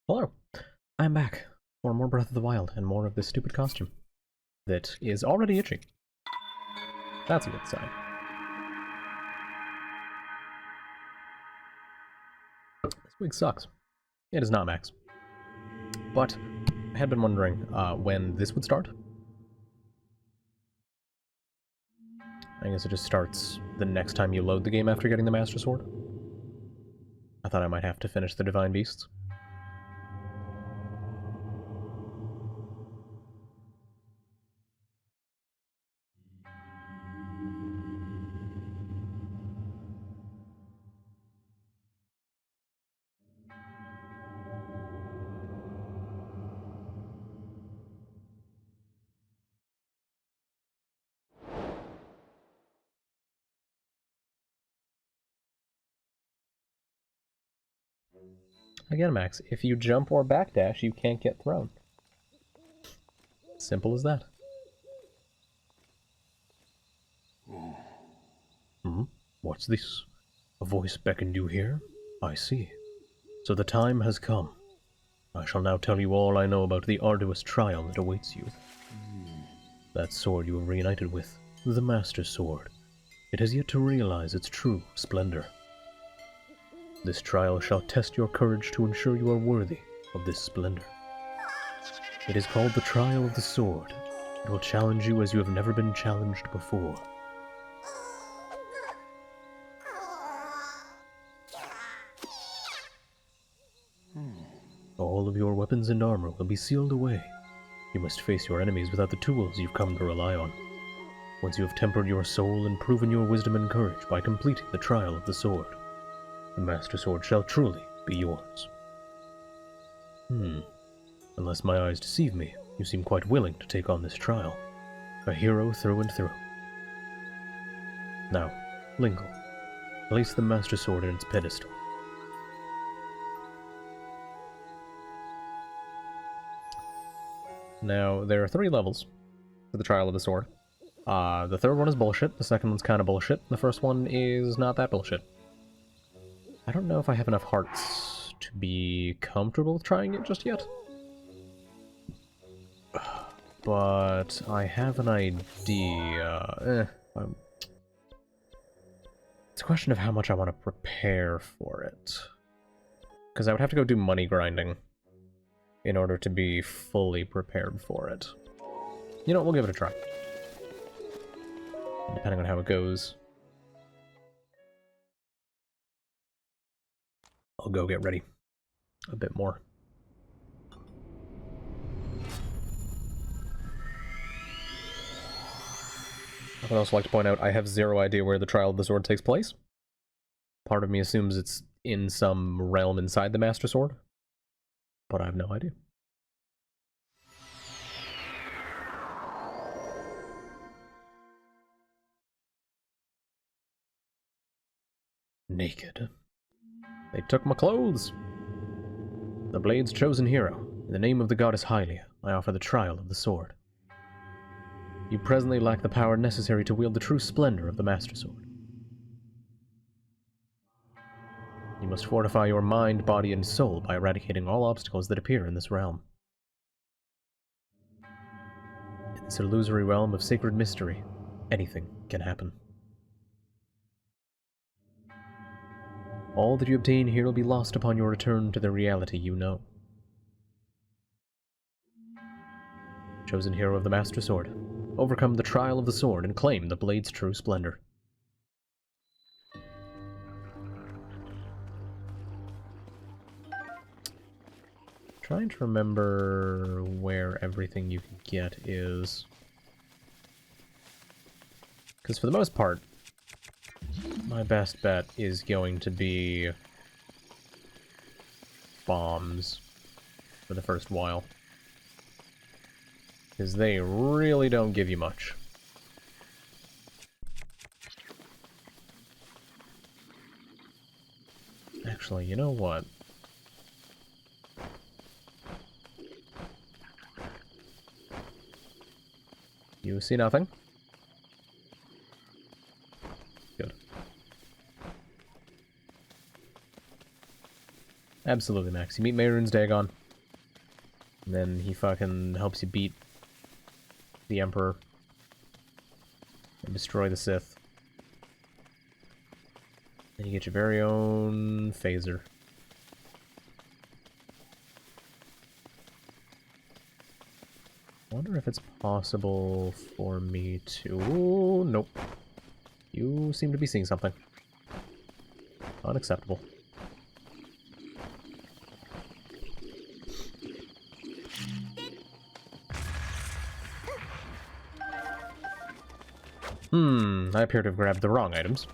Hello, I'm back for more Breath of the Wild and more of this stupid costume that is already itchy. That's a good sign. This wig sucks. It is not, Max. But I had been wondering when this would start. I guess it just starts the next time you load the game after getting the Master Sword. I thought I might have to finish the Divine Beasts. Again, Max, if you jump or backdash, you can't get thrown. Simple as that. What's this? A voice beckoned you here? I see. So the time has come. I shall now tell you all I know about the arduous trial that awaits you. That sword you have reunited with, the Master Sword, it has yet to realize its true splendor. This trial shall test your courage to ensure you are worthy of this splendor. It is called the Trial of the Sword. It will challenge you as you have never been challenged before. All of your weapons and armor will be sealed away. You must face your enemies without the tools you've come to rely on. Once you have tempered your soul and proven your wisdom and courage by completing the Trial of the Sword, the Master Sword shall truly be yours. Unless my eyes deceive me, you seem quite willing to take on this trial. A hero through and through. Now, Lingle, place the Master Sword in its pedestal. Now, there are 3 levels for the Trial of the Sword. The third one is bullshit, the second one's kind of bullshit, the first one is not that bullshit. I don't know if I have enough hearts to be comfortable with trying it just yet. But I have an idea. It's a question of how much I want to prepare for it. Because I would have to go do money grinding in order to be fully prepared for it. You know what, we'll give it a try. Depending on how it goes, I'll go get ready a bit more. I would also like to point out I have zero idea where the Trial of the Sword takes place. Part of me assumes it's in some realm inside the Master Sword, but I have no idea. Naked. They took my clothes! The Blade's chosen hero, in the name of the goddess Hylia, I offer the Trial of the Sword. You presently lack the power necessary to wield the true splendor of the Master Sword. You must fortify your mind, body, and soul by eradicating all obstacles that appear in this realm. In this illusory realm of sacred mystery, anything can happen. All that you obtain here will be lost upon your return to the reality you know. Chosen hero of the Master Sword, overcome the Trial of the Sword and claim the Blade's true splendor. Trying to remember where everything you can get is. Because for the most part, my best bet is going to be bombs for the first while. Because they really don't give you much. Actually, you know what? You see nothing? Good. Absolutely, Max. You meet Mehrunes Dagon, and then he fucking helps you beat the Emperor and destroy the Sith. Then you get your very own phaser. I wonder if it's possible for me to... Ooh, nope. You seem to be seeing something. Unacceptable. I appear to have grabbed the wrong items.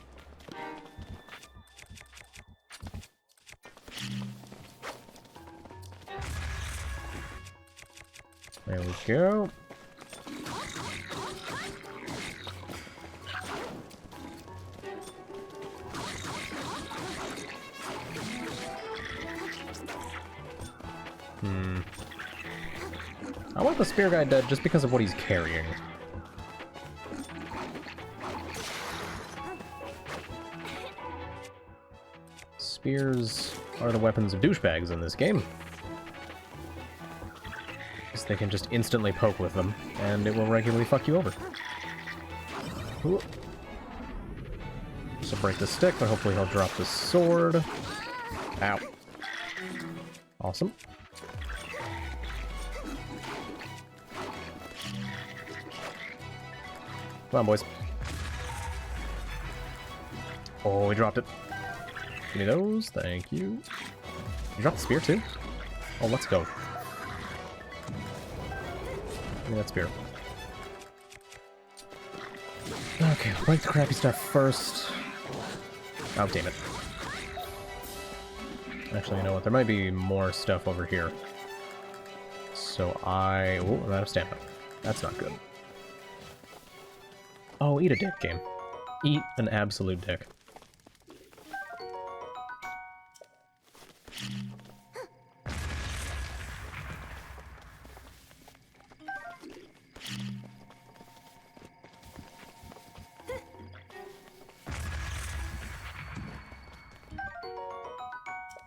There we go. I want the spear guy dead just because of what he's carrying. Spears are the weapons of douchebags in this game. Because they can just instantly poke with them, and it will regularly fuck you over. Ooh. So break the stick, but hopefully he'll drop the sword. Ow. Awesome. Come on, boys. Oh, we dropped it. Give me those, thank you. You dropped the spear, too? Oh, let's go. Give me that spear. Okay, I'll break the crappy stuff first. Oh, damn it. Actually, you know what? There might be more stuff over here. So I... Oh, I'm out of stamina. That's not good. Oh, eat a dick, game. Eat an absolute dick.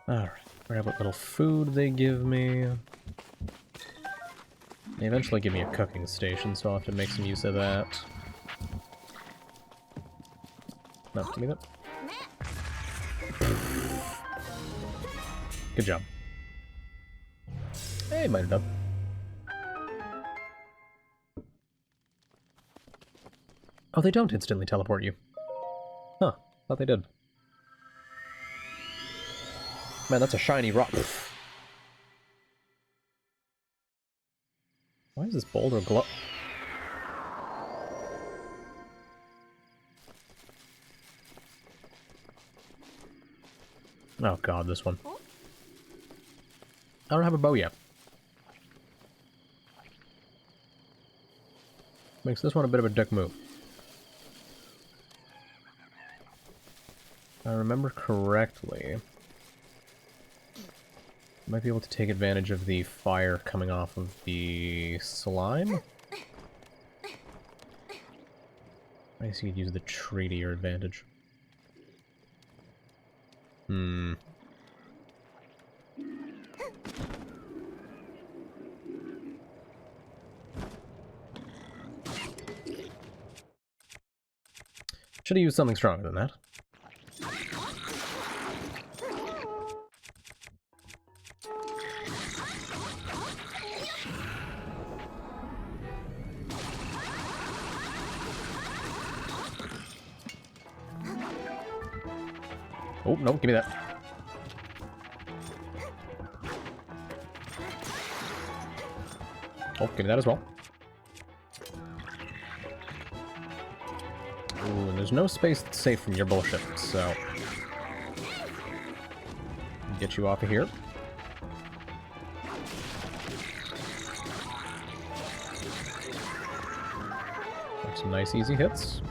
Alright, grab what little food they give me. They eventually give me a cooking station, so I'll have to make some use of that. No, give me that. Good job. Hey, might have done. Oh, they don't instantly teleport you. Huh, thought they did. Man, that's a shiny rock. Why is this boulder glow? Oh god, this one. I don't have a bow yet. Makes this one a bit of a dick move. If I remember correctly, I might be able to take advantage of the fire coming off of the slime. I guess you could use the tree to your advantage. Should have used something stronger than that. Oh, no, give me that. Oh, give me that as well. Ooh, and there's no space that's safe from your bullshit, so... Get you off of here. Some nice easy hits.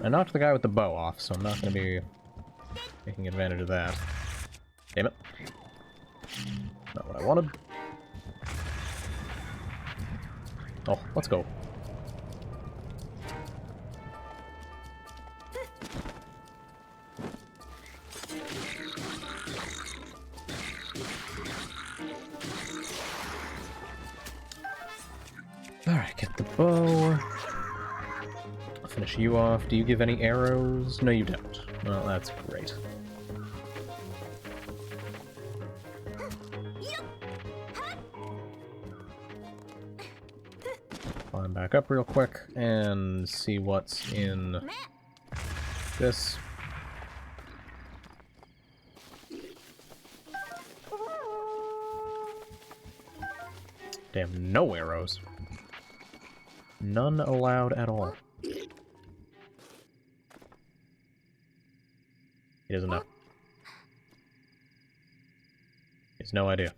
I knocked the guy with the bow off, so I'm not going to be taking advantage of that. Damn it. Not what I wanted. Oh, let's go. bow. I'll finish you off. Do you give any arrows? No, you don't. Well, that's great. Climb back up real quick and see what's in this. Damn, no arrows. None allowed at all. He doesn't know. He has no idea.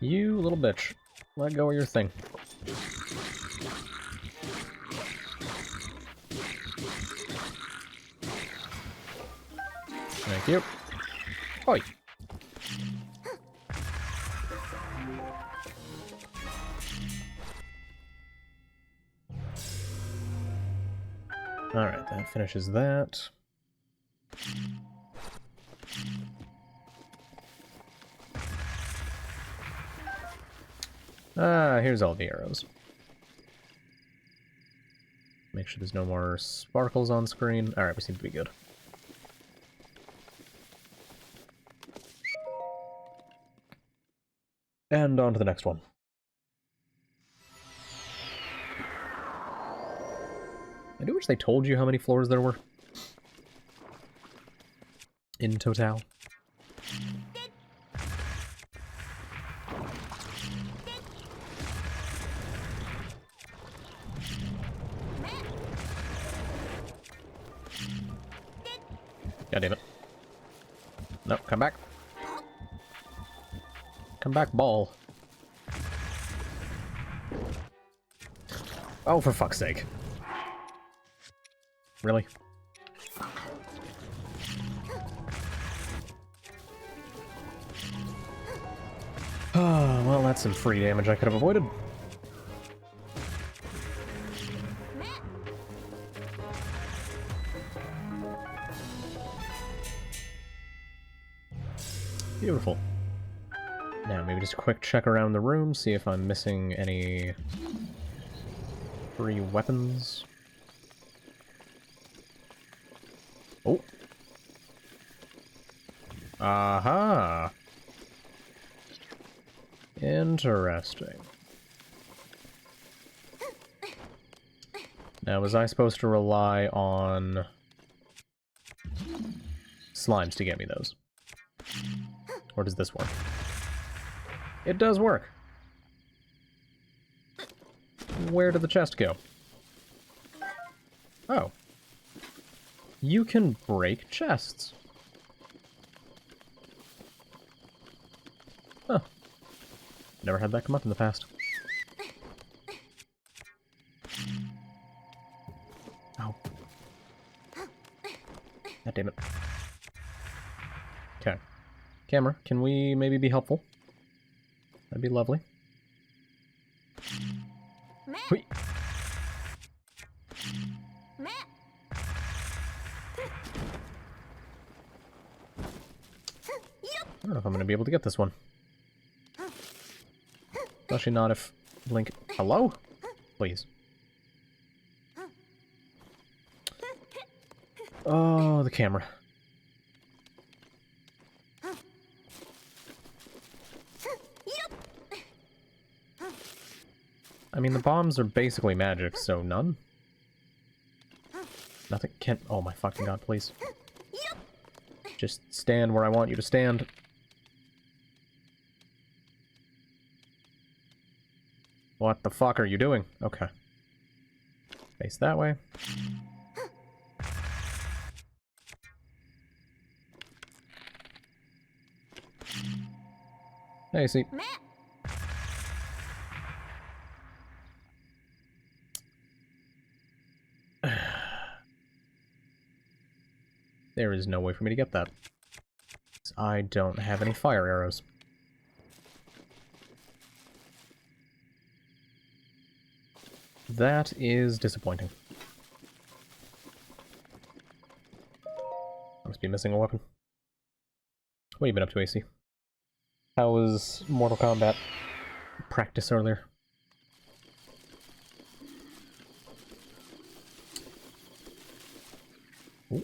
You little bitch. Let go of your thing. Thank you. Oi! Alright, that finishes that. Here's all the arrows. Make sure there's no more sparkles on screen. Alright, we seem to be good. And on to the next one. I do wish they told you how many floors there were. In total. God damn it. No, come back. Come back, ball. Oh, for fuck's sake. Really? Oh, well, that's some free damage I could have avoided. Beautiful. Now, maybe just a quick check around the room, see if I'm missing any free weapons. Oh. Aha! Interesting. Now, was I supposed to rely on slimes to get me those? Or does this work? It does work! Where did the chest go? Oh. You can break chests. Huh. Never had that come up in the past. Oh. God damn it. Okay. Camera, can we maybe be helpful? That'd be lovely. Hui. I don't know if I'm going to be able to get this one. Especially not if Link... Hello? Please. Oh, the camera. I mean, the bombs are basically magic, so none? Nothing can... Oh my fucking god, please. Just stand where I want you to stand. What the fuck are you doing? Okay. Face that way. Hey, see. There is no way for me to get that. I don't have any fire arrows. That is disappointing. I must be missing a weapon. What have you been up to, AC? How was Mortal Kombat practice earlier? Oh,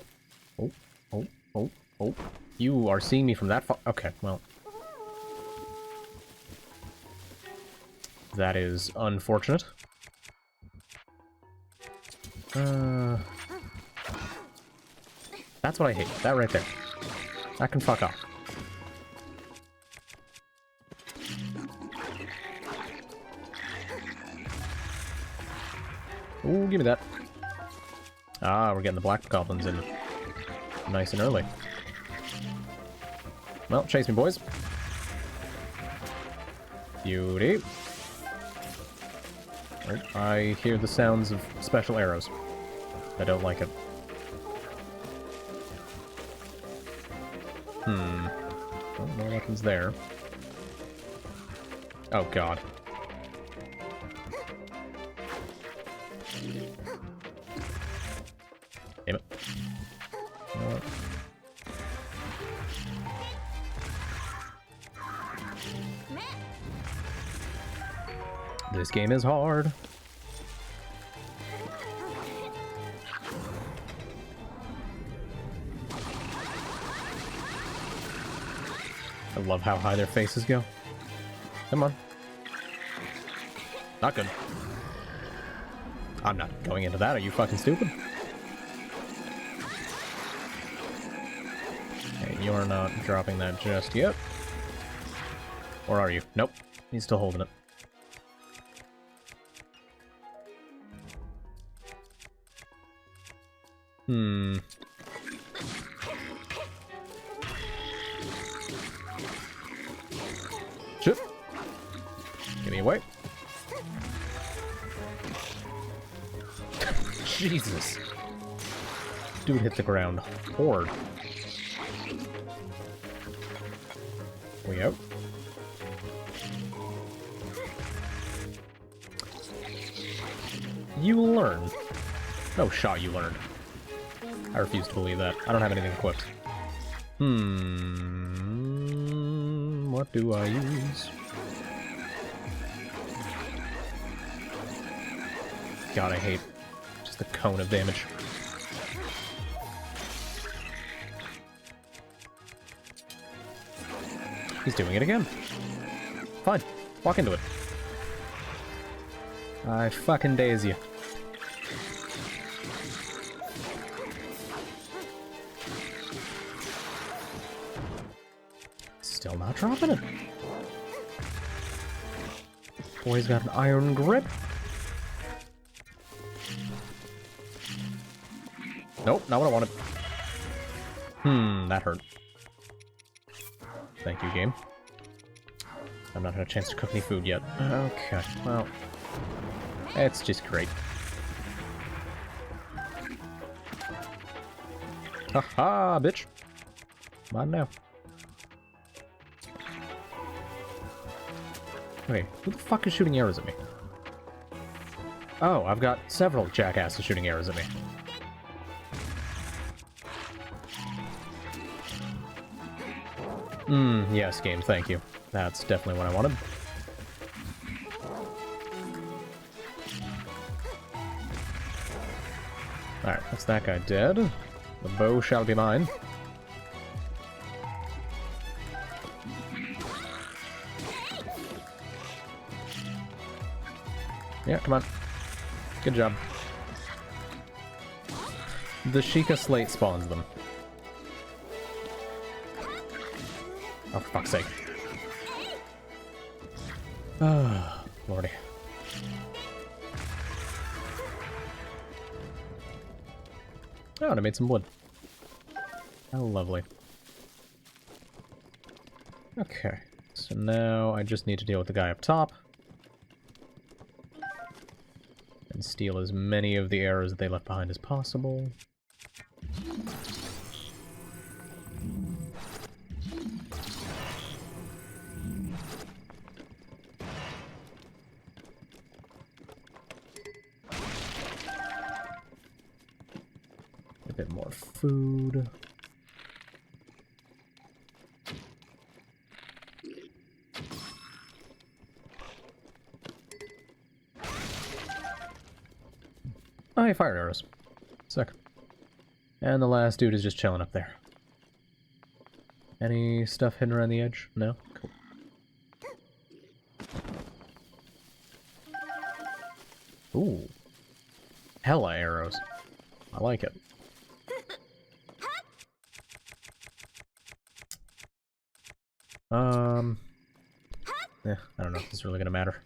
oh, oh, oh, oh. You are seeing me from that far? Okay, well. That is unfortunate. That's what I hate. That right there. That can fuck off. Ooh, give me that. Ah, we're getting the black goblins in nice and early. Well, chase me, boys. Beauty. Oh, I hear the sounds of special arrows. I don't like it. Oh, no weapons there. Oh, God. Damn it. This game is hard. I love how high their faces go. Come on. Not good. I'm not going into that. Are you fucking stupid? Okay, you're not dropping that just yet. Or are you? Nope. He's still holding it. Shit. Get me away. Jesus. Dude hit the ground hard. We out. You learn. No shot you learned. I refuse to believe that. I don't have anything equipped. What do I use? God, I hate just the cone of damage. He's doing it again. Fine. Walk into it. I fucking daze you. Still not dropping it. Boy's got an iron grip. Nope, not what I wanted. That hurt. Thank you, game. I've not had a chance to cook any food yet. Okay, well, it's just great. Haha, bitch. Come on now. Wait, who the fuck is shooting arrows at me? Oh, I've got several jackasses shooting arrows at me. Yes, game, thank you. That's definitely what I wanted. Alright, that's that guy dead. The bow shall be mine. Yeah, come on. Good job. The Sheikah Slate spawns them. Oh, for fuck's sake. Ah, lordy. Oh, and I made some wood. How lovely. Okay, so now I just need to deal with the guy up top. And steal as many of the arrows that they left behind as possible. A bit more food. Oh, hey, fire arrows. Sick. And the last dude is just chilling up there. Any stuff hidden around the edge? No? Cool. Ooh. Hella arrows. I like it. I don't know if this is really gonna matter.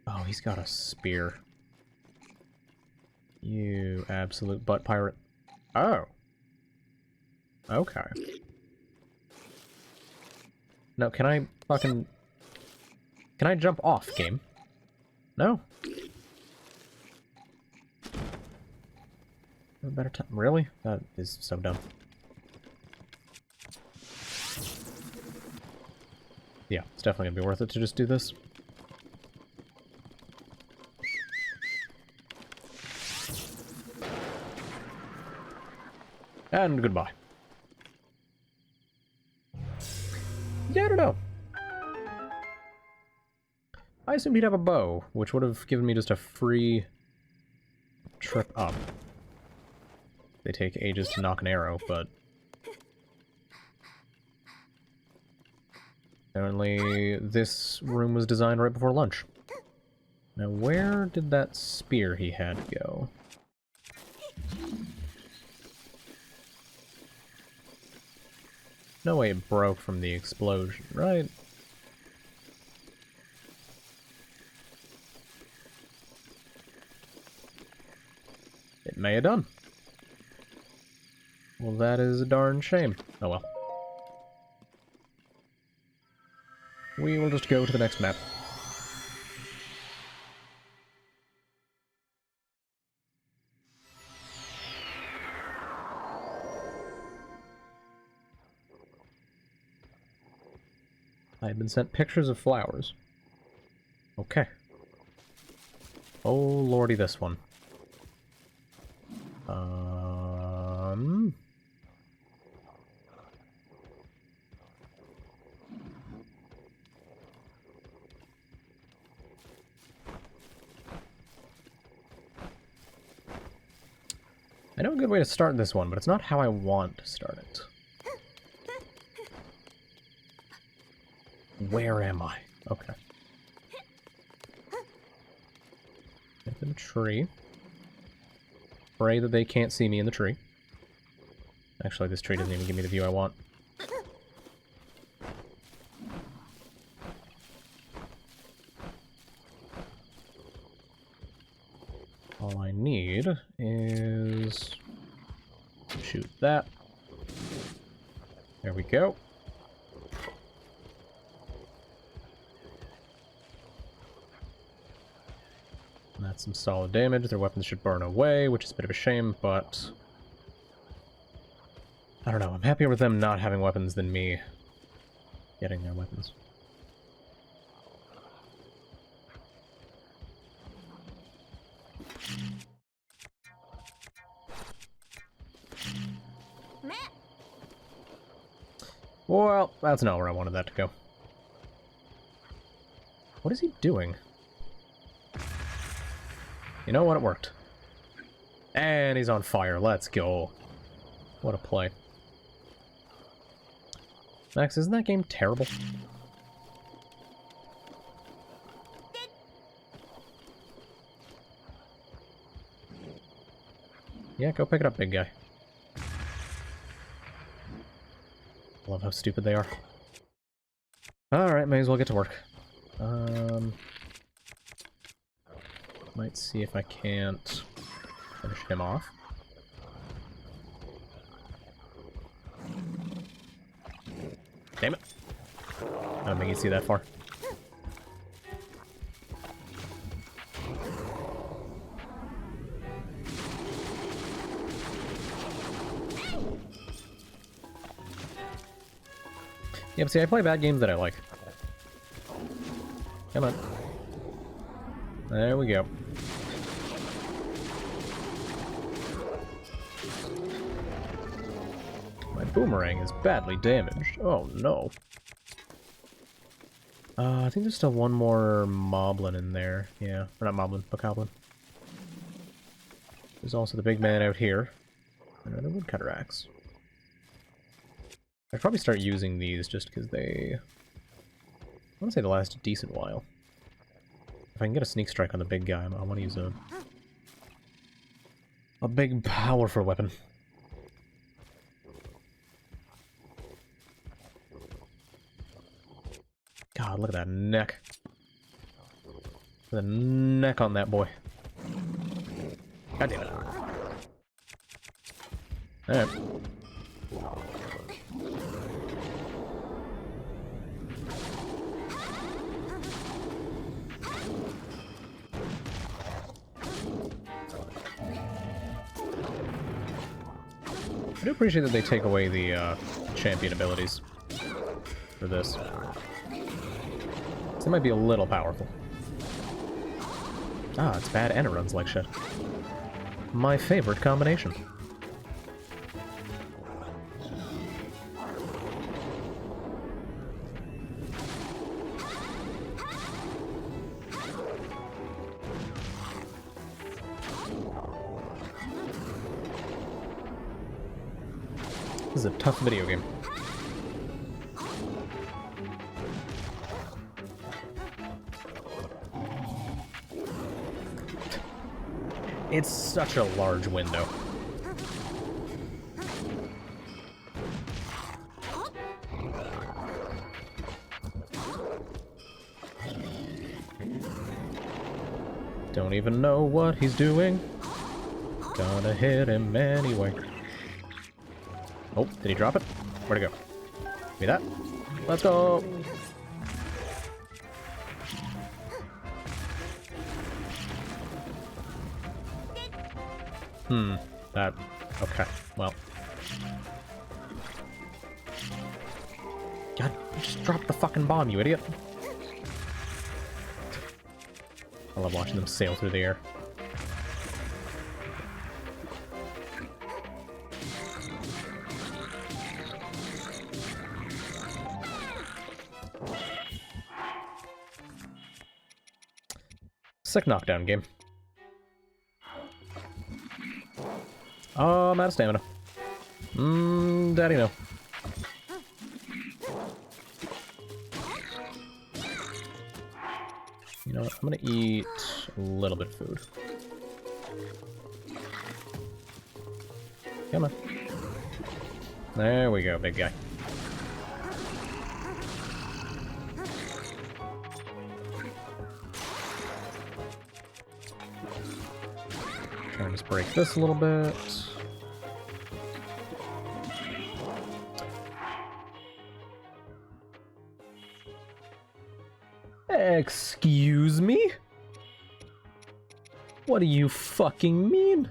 Oh, he's got a spear. You absolute butt pirate. Oh. Okay. No, can I fucking... Can I jump off, game? No. A better time. Really? That is so dumb. Yeah, it's definitely gonna be worth it to just do this. And goodbye. Yeah, I don't know. I assumed he'd have a bow, which would have given me just a free trip up. They take ages to knock an arrow, but... apparently this room was designed right before lunch. Now where did that spear he had go? No way it broke from the explosion, right? It may have done. Well, that is a darn shame. Oh well. We will just go to the next map. I have been sent pictures of flowers. Okay. Oh lordy, this one. I know a good way to start this one, but it's not how I want to start it. Where am I? Okay. Get in the tree. Pray that they can't see me in the tree. Actually, this tree doesn't even give me the view I want. All I need is... shoot that. There we go. That's some solid damage. Their weapons should burn away, which is a bit of a shame, but... I don't know. I'm happier with them not having weapons than me getting their weapons. Well, that's not where I wanted that to go. What is he doing? You know what? It worked. And he's on fire. Let's go. What a play. Max, isn't that game terrible? Yeah, go pick it up, big guy. I love how stupid they are. Alright, may as well get to work. Might see if I can't finish him off. Damn it. I don't think you see that far. Yeah, but see, I play bad games that I like. Come on. There we go. My boomerang is badly damaged. Oh no. I think there's still one more moblin in there. Yeah, or not moblin, bokoblin. There's also the big man out here. Another woodcutter axe. I'd probably start using these just because they... I want to say they last a decent while. If I can get a sneak strike on the big guy, I want to use a big, powerful weapon. God, look at that neck. The neck on that boy. God damn it. Alright. I do appreciate that they take away the champion abilities for this. They might be a little powerful. Ah, it's bad and it runs like shit. My favorite combination. This is a tough video game. It's such a large window. Don't even know what he's doing. Gonna hit him anyway. Oh, did he drop it? Where'd it go? Give me that. Let's go! That... okay, well. God, just drop the fucking bomb, you idiot. I love watching them sail through the air. Sick knockdown game. Oh, I'm out of stamina. Daddy no. You know what, I'm gonna eat a little bit of food. Come on. There we go, big guy. Try and just break this a little bit. Excuse me? What do you fucking mean?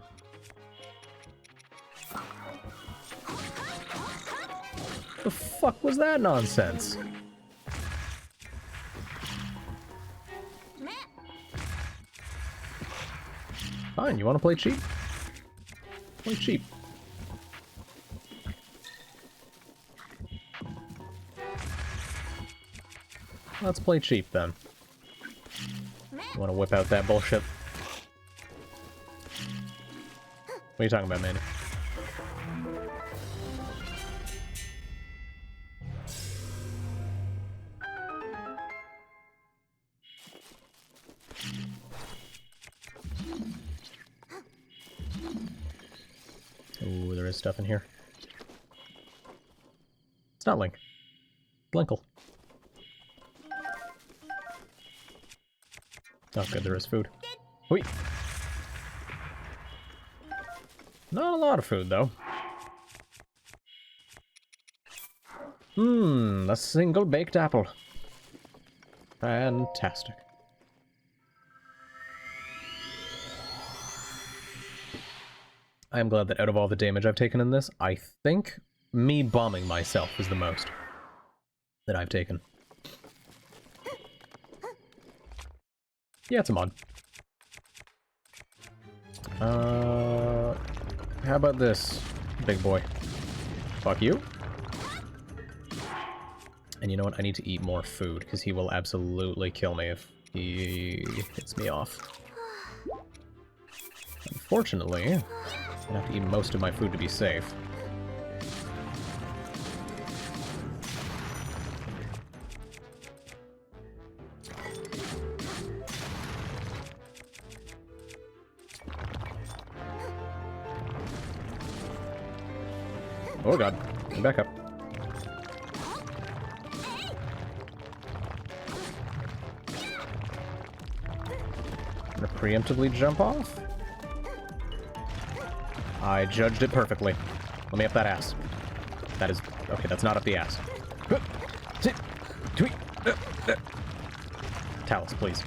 The fuck was that nonsense? Fine, you wanna play cheap? Play cheap. Let's play cheap then. You wanna whip out that bullshit? What are you talking about, Manny? Ooh, there is stuff in here. It's not Link. Linkle. Oh good, there is food. Wait. Not a lot of food, though. A single baked apple. Fantastic. I am glad that out of all the damage I've taken in this, I think me bombing myself is the most that I've taken. Yeah, it's a mod. How about this, big boy? Fuck you. And you know what? I need to eat more food, because he will absolutely kill me if he hits me off. Unfortunately, I'm gonna have to eat most of my food to be safe. Oh god, back up. I'm gonna preemptively jump off. I judged it perfectly. Let me up that ass. That is... okay, that's not up the ass. Talus, please.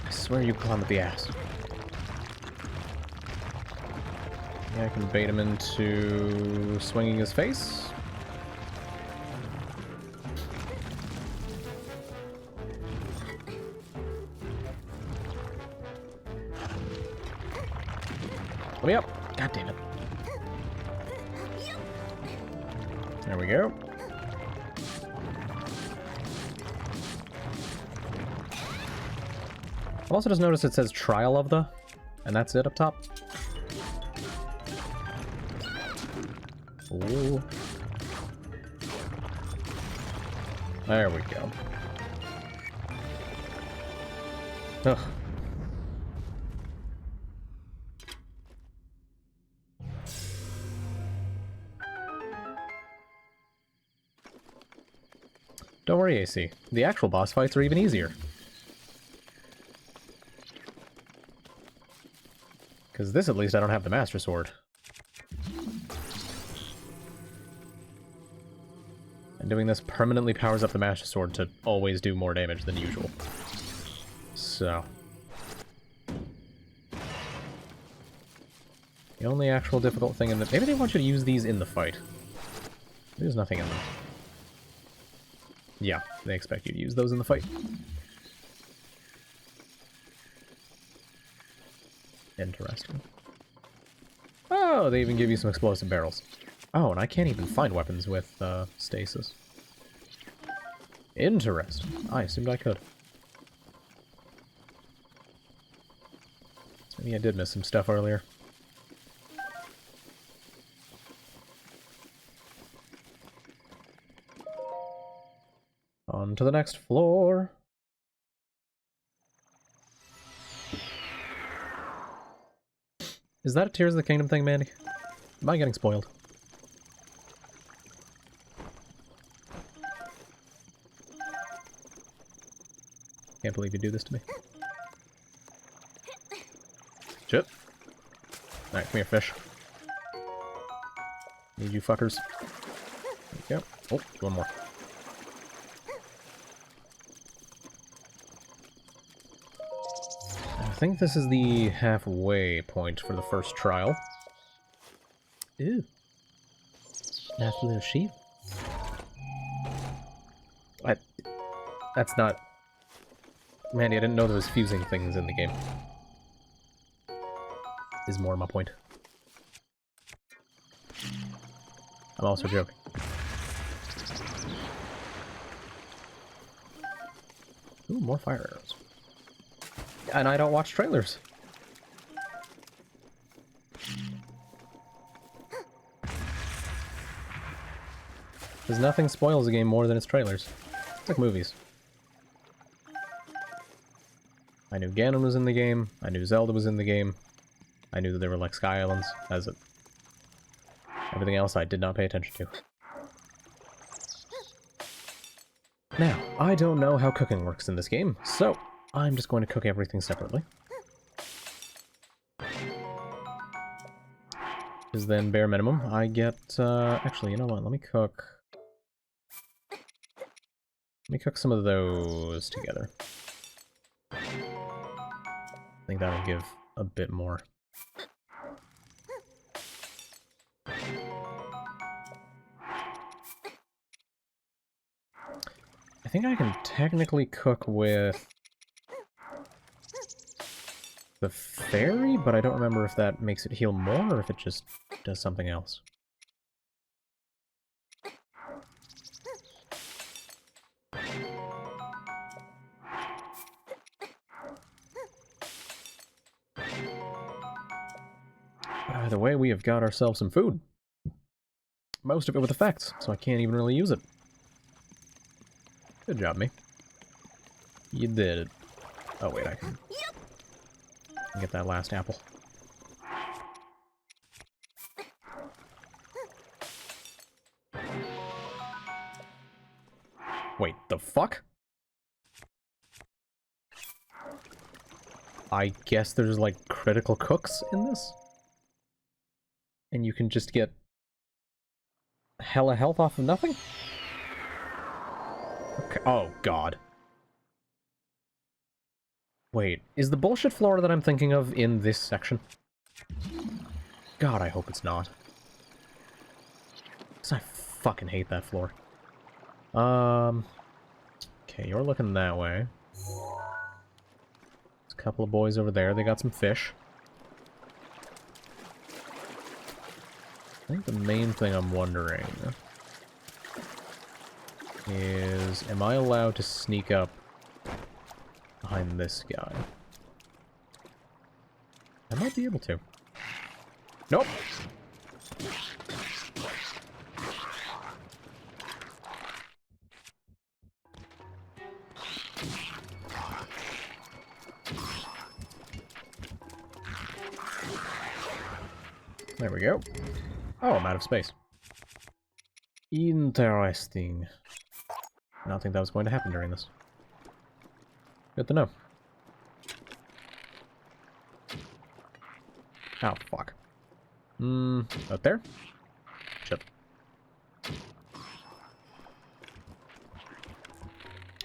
I swear you climb up the ass. Yeah, I can bait him into swinging his face. Let me up! God damn it. There we go. I'll also just notice it says Trial of the, and that's it up top. Ooh. There we go. Ugh. Don't worry, AC. The actual boss fights are even easier. Because this, at least, I don't have the Master Sword. And doing this permanently powers up the Master Sword to always do more damage than usual. So... the only actual difficult thing in the... maybe they want you to use these in the fight. There's nothing in them. Yeah, they expect you to use those in the fight. Interesting. Oh, they even give you some explosive barrels. Oh, and I can't even find weapons with stasis. Interesting. I assumed I could. So maybe I did miss some stuff earlier. On to the next floor. Is that a Tears of the Kingdom thing, Mandy? Am I getting spoiled? Can't believe you do this to me. Chip. Alright, come here, fish. Need you fuckers. There you go. Oh, one more. I think this is the halfway point for the first trial. Ooh. Nice little sheep. That's not... Mandy, I didn't know there was fusing things in the game. Is more my point. I'm also joking. Ooh, more fire arrows. And I don't watch trailers. Because nothing spoils a game more than its trailers. It's like movies. I knew Ganon was in the game. I knew Zelda was in the game. I knew that they were like Sky Islands. As it. Everything else I did not pay attention to. Now, I don't know how cooking works in this game, so I'm just going to cook everything separately. Because then, bare minimum, I get, actually, you know what, let me cook some of those together. I think that'll give a bit more. I think I can technically cook with the fairy, but I don't remember if that makes it heal more or if it just does something else. By the way, we have got ourselves some food. Most of it with effects, so I can't even really use it. Good job, me. You did it. Oh, wait, I can get that last apple. Wait, the fuck? I guess there's, like, critical cooks in this? And you can just get hella health off of nothing? Okay. Oh, God. Wait, is the bullshit floor that I'm thinking of in this section? God, I hope it's not. Because I fucking hate that floor. Okay, you're looking that way. There's a couple of boys over there, they got some fish. I think the main thing I'm wondering is, am I allowed to sneak up behind this guy? I might be able to. Nope! There we go. Oh, I'm out of space. Interesting. I don't think that was going to happen during this. Good to know. Oh, fuck. Out there? Shit.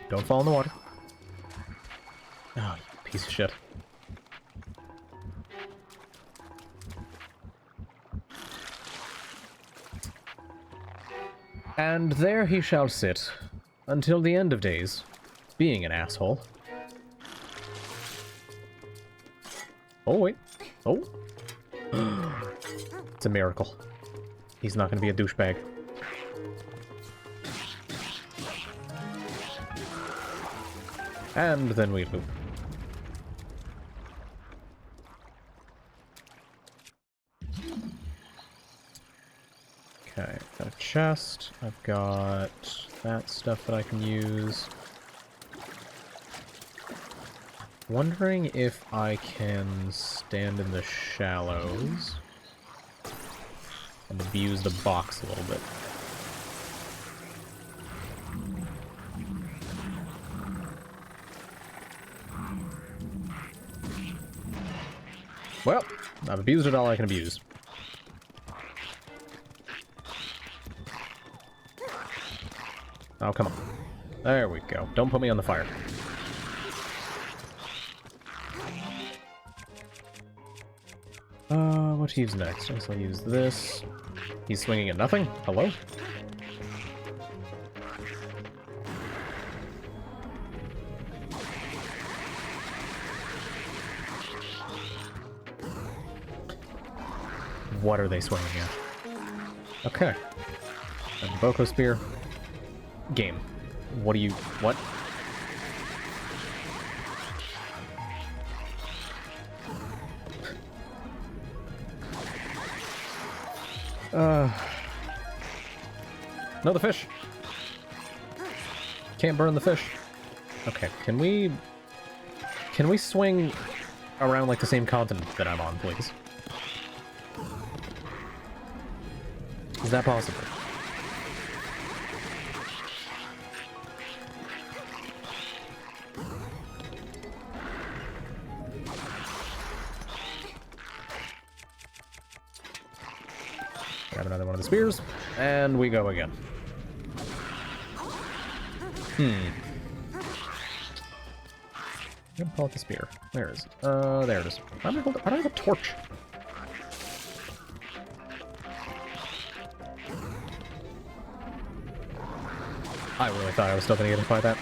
Don't fall in the water. Oh, you piece of shit. And there he shall sit, until the end of days, being an asshole. Oh, wait. Oh. It's a miracle. He's not going to be a douchebag. And then we loop. Okay, got a chest. I've got that stuff that I can use. Wondering if I can stand in the shallows and abuse the box a little bit. Well, I've abused it all I can abuse. Oh, come on. There we go. Don't put me on the fire. What to use next? I guess I'll use this. He's swinging at nothing? Hello? What are they swinging at? Okay. And Boko Spear. Game. What do you... what? No, the fish! Can't burn the fish. Okay, can we swing around like the same continent that I'm on, please? Is that possible? Grab another one of the spears, and we go again. I'm gonna pull out the spear. Where is it? There it is. Why do I have a torch? I really thought I was still gonna get hit by that.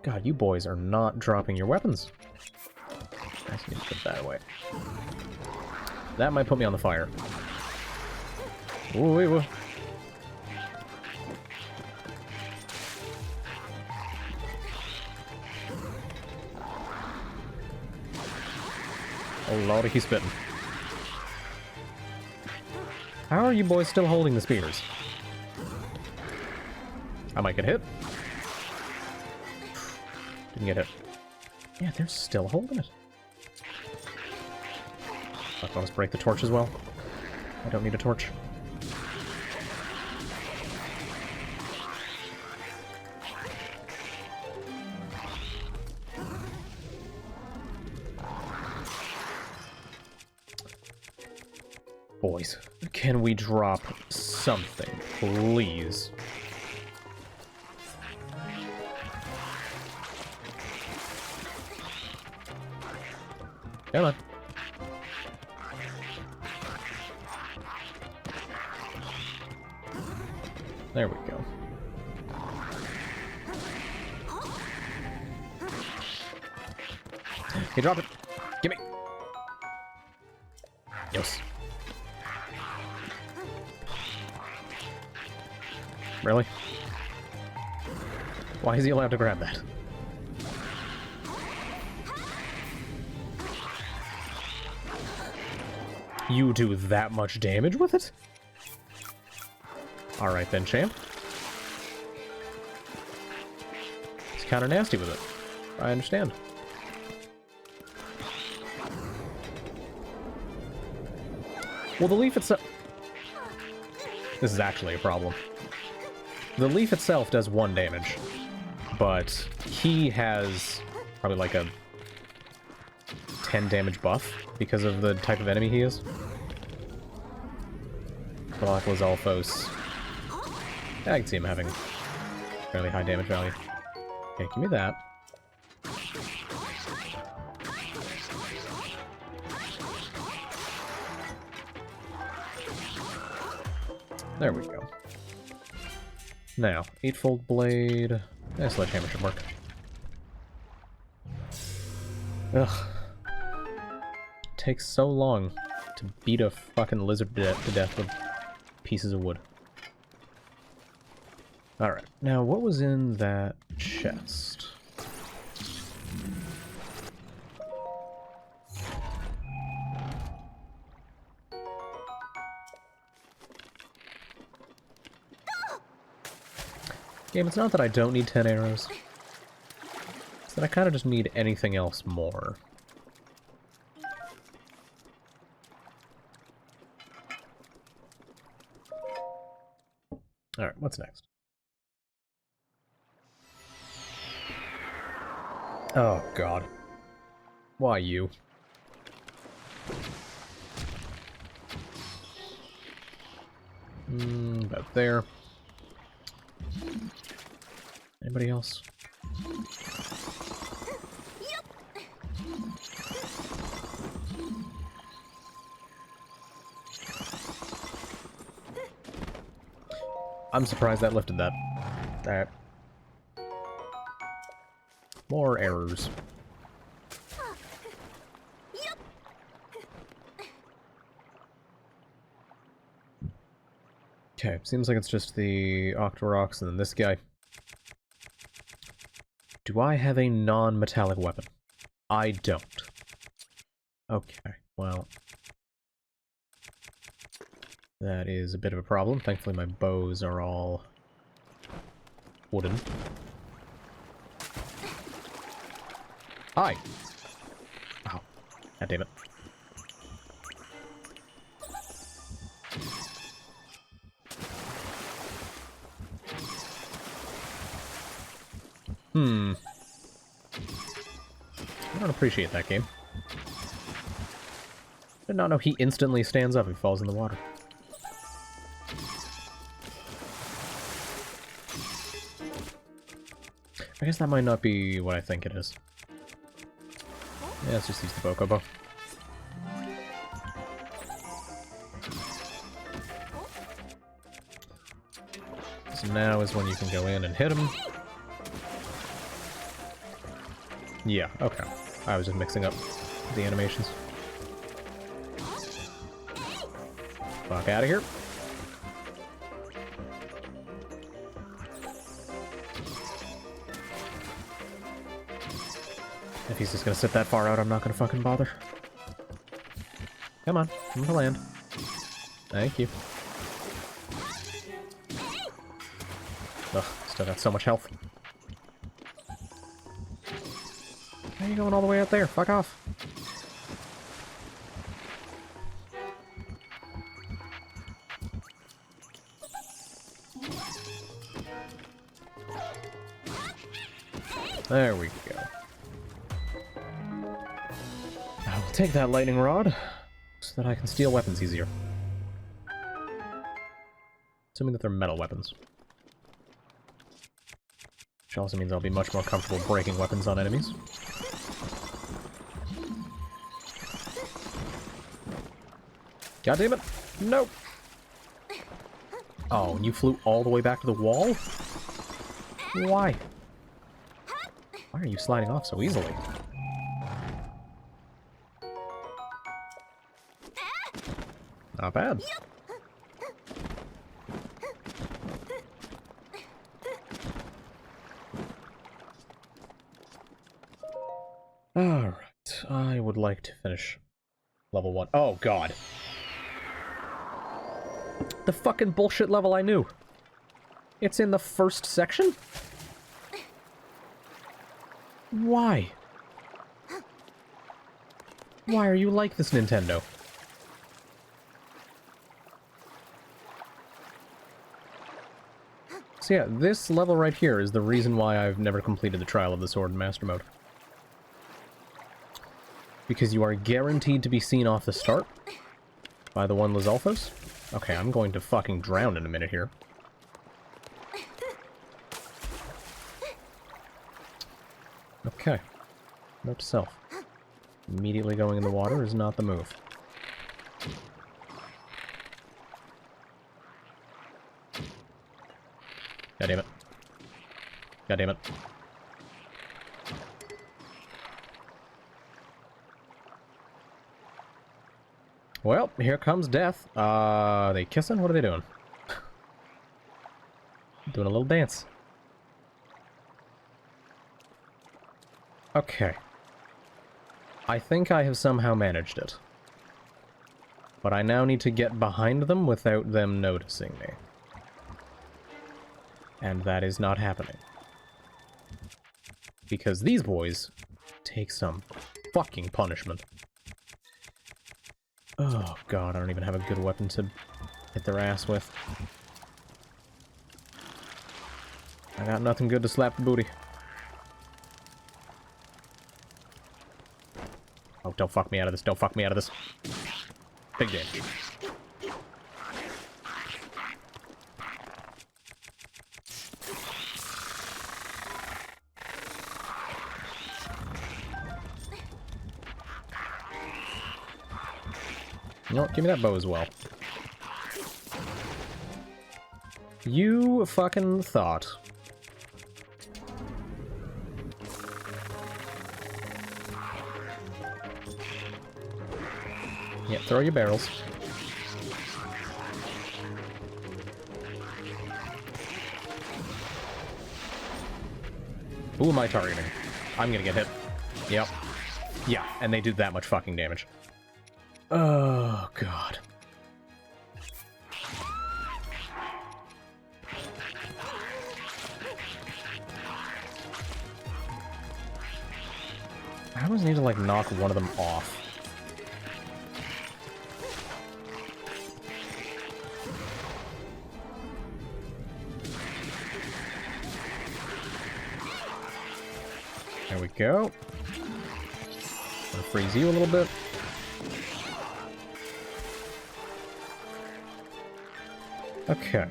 God, you boys are not dropping your weapons. I just need to put that away. That might put me on the fire. Ooh, wait, whoa. Oh lordy, he's spitting. How are you boys still holding the spears? I might get hit. Didn't get hit. Yeah, they're still holding it. I'll just break the torch as well. I don't need a torch. Boys, can we drop something, please? Come on. There we go. He dropped it. Gimme. Yes. Really? Why is he allowed to grab that? You do that much damage with it? Alright then, champ. He's kinda nasty with it. I understand. Well, the leaf itself... This is actually a problem. The leaf itself does 1 damage, but he has probably like a 10 damage buff because of the type of enemy he is. Galactus Alphos. Yeah, I can see him having fairly high damage value. Okay, give me that. There we go. Now, 8-fold blade. Sledgehammer should work. Ugh. Takes so long to beat a fucking lizard to death with pieces of wood. Alright, now what was in that chest? Game, it's not that I don't need 10 arrows. It's that I kind of just need anything else more. Alright, what's next? Oh, God. Why you? About there. Anybody else? I'm surprised that lifted that. Alright. More errors. Okay, seems like it's just the Octoroks and then this guy. Do I have a non-metallic weapon? I don't. Okay, well... that is a bit of a problem. Thankfully my bows are all... wooden. Hi! Ow. God damn it. I don't appreciate that game. Did not know he instantly stands up and falls in the water. I guess that might not be what I think it is. Yeah, let's just use the Bokobo. So now is when you can go in and hit him. Yeah, okay. I was just mixing up the animations. Fuck out of here. If he's just gonna sit that far out, I'm not gonna fucking bother. Come on, come to land. Thank you. Ugh, still got so much health. Why are you going all the way out there? Fuck off. There we go. I will take that lightning rod so that I can steal weapons easier. Assuming that they're metal weapons. Which also means I'll be much more comfortable breaking weapons on enemies. God damn it! No! Oh, and you flew all the way back to the wall? Why? Why are you sliding off so easily? Not bad. Alright, I would like to finish level 1. Oh, God. The fucking bullshit level I knew. It's in the first section? Why? Why are you like this, Nintendo? So yeah, this level right here is the reason why I've never completed the Trial of the Sword in Master Mode. Because you are guaranteed to be seen off the start by the one Lizalfos. Okay, I'm going to fucking drown in a minute here. Okay. Note to self. Immediately going in the water is not the move. God damn it. God damn it. Well, here comes death. They kissing? What are they doing? Doing a little dance. Okay. I think I have somehow managed it. But I now need to get behind them without them noticing me. And that is not happening. Because these boys take some fucking punishment. Oh god, I don't even have a good weapon to hit their ass with. I got nothing good to slap the booty. Oh, don't fuck me out of this, don't fuck me out of this. Big damage. You know what? Give me that bow as well. You fucking thought. Yeah, throw your barrels. Who am I targeting? I'm gonna get hit. Yep. Yeah, and they do that much fucking damage. Oh, God. I always need to, like, knock one of them off. There we go. Gonna freeze you a little bit. Okay.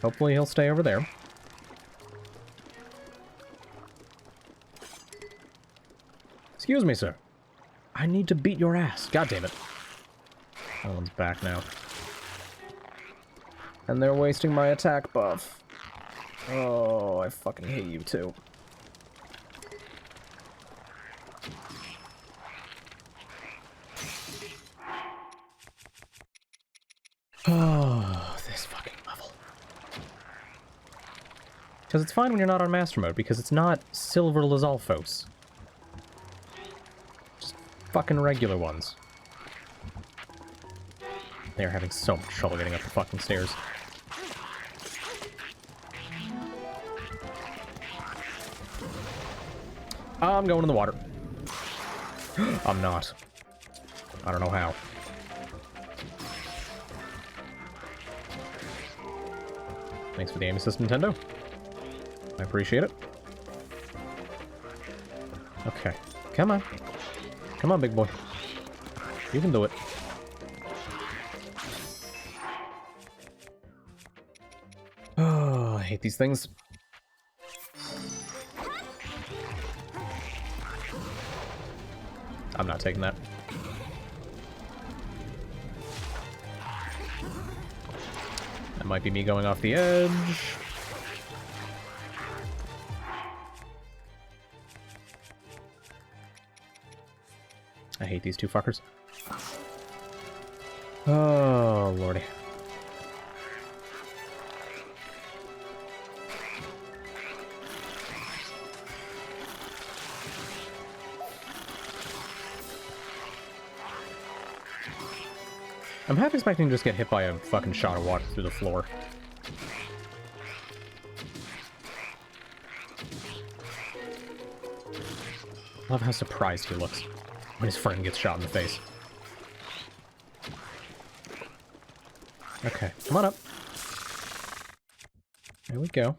Hopefully he'll stay over there. Excuse me, sir. I need to beat your ass. God damn it. That one's back now. And they're wasting my attack buff. Oh, I fucking hate you too. Oh, this fucking level. Because it's fine when you're not on Master Mode, because it's not Silver Lizalfos. Just fucking regular ones. They're having so much trouble getting up the fucking stairs. I'm going in the water. I'm not. I don't know how. Thanks for the aim assist, Nintendo. I appreciate it. Okay. Come on. Come on, big boy. You can do it. Oh, I hate these things. I'm not taking that. That might be me going off the edge. I hate these two fuckers. Oh, lordy. I'm half expecting to just get hit by a fucking shot of water through the floor. Love how surprised he looks when his friend gets shot in the face. Okay, come on up. There we go.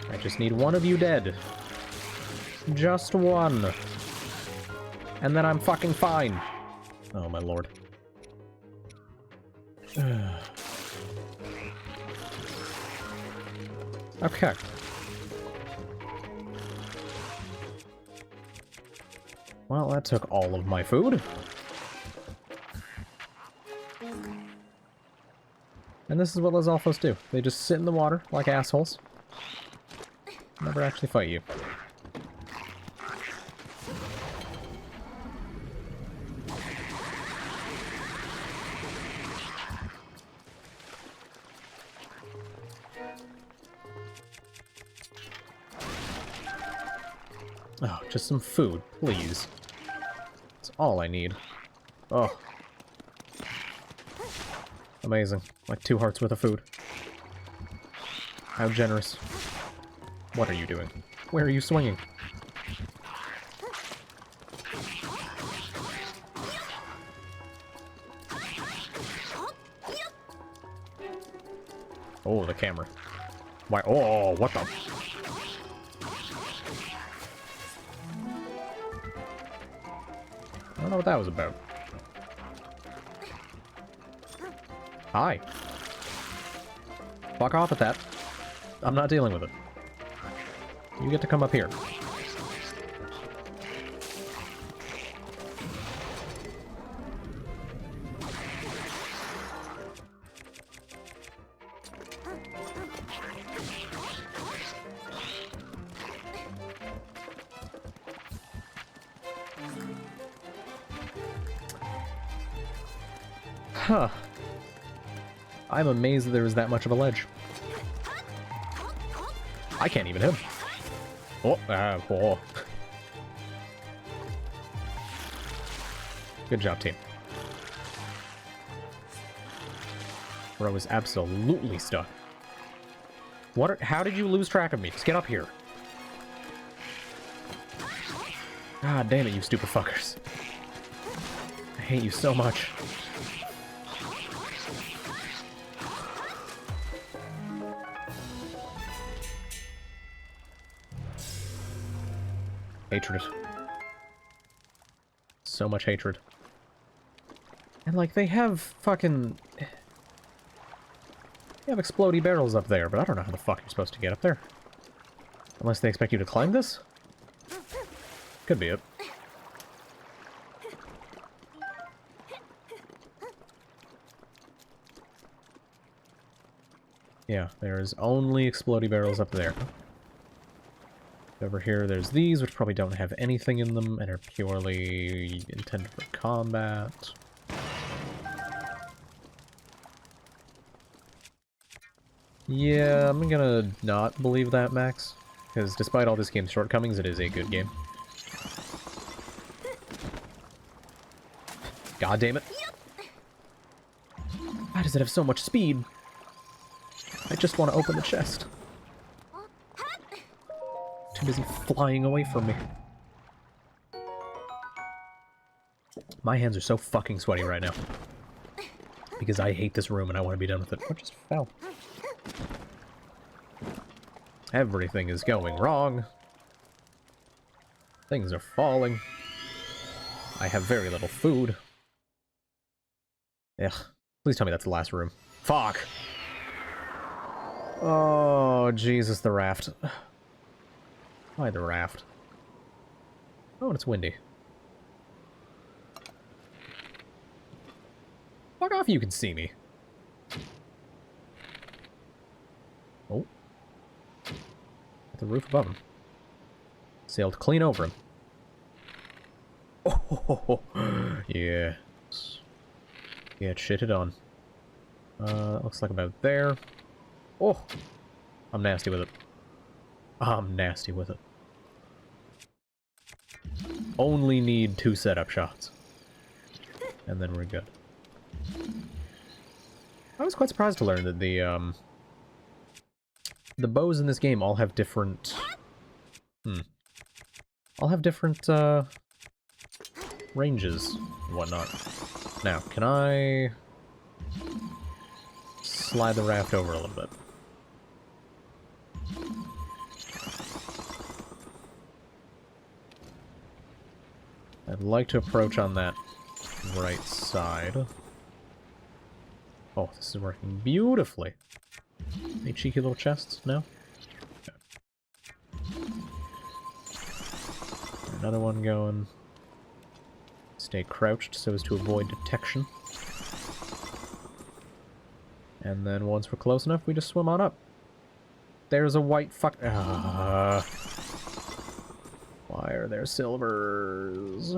I just need one of you dead. Just one. And then I'm fucking fine. Oh my lord. Okay. Well, that took all of my food. And this is what those alphas do. They just sit in the water like assholes. Never actually fight you. Oh, just some food, please. That's all I need. Oh. Amazing. Like 2 hearts worth of food. How generous. What are you doing? Where are you swinging? Oh, the camera. Why? Oh, what the? I don't know what that was about. Hi. Fuck off with that. I'm not dealing with it. You get to come up here. Huh. I'm amazed there is that much of a ledge. I can't even hit him. Oh. Good job, team. Bro is absolutely stuck. How did you lose track of me? Just get up here. God damn it, you stupid fuckers. I hate you so much. Hatred. So much hatred. And, like, they have fucking... They have explodey barrels up there, but I don't know how the fuck you're supposed to get up there. Unless they expect you to climb this? Could be it. Yeah, there's only explodey barrels up there. Over here, there's these, which probably don't have anything in them and are purely intended for combat. Yeah, I'm gonna not believe that, Max. Because despite all this game's shortcomings, it is a good game. God damn it. Why does it have so much speed? I just want to open the chest. Too busy flying away from me. My hands are so fucking sweaty right now. Because I hate this room and I want to be done with it. What just fell? Everything is going wrong. Things are falling. I have very little food. Ugh. Please tell me that's the last room. Fuck! Oh, Jesus, the raft. Why the raft? Oh, and it's windy. Fuck off, you can see me. Oh. At the roof above him. Sailed clean over him. Oh, yeah. Get shitted on. Looks like about there. Oh! I'm nasty with it. I'm nasty with it. Only need 2 setup shots. And then we're good. I was quite surprised to learn that the bows in this game all have different... all have different, ranges and whatnot. Now, can I... slide the raft over a little bit? I'd like to approach on that right side. Oh, this is working beautifully. Any cheeky little chests? No? Okay. Another one going. Stay crouched so as to avoid detection. And then once we're close enough, we just swim on up. There's a white fuck... Why are there silvers?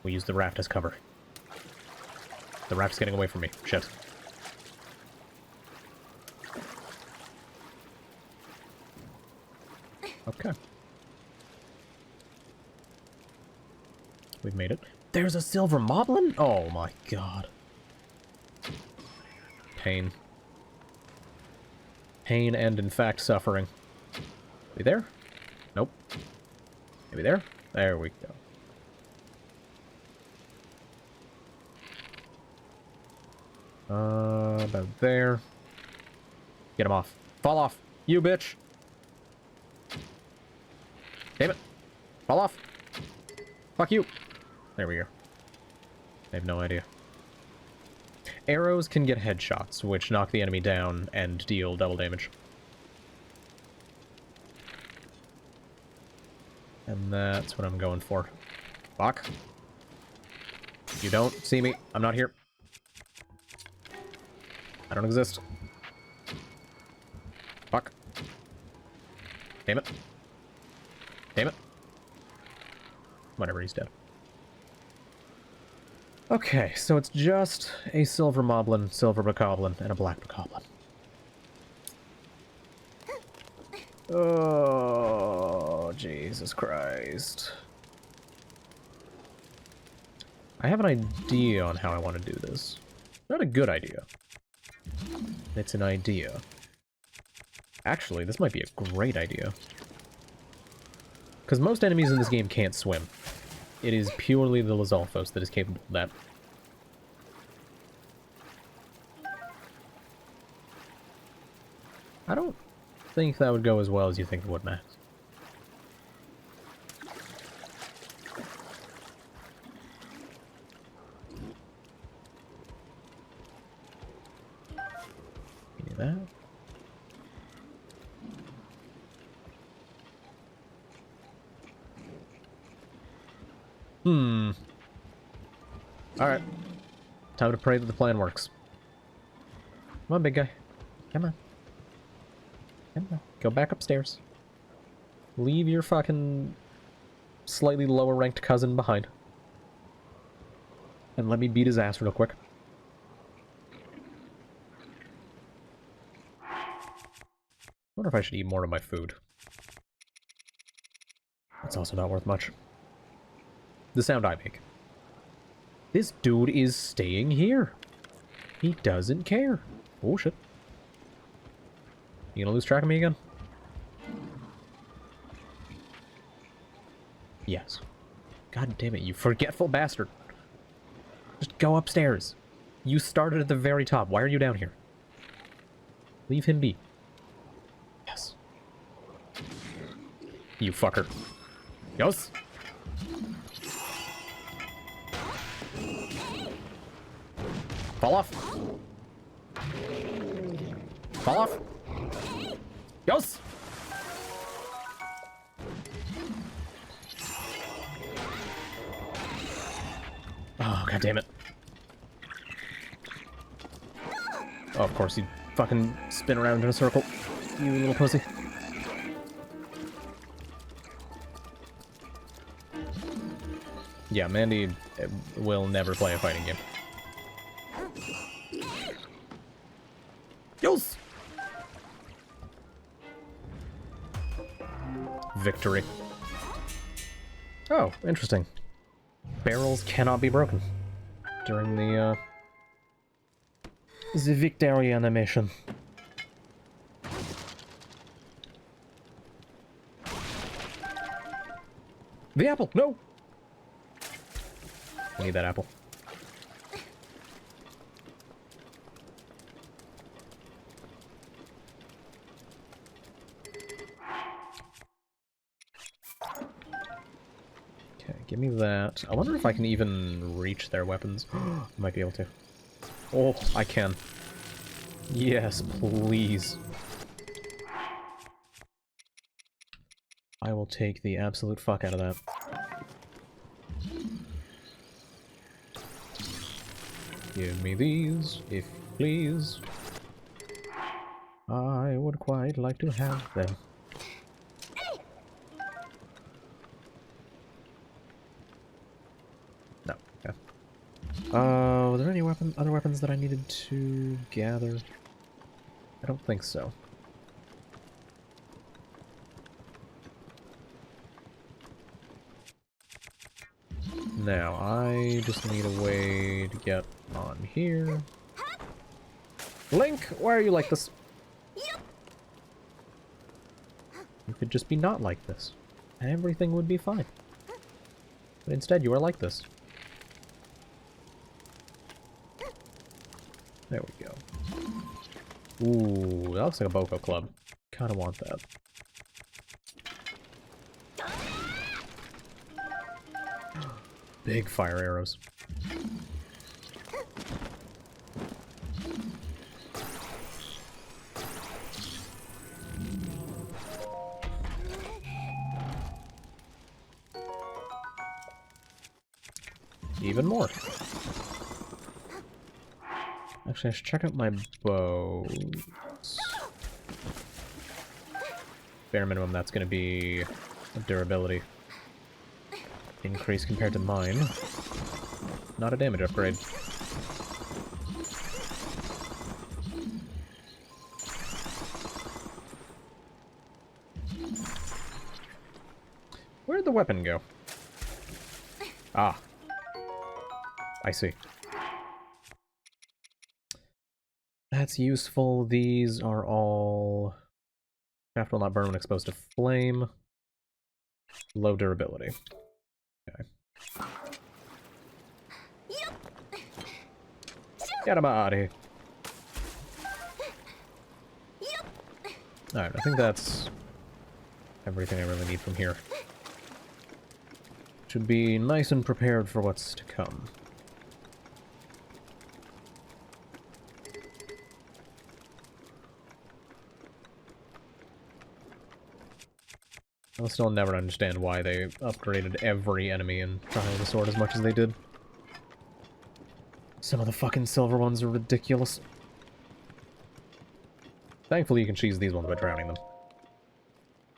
We use the raft as cover. The raft's getting away from me. Shit. Okay. We've made it. There's a silver moblin? Oh my god. Pain. Pain and, in fact, suffering. We there? Nope. Maybe there? There we go. About there. Get him off. Fall off! You bitch! Damn it! Fall off! Fuck you! There we go. I have no idea. Arrows can get headshots, which knock the enemy down and deal double damage. And that's what I'm going for. Fuck. You don't see me. I'm not here. I don't exist. Fuck. Damn it. Damn it. Whatever, he's dead. Okay, so it's just a silver moblin, silver bokoblin, and a black bokoblin. Oh, Jesus Christ. I have an idea on how I want to do this. Not a good idea. It's an idea. Actually, this might be a great idea. Because most enemies in this game can't swim. It is purely the Lizalfos that is capable of that. I don't think that would go as well as you think it would, Max. Give me that. Alright. Time to pray that the plan works. Come on, big guy. Come on. Go back upstairs. Leave your fucking slightly lower ranked cousin behind. And let me beat his ass real quick. I wonder if I should eat more of my food. That's also not worth much. The sound I make. This dude is staying here. He doesn't care. Oh shit. You gonna lose track of me again? Yes. God damn it, you forgetful bastard. Just go upstairs. You started at the very top. Why are you down here? Leave him be. Yes. You fucker. Yes. Fall off. Fall off. Yes. Oh, god damn it. Oh, of course, you fucking spin around in a circle. You little pussy. Yeah, Mandy will never play a fighting game. Yes! Victory. Oh, interesting. Barrels cannot be broken during the victory animation. The apple! No! I need that apple. Okay, give me that. I wonder if I can even reach their weapons. I might be able to. Oh, I can. Yes, please. I will take the absolute fuck out of that. Give me these, if you please. I would quite like to have them. No, okay. Were there any other weapons that I needed to gather? I don't think so. Now, I just need a way to get on here. Link, why are you like this? You could just be not like this. And everything would be fine. But instead, you are like this. There we go. Ooh, that looks like a Boko Club. Kinda want that. Big fire arrows. Even more. Actually, I should check out my bows. Bare minimum, that's going to be a durability increase compared to mine. Not a damage upgrade. Where'd the weapon go? Ah. I see. That's useful. These are all... Shaft will not burn when exposed to flame. Low durability. Okay. Get him out of here. Alright, I think that's everything I really need from here. Should be nice and prepared for what's to come. I'll still never understand why they upgraded every enemy in Trial of the Sword as much as they did. Some of the fucking silver ones are ridiculous. Thankfully, you can cheese these ones by drowning them.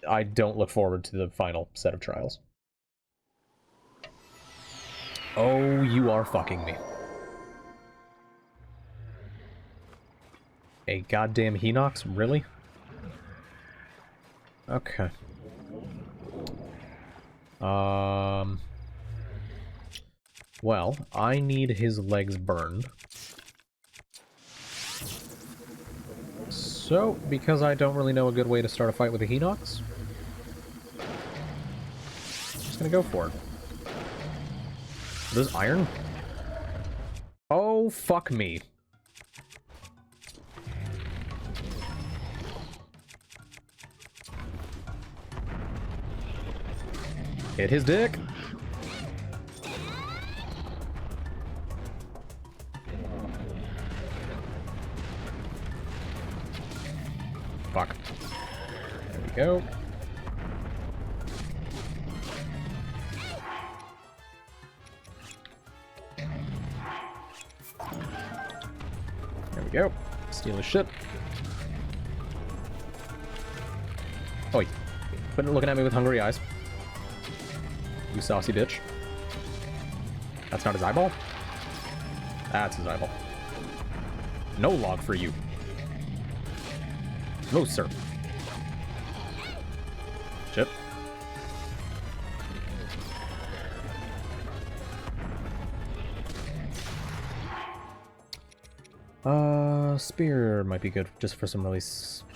I don't look forward to the final set of trials. Oh, you are fucking me. A goddamn Hinox? Really? Okay. Well, I need his legs burned. So, because I don't really know a good way to start a fight with a Hinox, I'm just gonna go for it. This iron? Oh, fuck me. Hit his dick. Fuck. There we go. There we go. Steal his shit. Oi. Quit looking at me with hungry eyes. You saucy bitch. That's not his eyeball? That's his eyeball. No log for you. No, sir. Chip. Spear might be good just for some really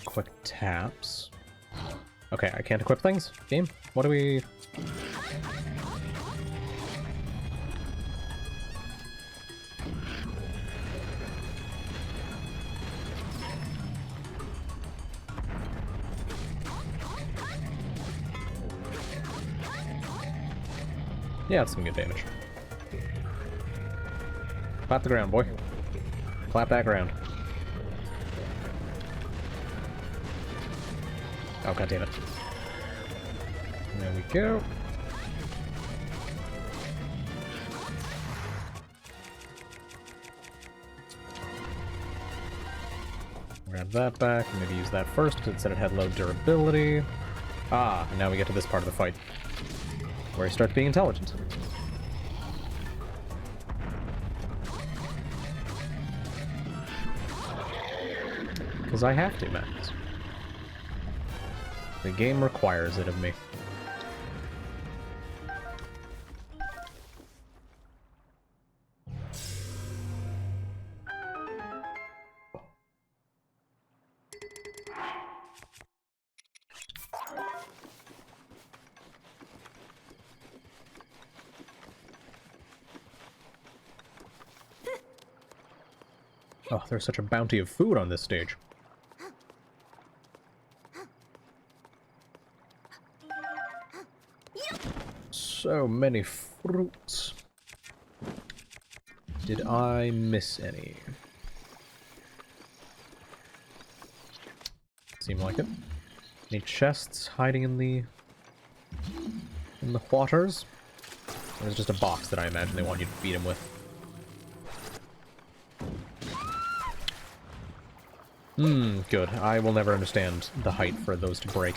quick taps. Okay, I can't equip things? Game? What do we... Yeah, that's some good damage. Clap the ground, boy. Clap that ground. Oh, god damn it. There we go. Grab that back, maybe use that first, because it said it had low durability. Ah, and now we get to this part of the fight, where he starts being intelligent. Because I have to, Max. The game requires it of me. Oh, there's such a bounty of food on this stage. So many fruits. Did I miss any? Seem like it. Any chests hiding in the waters? Or is it just a box that I imagine they want you to beat him with? Good. I will never understand the height for those to break.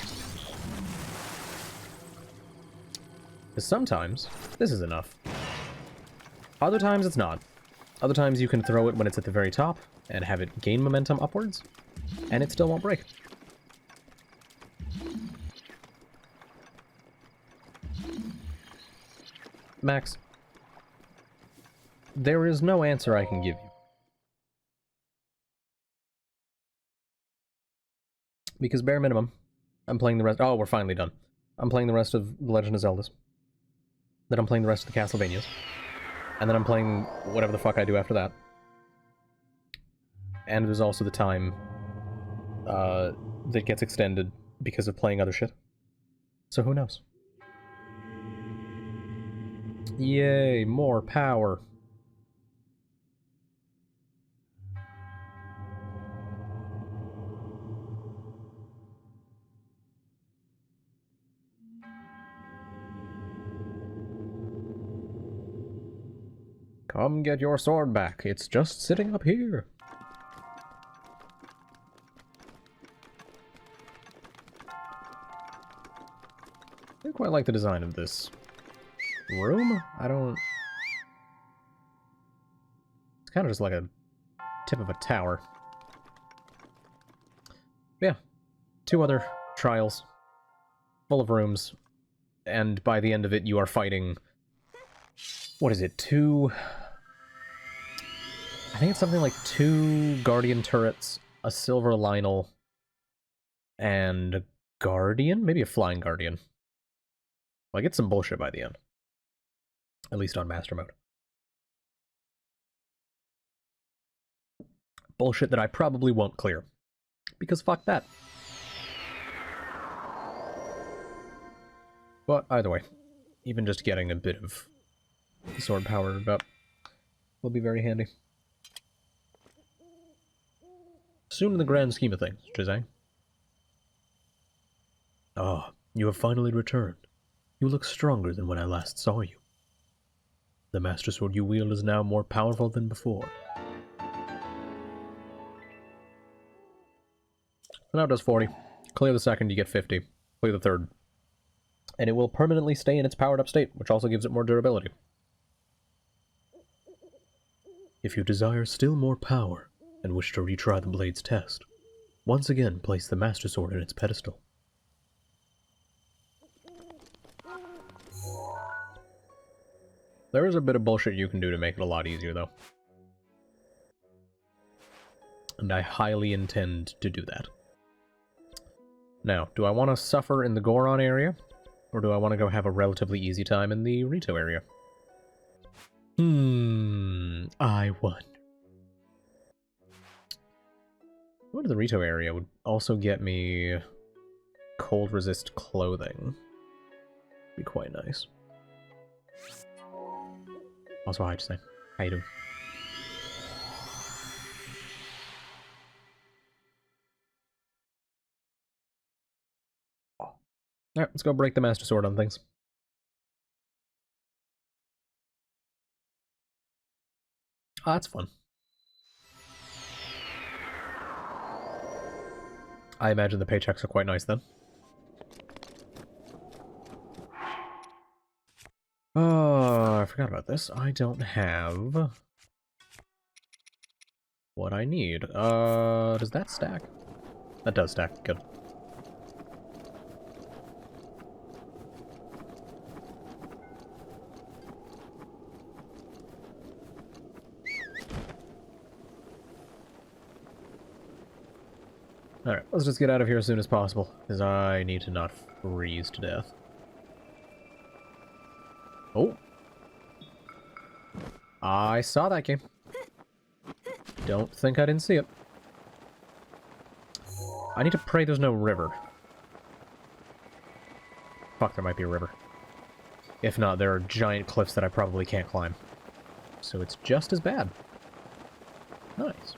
Because sometimes, this is enough. Other times it's not. Other times you can throw it when it's at the very top, and have it gain momentum upwards, and it still won't break. Max, there is no answer I can give you. Because bare minimum, I'm playing the rest... Oh, we're finally done. I'm playing the rest of The Legend of Zeldas. Then I'm playing the rest of the Castlevanias. And then I'm playing whatever the fuck I do after that. And there's also the time that gets extended because of playing other shit. So who knows? Yay, more power. Come get your sword back. It's just sitting up here. quite like the design of this room. I don't... It's kind of just like a tip of a tower. Yeah. 2 other trials. Full of rooms. And by the end of it, you are fighting... What is it? 2... I think it's something like 2 Guardian turrets, a Silver Lionel, and a Guardian? Maybe a Flying Guardian. Well, I get some bullshit by the end. At least on Master Mode. Bullshit that I probably won't clear. Because fuck that. But either way, even just getting a bit of sword power about will be very handy. Soon in the grand scheme of things, Chizang. Ah, you have finally returned. You look stronger than when I last saw you. The Master Sword you wield is now more powerful than before. So now it does 40. Clear the second, you get 50. Clear the third. And it will permanently stay in its powered up state, which also gives it more durability. If you desire still more power, and wish to retry the blade's test, once again place the Master Sword in its pedestal. There is a bit of bullshit you can do to make it a lot easier, though. And I highly intend to do that. Now, do I want to suffer in the Goron area? Or do I want to go have a relatively easy time in the Rito area? I wonder. Going to the Rito area would also get me cold resist clothing. Be quite nice. Also, hi, Jose. How you doing? Oh. Alright, let's go break the Master Sword on things. Ah, that's fun. I imagine the paychecks are quite nice then. Oh, I forgot about this. I don't have what I need. Does that stack? That does stack. Good. Alright, let's just get out of here as soon as possible, because I need to not freeze to death. Oh! I saw that game. Don't think I didn't see it. I need to pray there's no river. Fuck, there might be a river. If not, there are giant cliffs that I probably can't climb. So it's just as bad. Nice.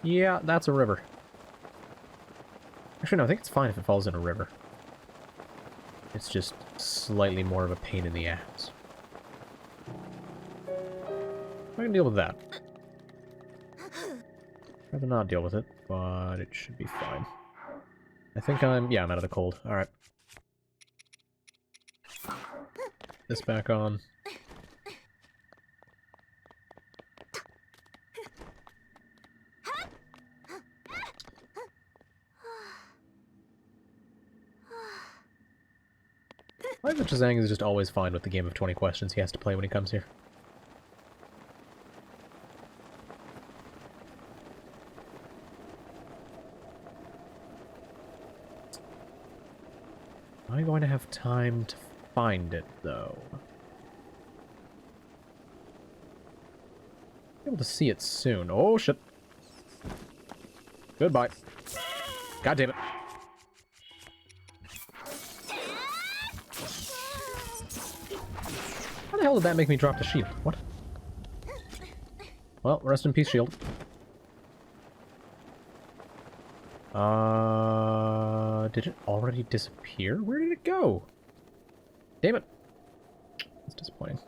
Yeah, that's a river. Actually, no, I think it's fine if it falls in a river. It's just slightly more of a pain in the ass. I can deal with that. Rather not deal with it, but it should be fine. I think yeah, I'm out of the cold. Alright. This back on. I think Zhang is just always fine with the game of 20 questions he has to play when he comes here. Am I going to have time to find it, though? Be able to see it soon. Oh, shit. Goodbye. God damn it. How the hell did that make me drop the shield? What? Well, rest in peace, shield. Did it already disappear? Where did it go? Damn it. That's disappointing.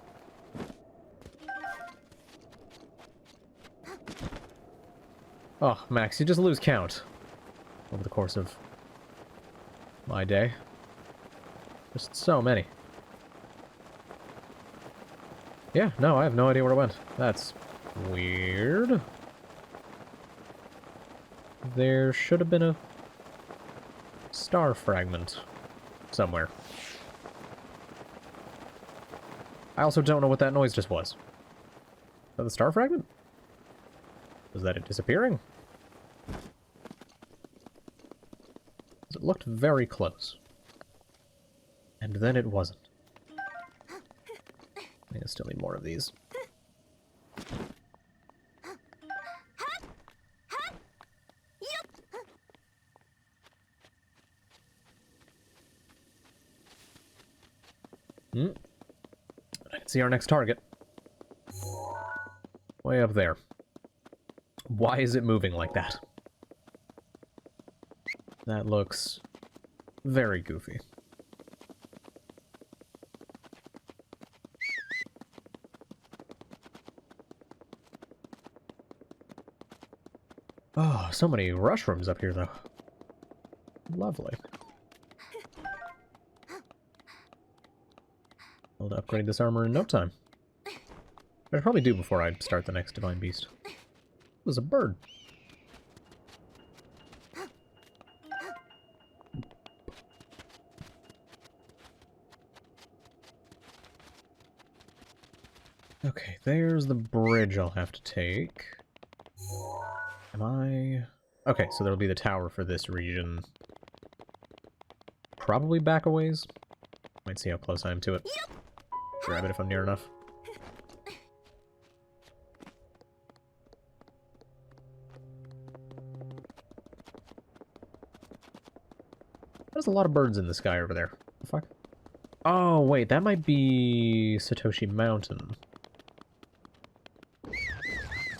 Oh, Max, you just lose count. over the course of my day. Just so many. Yeah, no, I have no idea where it went. That's weird. There should have been a star fragment somewhere. I also don't know what that noise just was. Is that the star fragment? Was that it disappearing? It looked very close. And then it wasn't. I think I still need more of these. I can see our next target. Way up there. Why is it moving like that? That looks very goofy. Oh, so many rushrooms up here, though. Lovely. I'll upgrade this armor in no time. I should probably do before I start the next Divine Beast. It was a bird. Okay, there's the bridge I'll have to take. Am I... Okay, so there'll be the tower for this region. Probably back a ways. Might see how close I am to it. Grab it if I'm near enough. There's a lot of birds in the sky over there. What the fuck? Oh, wait, that might be Satoshi Mountain.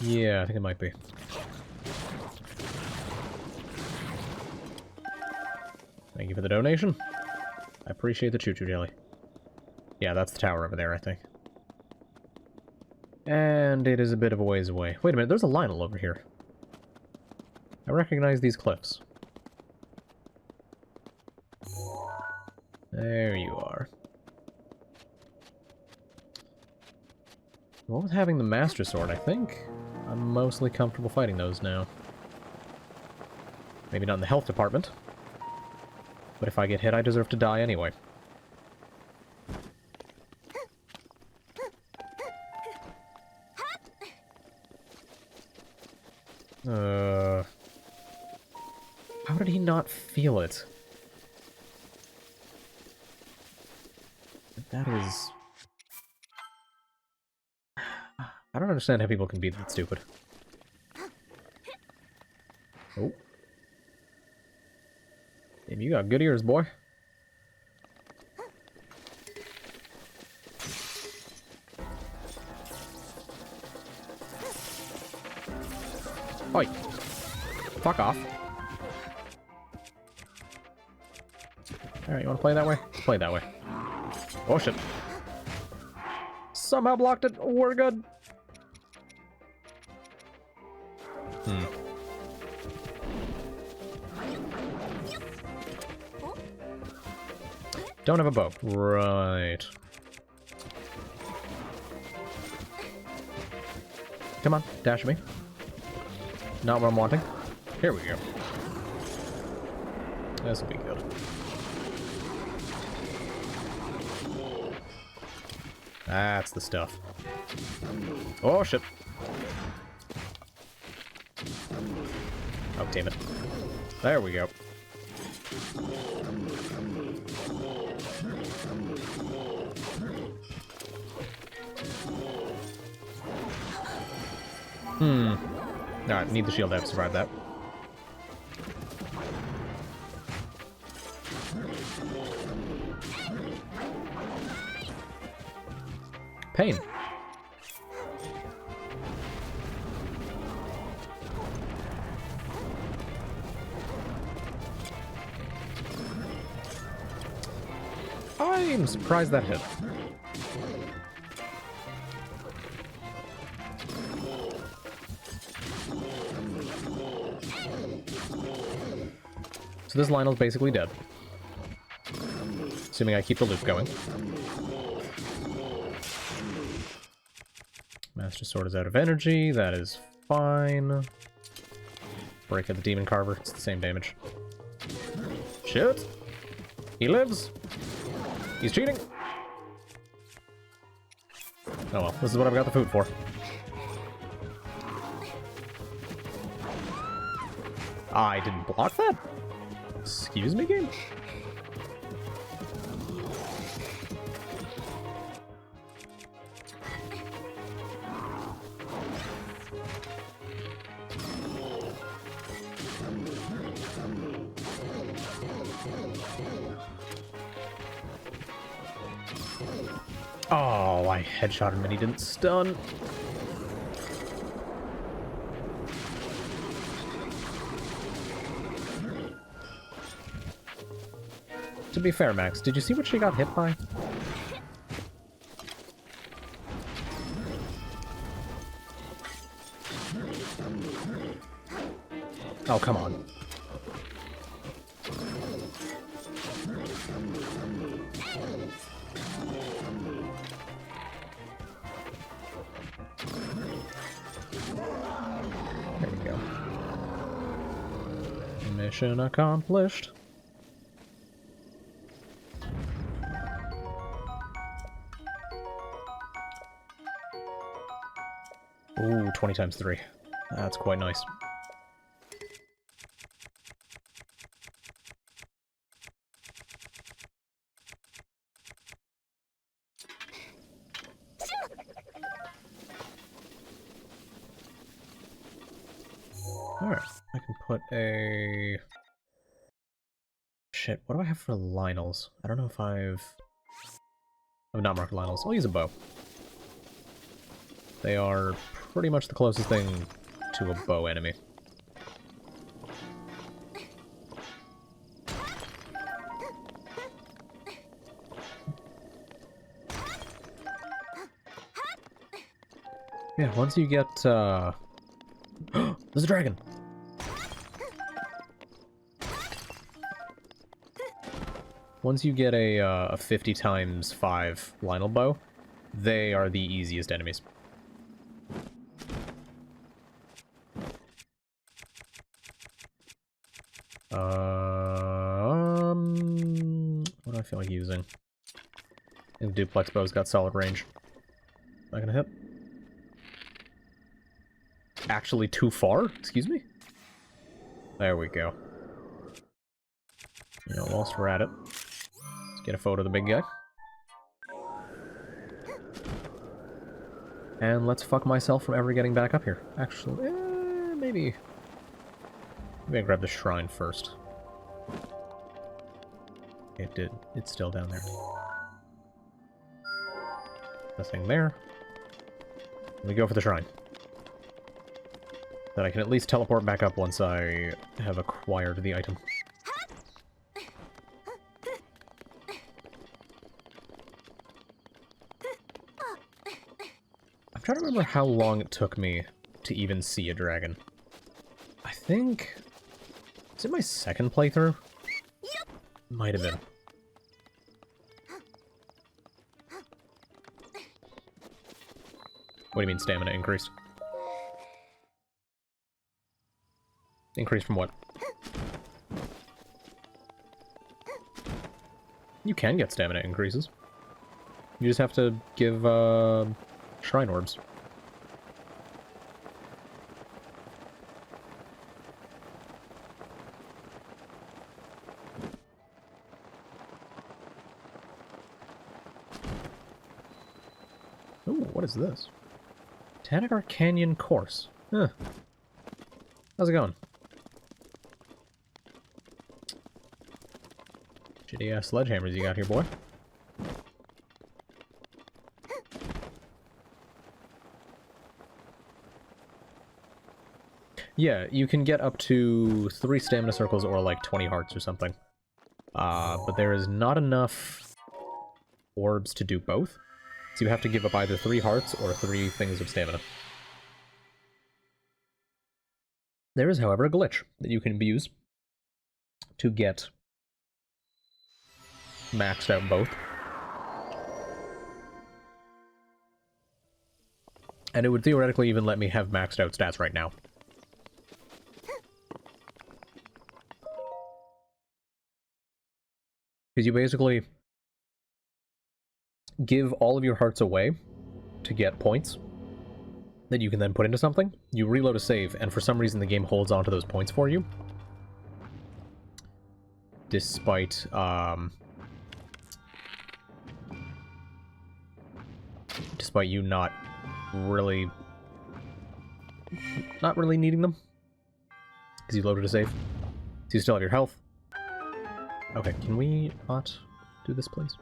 Yeah, I think it might be. Thank you for the donation. I appreciate the choo-choo jelly. Yeah, that's the tower over there, I think. And it is a bit of a ways away. Wait a minute, there's a Lionel over here. I recognize these cliffs. There you are. Well, with having the Master Sword, I think I'm mostly comfortable fighting those now. Maybe not in the health department. But if I get hit, I deserve to die anyway. How did he not feel it? That is... I don't understand how people can be that stupid. Oh. Damn, you got good ears, boy. Oi. Fuck off. Alright, you wanna play that way? Play that way. Oh shit. Somehow blocked it. We're good. Don't have a bow. Right. Come on, dash me. Not what I'm wanting. Here we go. This will be good. That's the stuff. Oh shit. Oh, damn it. There we go. Alright, need the shield to survive that. Pain. I'm surprised that hit. So this Lionel's basically dead. Assuming I keep the loop going. Master Sword is out of energy, that is fine. Break of the Demon Carver, it's the same damage. Shit! He lives! He's cheating! Oh well, this is what I've got the food for. I didn't block that? Excuse me, game? Oh, I headshot him and he didn't stun. To be fair, Max, did you see what she got hit by? Oh, come on. There we go. Mission accomplished. Ooh, 20 times 3. That's quite nice. Alright, I can put a... Shit, what do I have for Lionels? I don't know if I've not marked Lionels. I'll use a bow. They are pretty much the closest thing to a bow enemy. Yeah, once you get, there's a dragon! Once you get a 50 times 5 Lionel bow, they are the easiest enemies. What do I feel like using? I think the duplex bow's got solid range. Not gonna hit. Actually too far? Excuse me? There we go. You know, whilst we're at it, let's get a photo of the big guy. And let's fuck myself from ever getting back up here. Actually, maybe... Maybe I grab the shrine first. It did. It's still down there. Nothing there. Let me go for the shrine. Then I can at least teleport back up once I have acquired the item. I'm trying to remember how long it took me to even see a dragon. I think... Is it my second playthrough? Might have been. What do you mean stamina increased? Increased from what? You can get stamina increases. You just have to give, shrine orbs. Ooh, what is this? Tanagar Canyon Course. Huh. How's it going? Shitty ass sledgehammers you got here, boy. Yeah, you can get up to 3 stamina circles or like 20 hearts or something. But there is not enough orbs to do both. So you have to give up either 3 hearts or 3 things of stamina. There is, however, a glitch that you can use to get maxed out both. And it would theoretically even let me have maxed out stats right now. Because you basically give all of your hearts away to get points that you can then put into something. You reload a save, and for some reason the game holds on to those points for you. Despite, despite you not really needing them. Because you loaded a save. So you still have your health. Okay, can we not do this, please?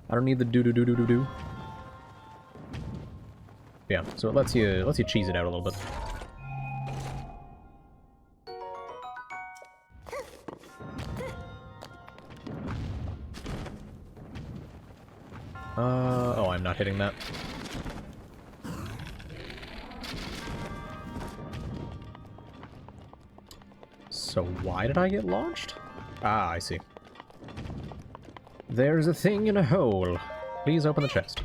I don't need the do-do-do-do-do-do. Yeah, so it lets you cheese it out a little bit. Oh, I'm not hitting that. So why did I get launched? Ah, I see. There's a thing in a hole. Please open the chest.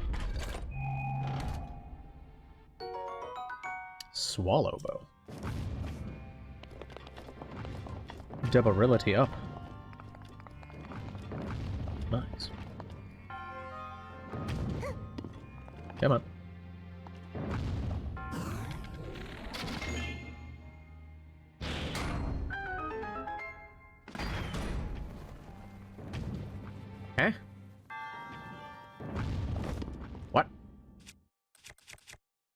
Swallow bow. Double-ability up. Nice. Come on. Huh? What?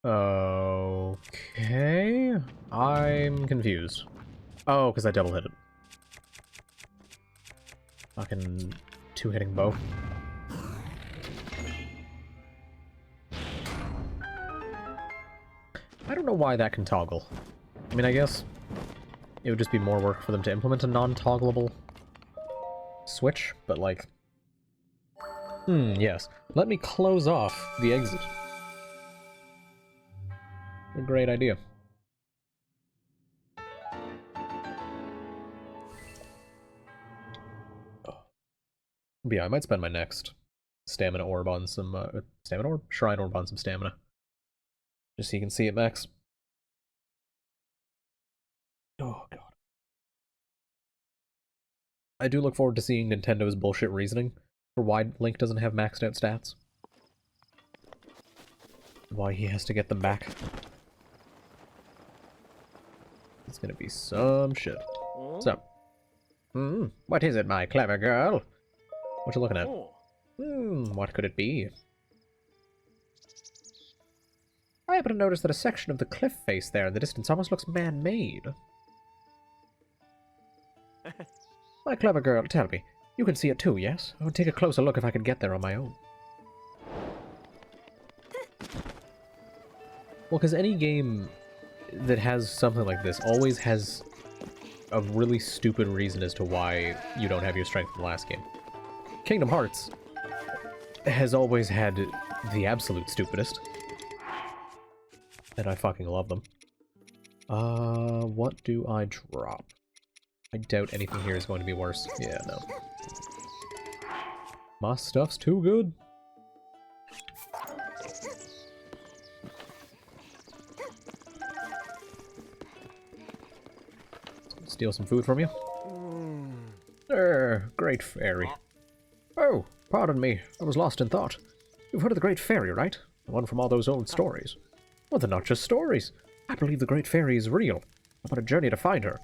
Okay. I'm confused. Oh, because I double hit it. Fucking two-hitting bow. I don't know why that can toggle. I mean, I guess it would just be more work for them to implement a non-toggleable switch, but like... yes. Let me close off the exit. A great idea. Oh. But yeah, I might spend my next stamina orb on some, stamina orb? Shrine orb on some stamina. Just so you can see it max. Oh, God. I do look forward to seeing Nintendo's bullshit reasoning for why Link doesn't have maxed out stats. Why he has to get them back. It's gonna be some shit. So. What is it, my clever girl? What you looking at? What could it be? I happen to notice that a section of the cliff face there in the distance almost looks man-made. My clever girl, tell me. You can see it too, yes? I would take a closer look if I could get there on my own. Well, because any game that has something like this always has a really stupid reason as to why you don't have your strength in the last game. Kingdom Hearts has always had the absolute stupidest. And I fucking love them. What do I drop? I doubt anything here is going to be worse. Yeah, no. My stuff's too good. Steal some food from you. Great Fairy. Oh, pardon me. I was lost in thought. You've heard of the Great Fairy, right? The one from all those old stories. Well, they're not just stories. I believe the Great Fairy is real. I'm on a journey to find her.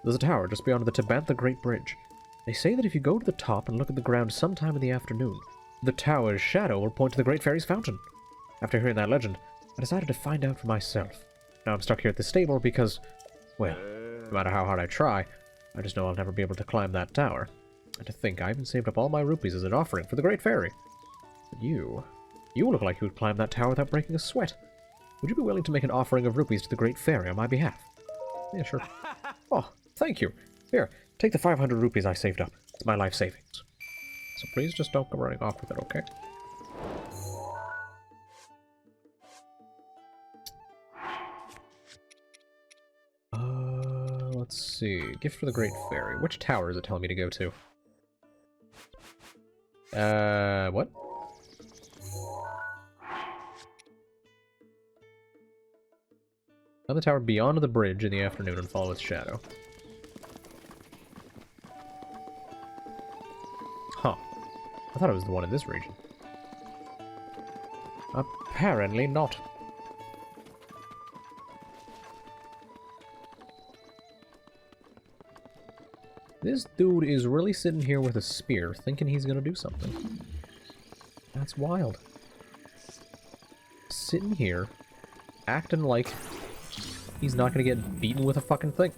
There's a tower just beyond the Tabantha Great Bridge. They say that if you go to the top and look at the ground sometime in the afternoon, the tower's shadow will point to the Great Fairy's fountain. After hearing that legend, I decided to find out for myself. Now I'm stuck here at the stable because, well, no matter how hard I try, I just know I'll never be able to climb that tower. And to think I even saved up all my rupees as an offering for the Great Fairy. But you look like you would climb that tower without breaking a sweat. Would you be willing to make an offering of rupees to the Great Fairy on my behalf? Yeah, sure. Oh, thank you. Here, take the 500 rupees I saved up. It's my life savings. So please just don't go running off with it, okay? Let's see. Gift for the Great Fairy. Which tower is it telling me to go to? What? On the tower beyond the bridge in the afternoon and follow its shadow. Huh. I thought it was the one in this region. Apparently not. This dude is really sitting here with a spear, thinking he's gonna do something. That's wild. Sitting here, acting like he's not gonna get beaten with a fucking thing.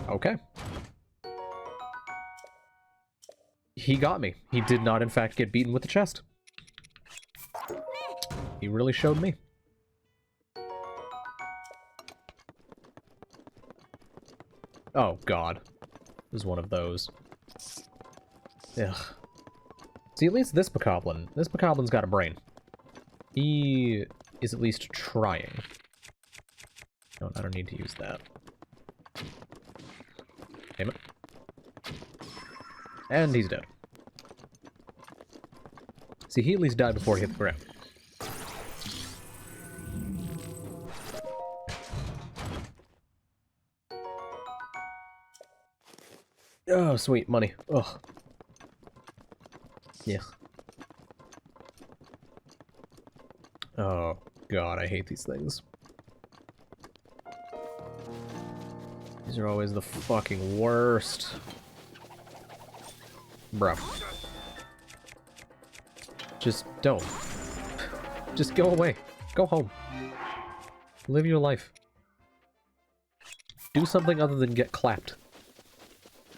Okay. He got me. He did not, in fact, get beaten with the chest. He really showed me. Oh, God. This is one of those. Ugh. See, at least this Bokoblin, got a brain. He is at least trying. No, I don't need to use that. Damn it. And he's dead. See, he at least died before he hit the ground. Oh, sweet, money. Ugh. Yeah. Oh, God, I hate these things. These are always the fucking worst. Bro. Just don't. Just go away. Go home. Live your life. Do something other than get clapped.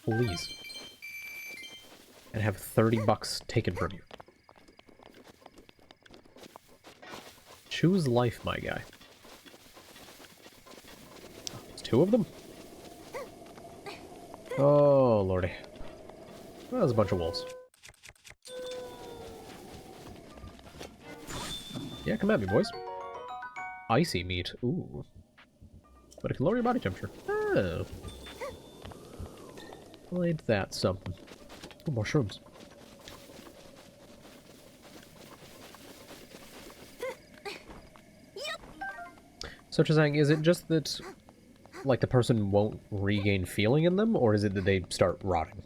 Please. And have 30 bucks taken from you. Choose life, my guy. There's two of them? Oh, lordy. Well, there's a bunch of wolves. Yeah, come at me, boys. Icy meat. Ooh. But it can lower your body temperature. Oh. Well, ain't that something. Oh, more shrooms. So, Chazang, is it just that, like, the person won't regain feeling in them, or is it that they start rotting?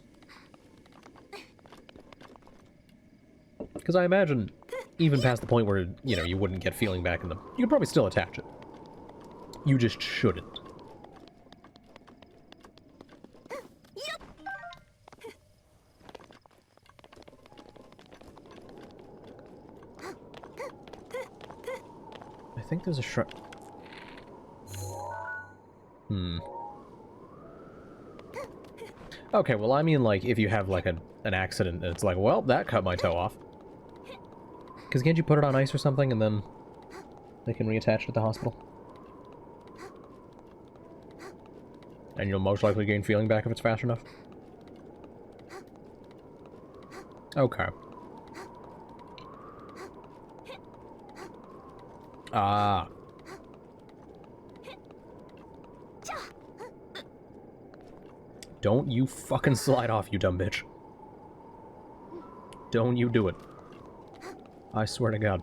Because I imagine, even past the point where, you know, you wouldn't get feeling back in them, you could probably still attach it. You just shouldn't. I think there's a shrine. Okay, well, I mean, like, if you have, like, an accident, and it's like, well, that cut my toe off. Because can't you put it on ice or something, and then they can reattach it at the hospital? And you'll most likely gain feeling back if it's fast enough? Okay. Ah. Don't you fucking slide off, you dumb bitch. Don't you do it. I swear to God.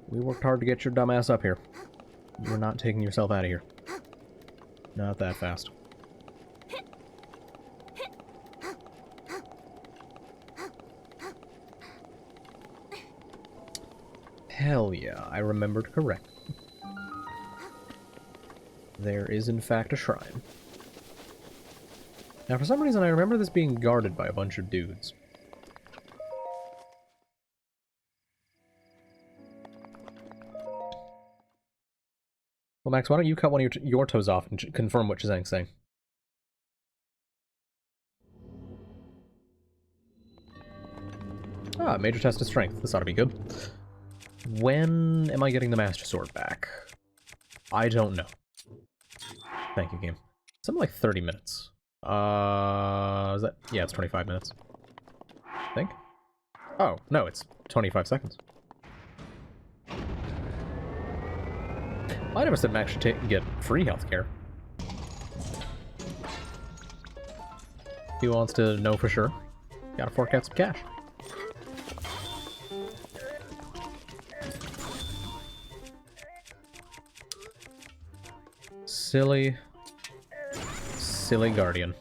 We worked hard to get your dumb ass up here. You're not taking yourself out of here. Not that fast. Hell yeah, I remembered correctly. There is, in fact, a shrine. Now, for some reason, I remember this being guarded by a bunch of dudes. Well, Max, why don't you cut one of your toes off and confirm what Chazang's saying? Ah, major test of strength. This ought to be good. When am I getting the Master Sword back? I don't know. Thank you, game. Something like 30 minutes. Is that... Yeah, it's 25 minutes. I think? Oh, no, it's 25 seconds. I never said Max should get free healthcare. He wants to know for sure. Gotta fork out some cash. Silly Guardian.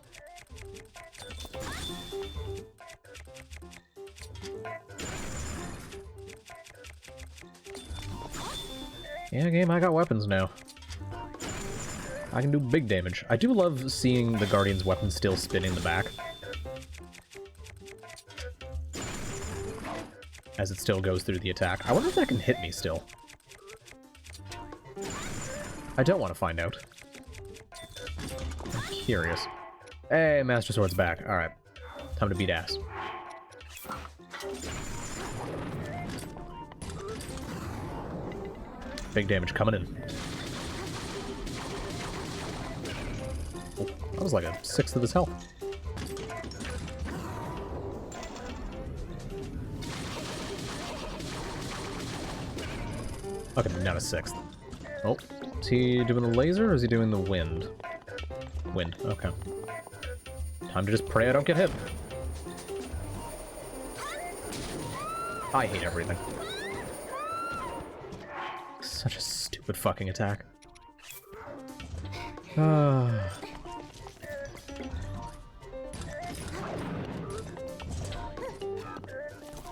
Yeah, game, I got weapons now. I can do big damage. I do love seeing the Guardian's weapon still spin in the back. As it still goes through the attack. I wonder if that can hit me still. I don't want to find out. I'm curious. Hey, Master Sword's back. Alright. Time to beat ass. Big damage coming in. Oh, that was like a sixth of his health. Okay, not a sixth. Oh, is he doing the laser or is he doing the wind? Wind, okay. Time to just pray I don't get hit. I hate everything. Such a stupid fucking attack. Damn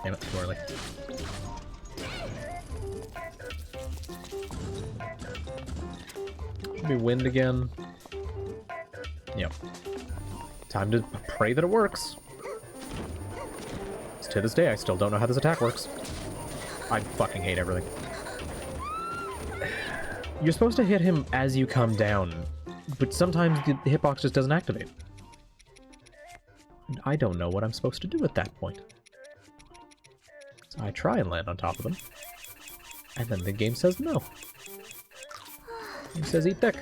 it, too early. Should be wind again. Yep. Time to pray that it works. To this day, I still don't know how this attack works. I fucking hate everything. You're supposed to hit him as you come down, but sometimes the hitbox just doesn't activate. And I don't know what I'm supposed to do at that point. So I try and land on top of him, and then the game says no. It says eat dick.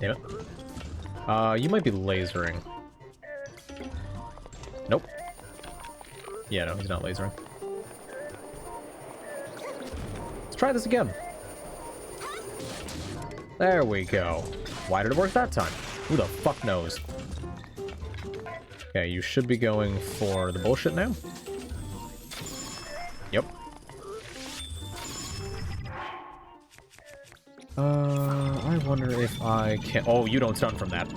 Damn it. You might be lasering. Nope. Yeah, no, he's not lasering. Let's try this again. There we go. Why did it work that time? Who the fuck knows? Okay, you should be going for the bullshit now. Yep. I wonder if I can... Oh, you don't stun from that.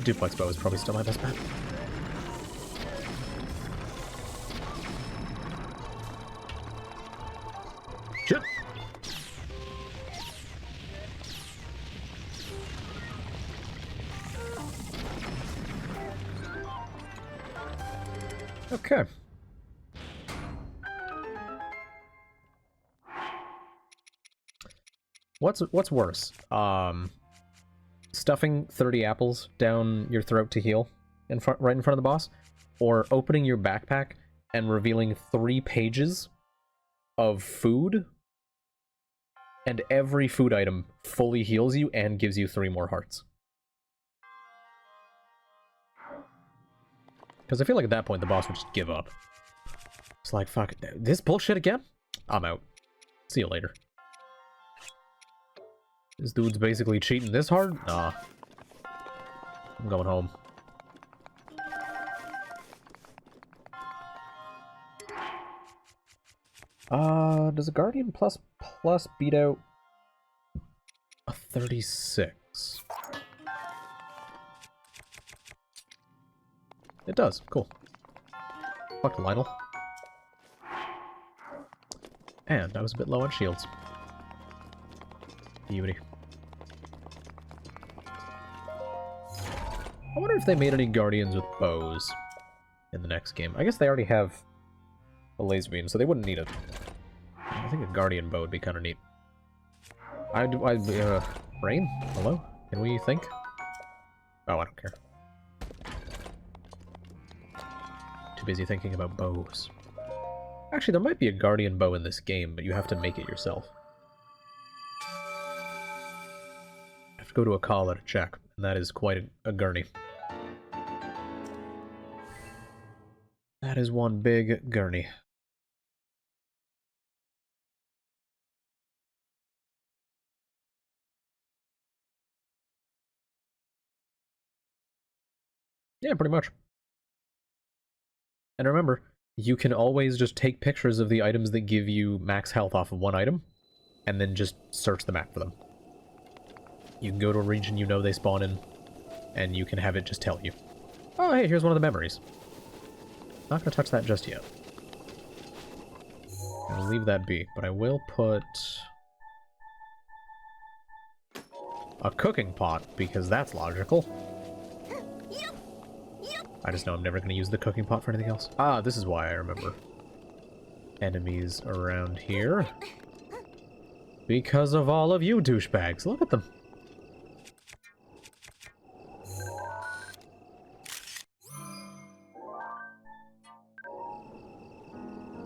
Duplex bow is probably still my best bet. Shit! Okay. What's worse? Stuffing 30 apples down your throat to heal right in front of the boss, or opening your backpack and revealing 3 pages of food, and every food item fully heals you and gives you 3 more hearts. Because I feel like at that point the boss would just give up. It's like, fuck, this bullshit again? I'm out. See you later. This dude's basically cheating this hard? Nah. I'm going home. Does a Guardian plus beat out a 36? It does. Cool. Fuck Lionel. And I was a bit low on shields. Beauty. I wonder if they made any guardians with bows in the next game. I guess they already have a laser beam, so they wouldn't need it. I think a guardian bow would be kind of neat. Rain? Hello? Can we think? Oh, I don't care. Too busy thinking about bows. Actually, there might be a guardian bow in this game, but you have to make it yourself. I have to go to a call to check, and that is quite a gurney. That is one big gurney. Yeah, pretty much. And remember, you can always just take pictures of the items that give you max health off of one item, and then just search the map for them. You can go to a region you know they spawn in, and you can have it just tell you. Oh, hey, here's one of the memories. Not gonna touch that just yet. I'll leave that be, but I will put a cooking pot, because that's logical. I just know I'm never going to use the cooking pot for anything else. Ah, this is why I remember. Enemies around here. Because of all of you douchebags. Look at them.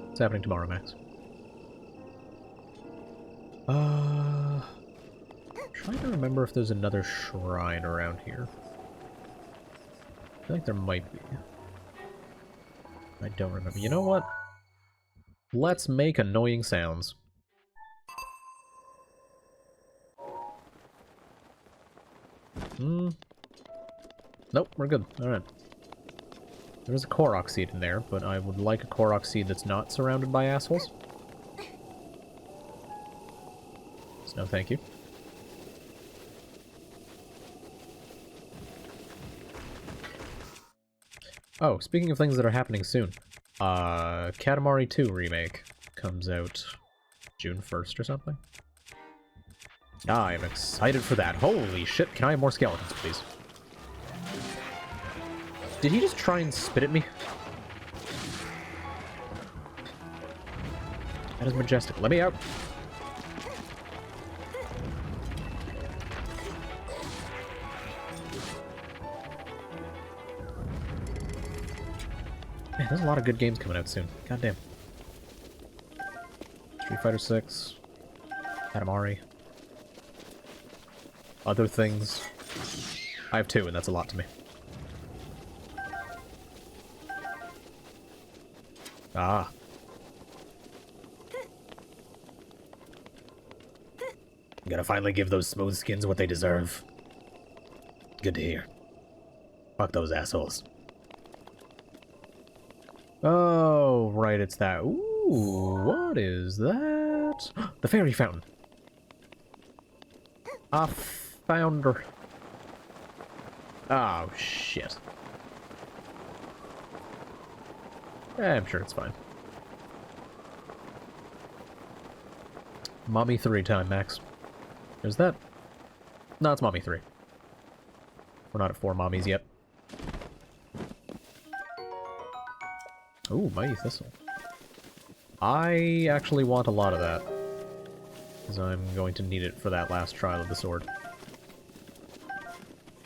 What's happening tomorrow, Max? Trying to remember if there's another shrine around here. I feel like there might be. I don't remember. You know what? Let's make annoying sounds. Nope, we're good. Alright. There's a Korok seed in there, but I would like a Korok seed that's not surrounded by assholes. So no thank you. Oh, speaking of things that are happening soon, Katamari 2 remake comes out June 1st or something. I am excited for that. Holy shit, can I have more skeletons, please? Did he just try and spit at me? That is majestic. Let me out! Man, there's a lot of good games coming out soon. Goddamn. Street Fighter 6, Katamari, other things. I have 2, and that's a lot to me. Ah. I'm gonna finally give those smooth skins what they deserve. Good to hear. Fuck those assholes. Oh, right, it's that. Ooh, what is that? The fairy fountain. I found her. Oh, shit. I'm sure it's fine. Mommy 3 time, Max. There's that. No, it's Mommy 3. We're not at 4 mommies yet. Ooh, Mighty Thistle. I actually want a lot of that, because I'm going to need it for that last Trial of the Sword.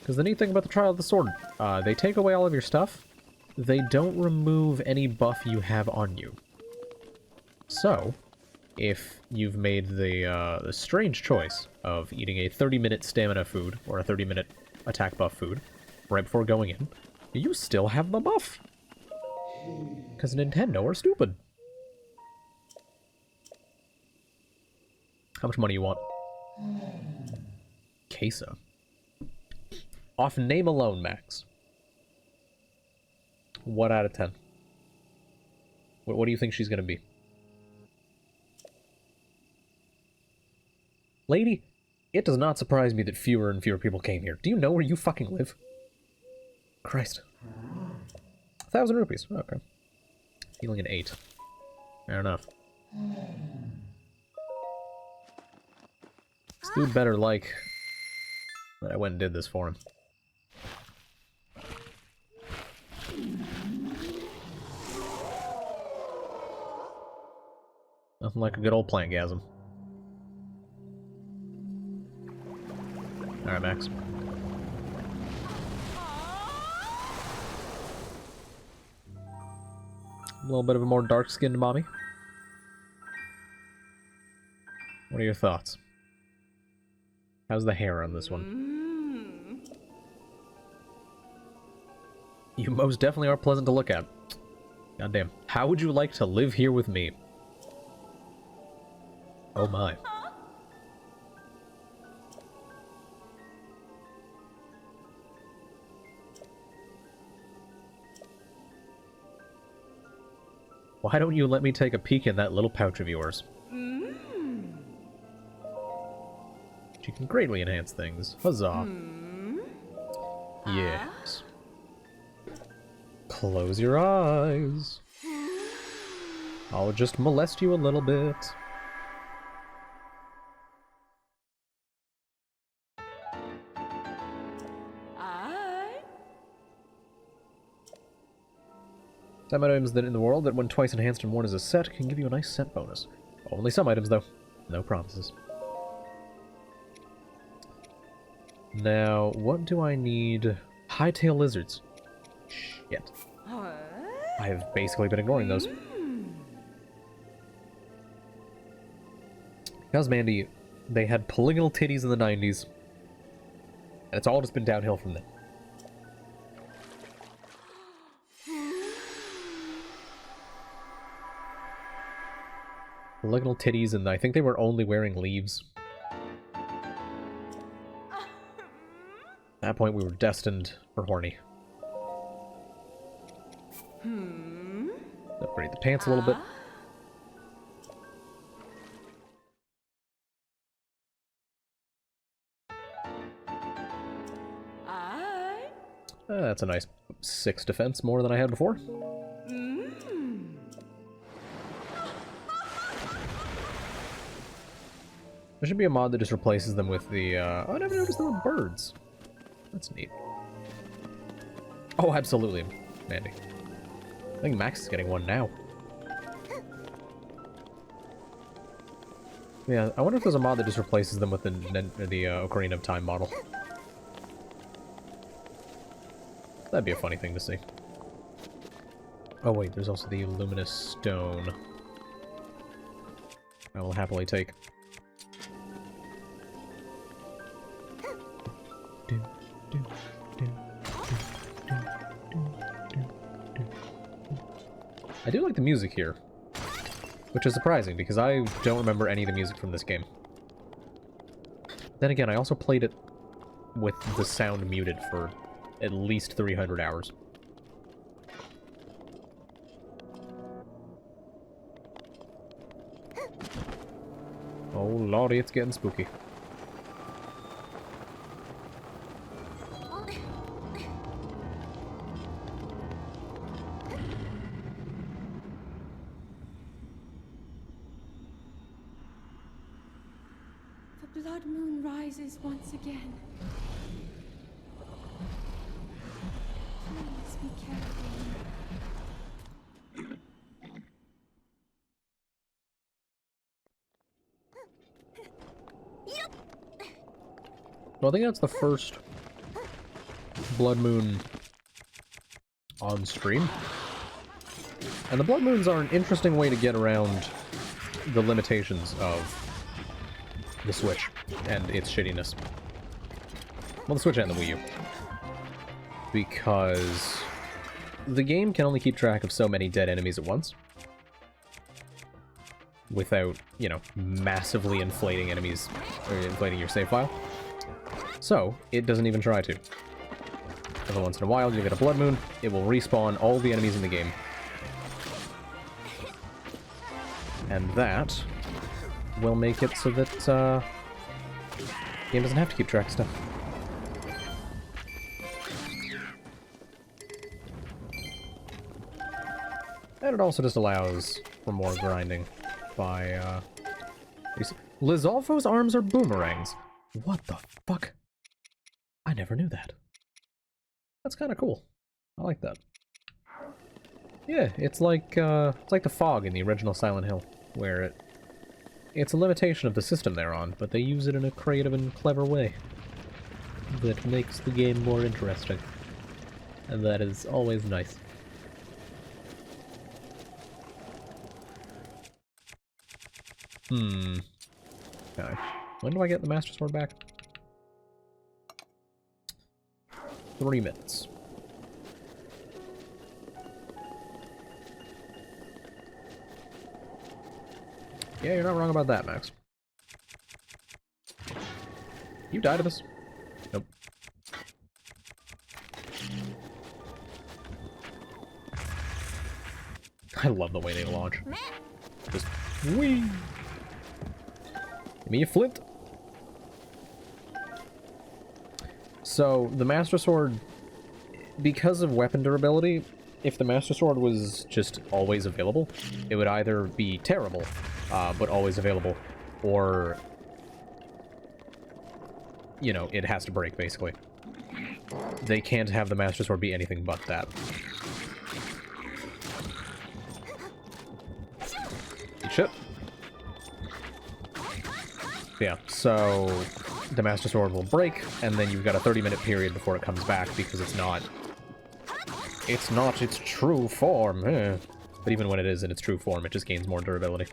Because the neat thing about the Trial of the Sword, they take away all of your stuff. They don't remove any buff you have on you. So, if you've made the strange choice of eating a 30-minute stamina food, or a 30-minute attack buff food, right before going in, you still have the buff. Because Nintendo are stupid. How much money you want? Queso. Off name alone, Max. What out of 10? What do you think she's gonna be? Lady, it does not surprise me that fewer and fewer people came here. Do you know where you fucking live? Christ. 1,000 rupees. Okay. Healing an 8. Fair enough. This dude better like that I went and did this for him. Nothing like a good old plant-gasm. Alright, Max. A little bit of a more dark-skinned mommy. What are your thoughts? How's the hair on this one? You most definitely are pleasant to look at. Goddamn. How would you like to live here with me? Oh my. Why don't you let me take a peek in that little pouch of yours? She can greatly enhance things. Huzzah. Yes. Close your eyes. I'll just molest you a little bit. Some items that in the world that when twice enhanced and worn as a set can give you a nice set bonus. Only some items though. No promises. Now, what do I need? Hightail lizards. Shit. I've basically been ignoring those. Because, Mandy, they had polygonal titties in the 90s. And it's all just been downhill from then. Polygonal titties, and I think they were only wearing leaves. At that point, we were destined for horny. Upgrade the pants a little bit. That's a nice 6 defense, more than I had before. There should be a mod that just replaces them with the, oh, I never noticed there were birds. That's neat. Oh, absolutely, Mandy. I think Max is getting one now. Yeah, I wonder if there's a mod that just replaces them with the Ocarina of Time model. That'd be a funny thing to see. Oh wait, there's also the luminous stone. I will happily take. I do like the music here, which is surprising because I don't remember any of the music from this game. Then again, I also played it with the sound muted for at least 300 hours. Oh lordy, it's getting spooky. The blood moon rises once again. Please be careful. Well, I think that's the first blood moon on stream. And the blood moons are an interesting way to get around the limitations of the Switch and its shittiness. Well, the Switch and the Wii U. Because the game can only keep track of so many dead enemies at once. Without, you know, massively inflating enemies, or inflating your save file. So, it doesn't even try to. Every once in a while, you get a blood moon, it will respawn all the enemies in the game. And that will make it so that, the game doesn't have to keep track of stuff. And it also just allows for more grinding by, Lizalfo's arms are boomerangs. What the fuck? I never knew that. That's kind of cool. I like that. Yeah, it's like the fog in the original Silent Hill, where it it's a limitation of the system they're on, but they use it in a creative and clever way that makes the game more interesting. And that is always nice. Okay. When do I get the Master Sword back? 3 minutes. Yeah, you're not wrong about that, Max. You died of this? Nope. I love the way they launch. Just whee! Give me a flint. So, the Master Sword, because of weapon durability, if the Master Sword was just always available, it would either be terrible, but always available, or, you know, it has to break, basically. They can't have the Master Sword be anything but that. Eat shit. Yeah, so the Master Sword will break, and then you've got a 30-minute period before it comes back, because it's not its true form. But even when it is in its true form, it just gains more durability.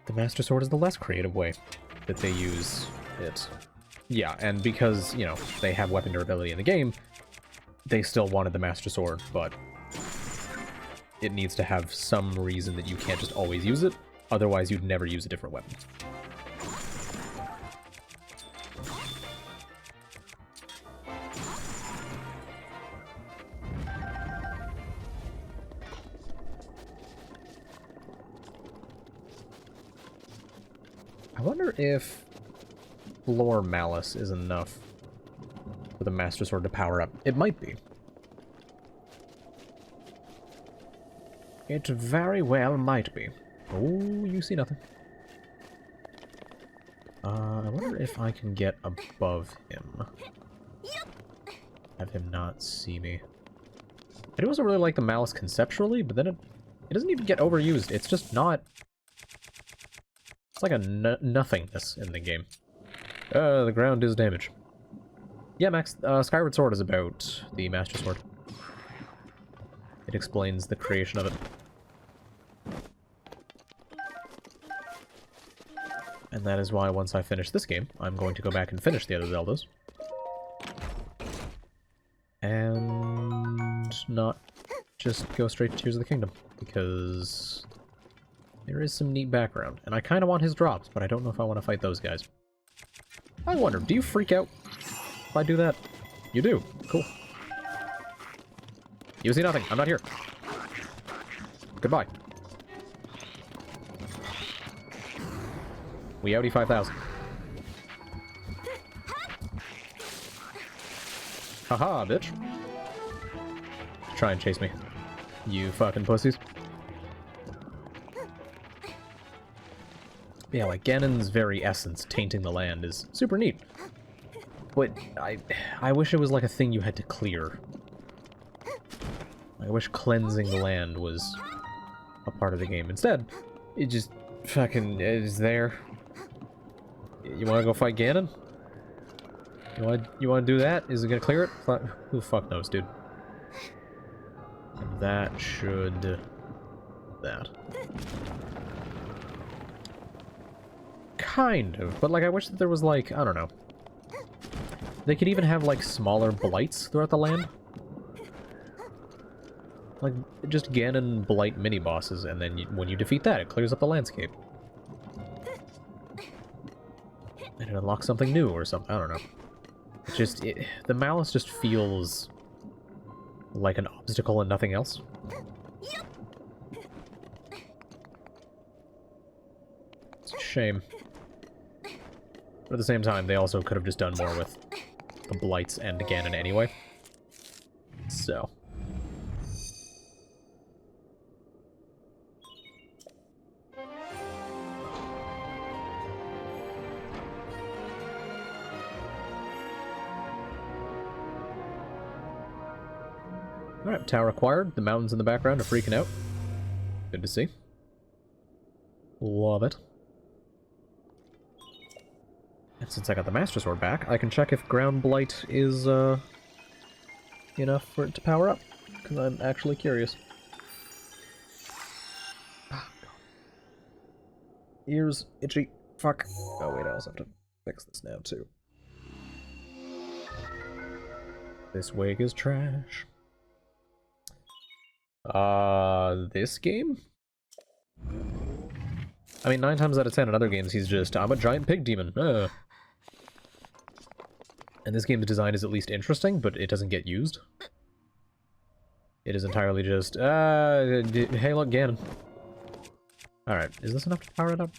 The Master Sword is the less creative way that they use it. Yeah, and because, you know, they have weapon durability in the game, they still wanted the Master Sword, but it needs to have some reason that you can't just always use it, otherwise you'd never use a different weapon. I wonder if Lore Malice is enough for the Master Sword to power up. It might be. It very well might be. Oh, you see nothing. I wonder if I can get above him. Have him not see me. I do also really like the Malice conceptually, but then it doesn't even get overused. It's just not... It's like a nothingness in the game. The ground is damaged. Yeah, Max, Skyward Sword is about the Master Sword. It explains the creation of it. And that is why once I finish this game, I'm going to go back and finish the other Zeldas. And not just go straight to Tears of the Kingdom, because there is some neat background. And I kind of want his drops, but I don't know if I want to fight those guys. I wonder, do you freak out if I do that? You do. Cool. You see nothing. I'm not here. Goodbye. We outie 5,000. Haha, bitch. Try and chase me. You fucking pussies. Yeah, like, Ganon's very essence tainting the land is super neat. But I wish it was like a thing you had to clear. I wish cleansing the land was a part of the game. Instead, it just fucking is there. You wanna go fight Ganon? You wanna do that? Is it gonna clear it? Who the fuck knows, dude? And that should... that. Kind of, but like I wish that there was like, I don't know. They could even have like smaller blights throughout the land. Like, just Ganon blight mini-bosses, and then when you defeat that, it clears up the landscape. And it unlocks something new or something, I don't know. It just, the Malice just feels like an obstacle and nothing else. It's a shame. But at the same time, they also could have just done more with the blights and Ganon anyway. So... Alright, tower acquired. The mountains in the background are freaking out. Good to see. Love it. And since I got the Master Sword back, I can check if Ground Blight is, enough for it to power up. Because I'm actually curious. Ah, God. Ears itchy. Fuck. Oh wait, I also have to fix this now too. This wig is trash. This game? I mean, 9 times out of 10 in other games, he's just, I'm a giant pig demon. And this game's design is at least interesting, but it doesn't get used. It is entirely just, hey look, Ganon. Alright, is this enough to power it up?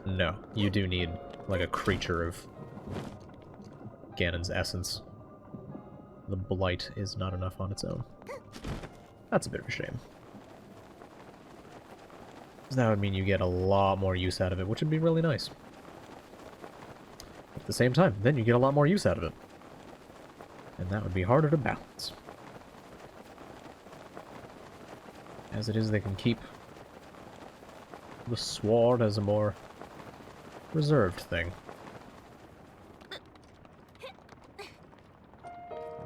No, you do need, like, a creature of Ganon's essence. The Blight is not enough on its own. That's a bit of a shame. Because that would mean you get a lot more use out of it, which would be really nice. At the same time, then you get a lot more use out of it. And that would be harder to balance. As it is, they can keep the sword as a more reserved thing.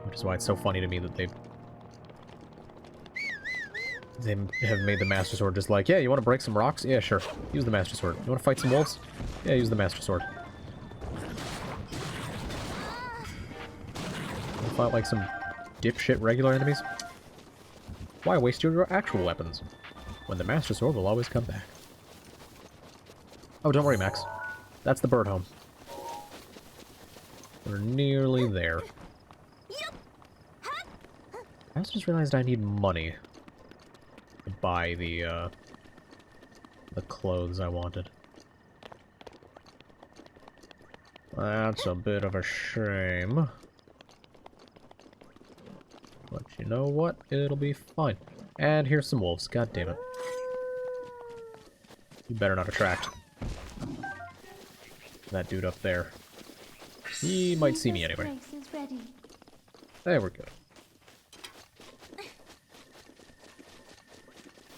Which is why it's so funny to me that they have made the Master Sword just like, yeah, you want to break some rocks? Yeah, sure. Use the Master Sword. You want to fight some wolves? Yeah, use the Master Sword. You want to fight like some dipshit regular enemies? Why waste your actual weapons? When the Master Sword will always come back. Oh, don't worry, Max. That's the bird home. We're nearly there. I also just realized I need money to buy the clothes I wanted. That's a bit of a shame. But you know what? It'll be fine. And here's some wolves. God damn it. You better not attract that dude up there. He might see me anyway. There we're good.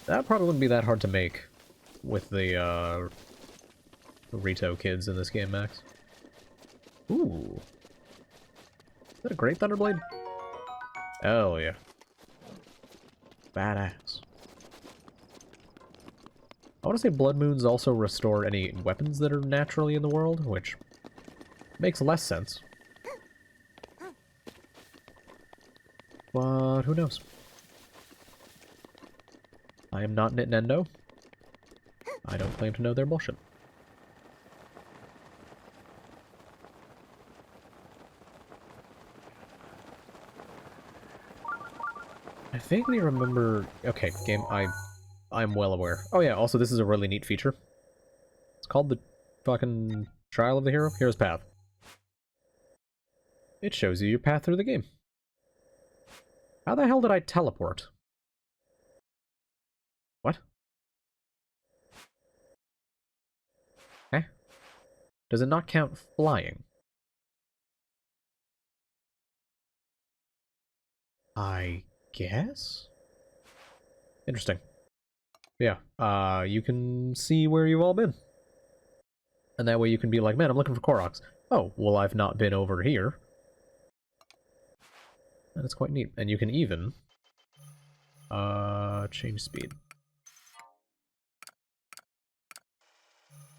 That probably wouldn't be that hard to make with the Rito kids in this game, Max. Ooh. Is that a Great Thunderblade? Hell yeah. Badass. I want to say Blood Moons also restore any weapons that are naturally in the world, which makes less sense. But who knows? I am not Nintendo. I don't claim to know their bullshit. I vaguely remember... Okay, game, I'm well aware. Oh yeah, also this is a really neat feature. It's called the fucking Trial of the Hero. Hero's Path. It shows you your path through the game. How the hell did I teleport? What? Eh? Does it not count flying? I guess? Interesting. Yeah, you can see where you've all been. And that way you can be like, man, I'm looking for Koroks. Oh, well, I've not been over here. And it's quite neat. And you can even... change speed.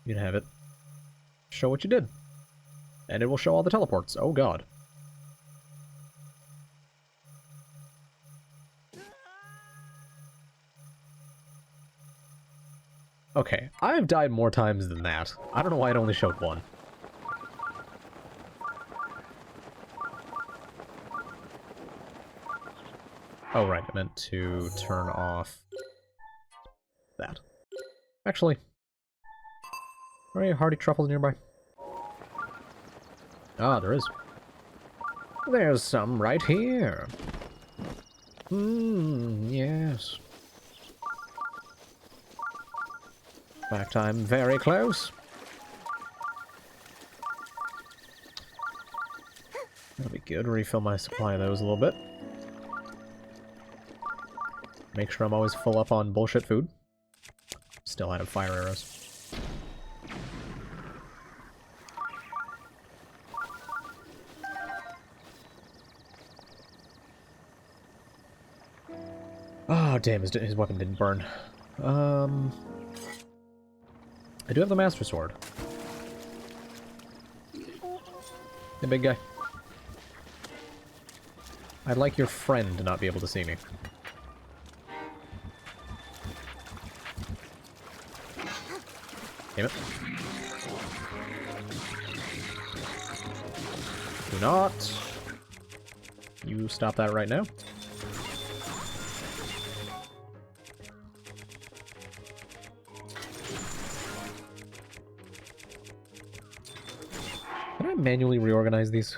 You can have it show what you did. And it will show all the teleports. Oh god. Okay, I've died more times than that. I don't know why it only showed one. Oh right, I meant to turn off that. Actually, are any hardy truffles nearby? Ah, there is. There's some right here. Yes. In fact, I'm very close. That'll be good. Refill my supply of those a little bit. Make sure I'm always full up on bullshit food. Still out of fire arrows. Oh, damn, his weapon didn't burn. I do have the Master Sword. Hey, big guy. I'd like your friend to not be able to see me. Damn it. Do not. You stop that right now. Can I manually reorganize these?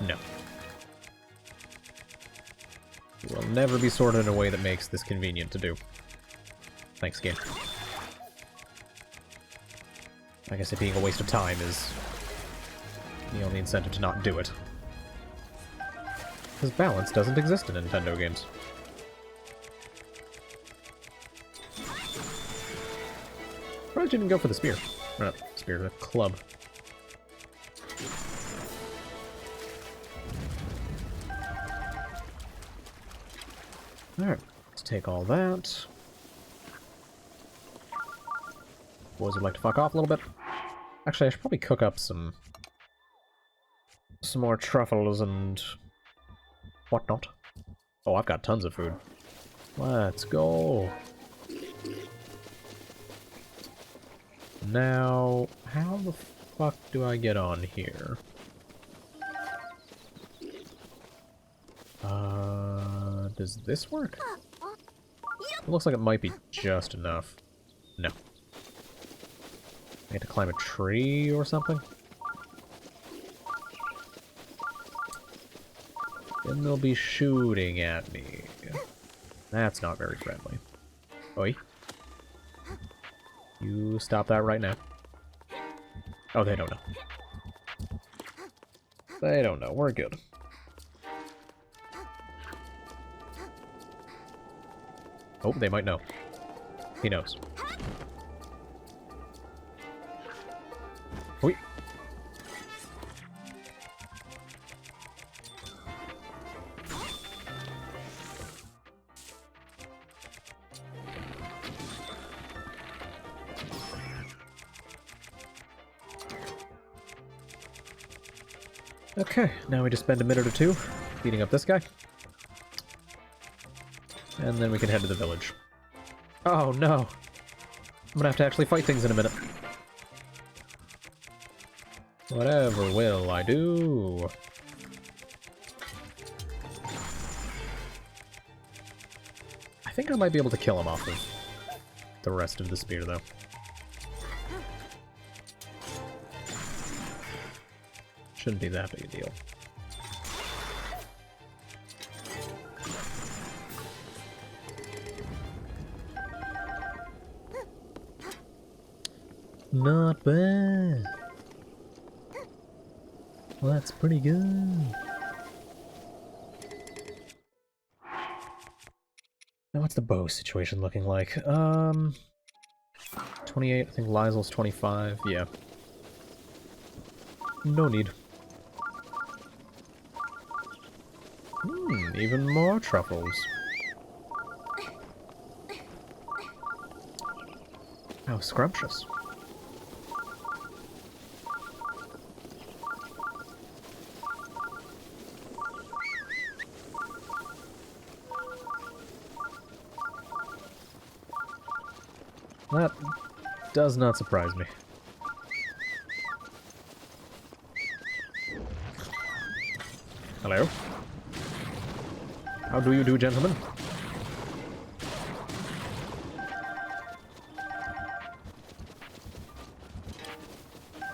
No. It will never be sorted in a way that makes this convenient to do. Thanks, game. I guess it being a waste of time is the only incentive to not do it. Because balance doesn't exist in Nintendo games. Probably didn't go for the spear. Or not spear, the club. Alright, let's take all that. Boys would like to fuck off a little bit. Actually, I should probably cook up some more truffles and whatnot. Oh, I've got tons of food. Let's go. Now, how the fuck do I get on here? Does this work? It looks like it might be just enough. No. I have to climb a tree or something? Then they'll be shooting at me. That's not very friendly. Oi. You stop that right now. Oh, they don't know. They don't know. We're good. Oh, they might know. He knows. Oi. Okay, now we just spend a minute or two beating up this guy. And then we can head to the village. Oh no! I'm gonna have to actually fight things in a minute. Whatever will I do? I think I might be able to kill him off of the rest of the spear, though. Shouldn't be that big a deal. Not bad. Well, that's pretty good. Now, what's the bow situation looking like? 28, I think Lysel's 25, yeah. No need. Even more truffles. How scrumptious. That does not surprise me. Hello? How do you do, gentlemen?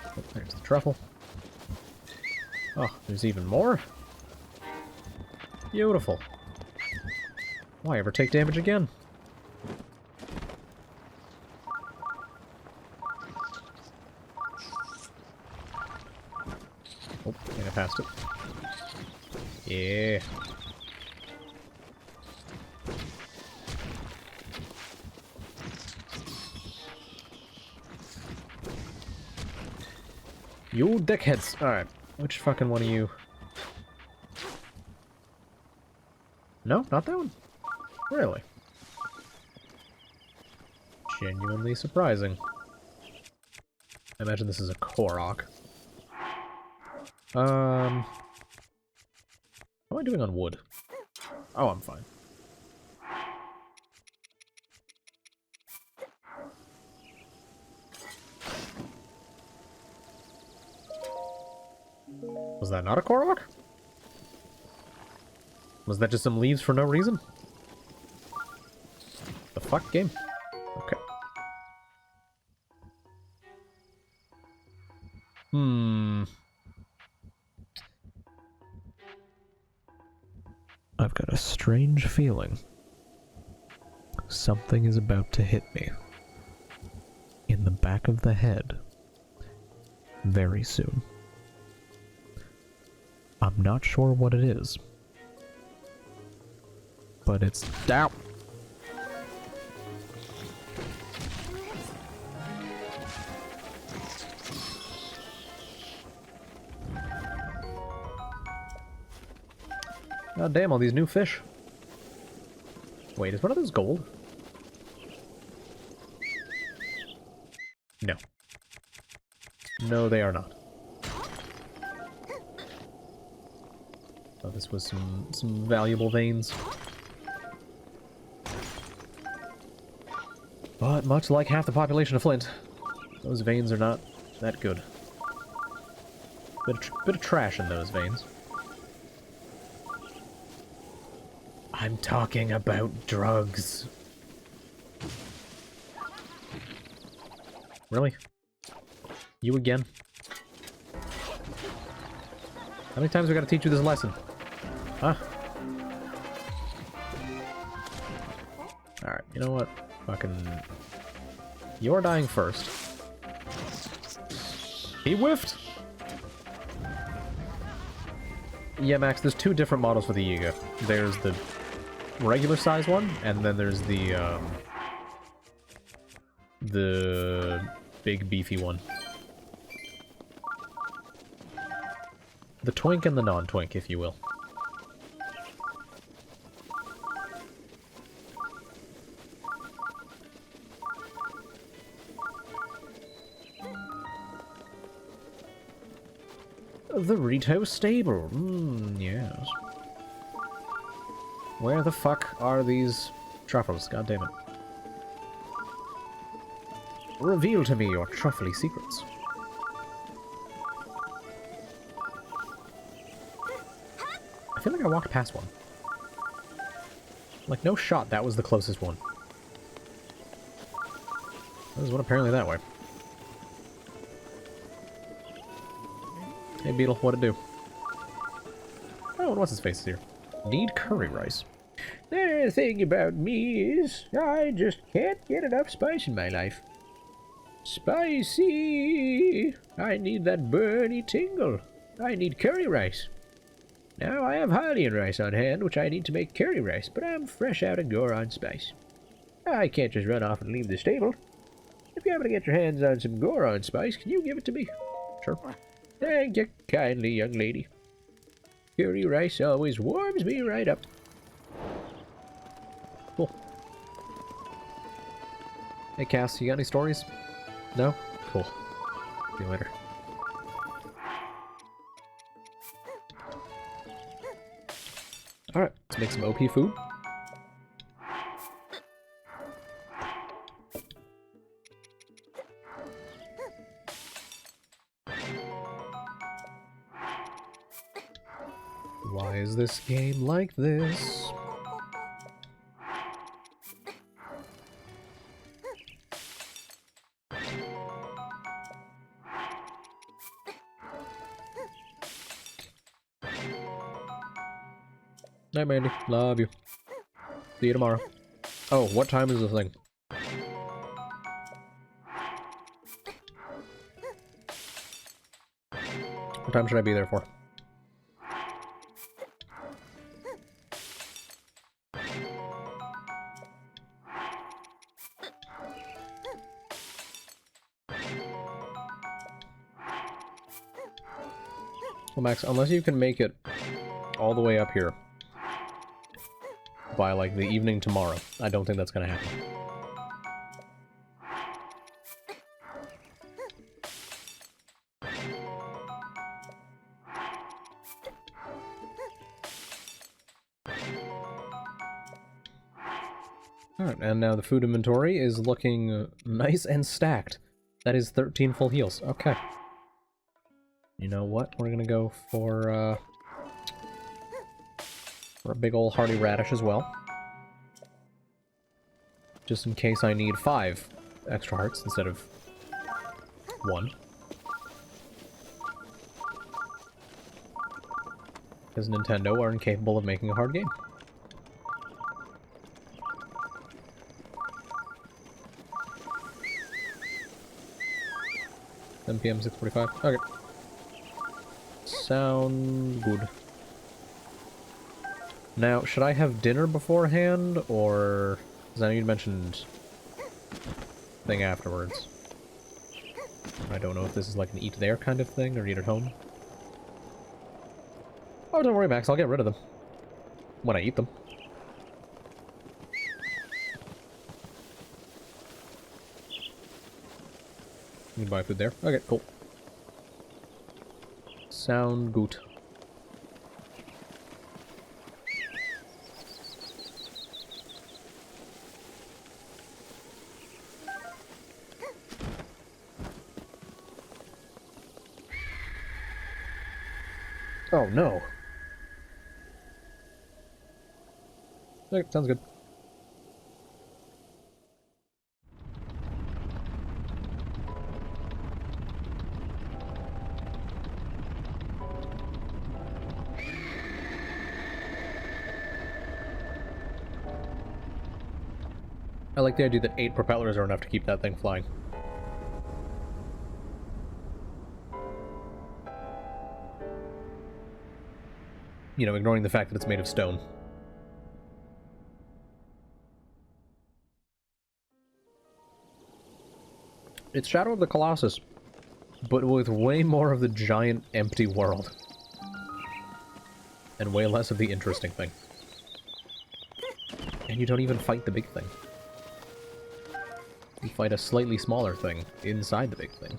Oh, there's the truffle. Oh, there's even more? Beautiful. Why ever take damage again? Oh, I think I passed it. Yeah. You dickheads! Alright. Which fucking one of you? No, not that one. Really? Genuinely surprising. I imagine this is a Korok. How am I doing on wood? Oh, I'm fine. Was that not a Korok? Was that just some leaves for no reason? The fuck, game? Okay. I've got a strange feeling. Something is about to hit me. In the back of the head. Very soon. I'm not sure what it is. But it's down. God damn, all these new fish. Wait, is one of those gold? No. No, they are not. Oh, this was some valuable veins. But much like half the population of Flint, those veins are not that good. Bit of trash in those veins. I'm talking about drugs. Really? You again? How many times we gotta teach you this lesson? Huh? Alright, you know what? Fucking... You're dying first. He whiffed! Yeah, Max, there's two different models for the Yiga. There's the regular size one, and then there's the big beefy one. The twink and the non-twink, if you will. The Rito stable. Yes. Where the fuck are these truffles? God damn it. Reveal to me your truffly secrets. I feel like I walked past one. Like, no shot, that was the closest one. There's one apparently that way. Hey, Beetle, what'd it do? Oh, and what's his face here? Need curry rice. The thing about me is, I just can't get enough spice in my life. Spicy! I need that burny tingle. I need curry rice. Now, I have Hylian rice on hand, which I need to make curry rice, but I'm fresh out of Goron spice. I can't just run off and leave the stable. If you happen to get your hands on some Goron spice, can you give it to me? Sure. Thank you kindly, young lady. Curry rice always warms me right up. Cool. Hey, Cass, you got any stories? No? Cool. See you later. Alright, let's make some OP food. Why is this game like this? Night, Mandy. Love you. See you tomorrow. Oh, what time is the thing? What time should I be there for? Well, Max, unless you can make it all the way up here by, like, the evening tomorrow, I don't think that's gonna happen. Alright, and now the food inventory is looking nice and stacked. That is 13 full heals. Okay. You know what? We're gonna go for a big ol' hearty radish as well. Just in case I need 5 extra hearts instead of 1. Because Nintendo are incapable of making a hard game. 10 PM, 6:45. Okay. Sound good. Now, should I have dinner beforehand, or... Because I know you mentioned... thing afterwards. I don't know if this is like an eat there kind of thing, or eat at home. Oh, don't worry, Max, I'll get rid of them. When I eat them. You can buy food there. Okay, cool. Sound good. Oh no. Okay, sounds good. I like the idea that 8 propellers are enough to keep that thing flying. You know, ignoring the fact that it's made of stone. It's Shadow of the Colossus, but with way more of the giant, empty world. And way less of the interesting thing. And you don't even fight the big thing. You fight a slightly smaller thing inside the big thing.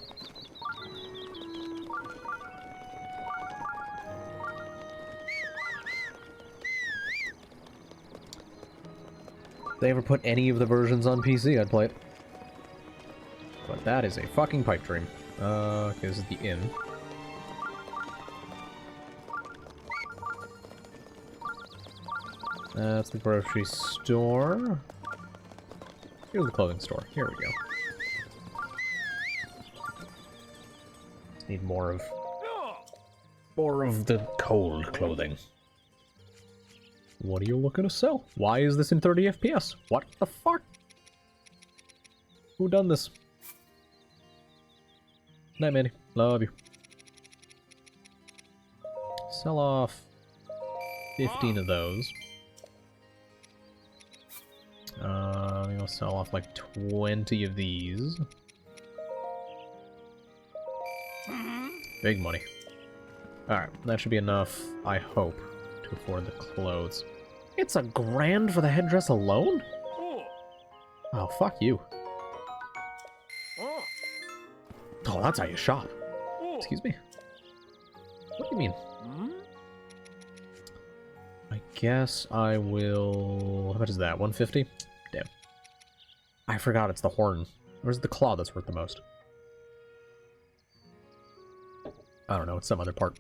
If they ever put any of the versions on PC, I'd play it. But that is a fucking pipe dream. Okay, this is the inn. That's the grocery store. Here's the clothing store. Here we go. Just need more of the cold clothing. What are you looking to sell? Why is this in 30 FPS? What the fuck? Who done this? Night, Manny. Love you. Sell off 15 of those. Maybe I'll sell off like 20 of these. Big money. Alright, that should be enough, I hope, to afford the clothes. It's $1,000 for the headdress alone? Oh, fuck you. Oh, that's how you shop. Excuse me? What do you mean? I guess I will... How much is that? 150? Damn. I forgot it's the horn. Where's the claw that's worth the most? I don't know, it's some other part.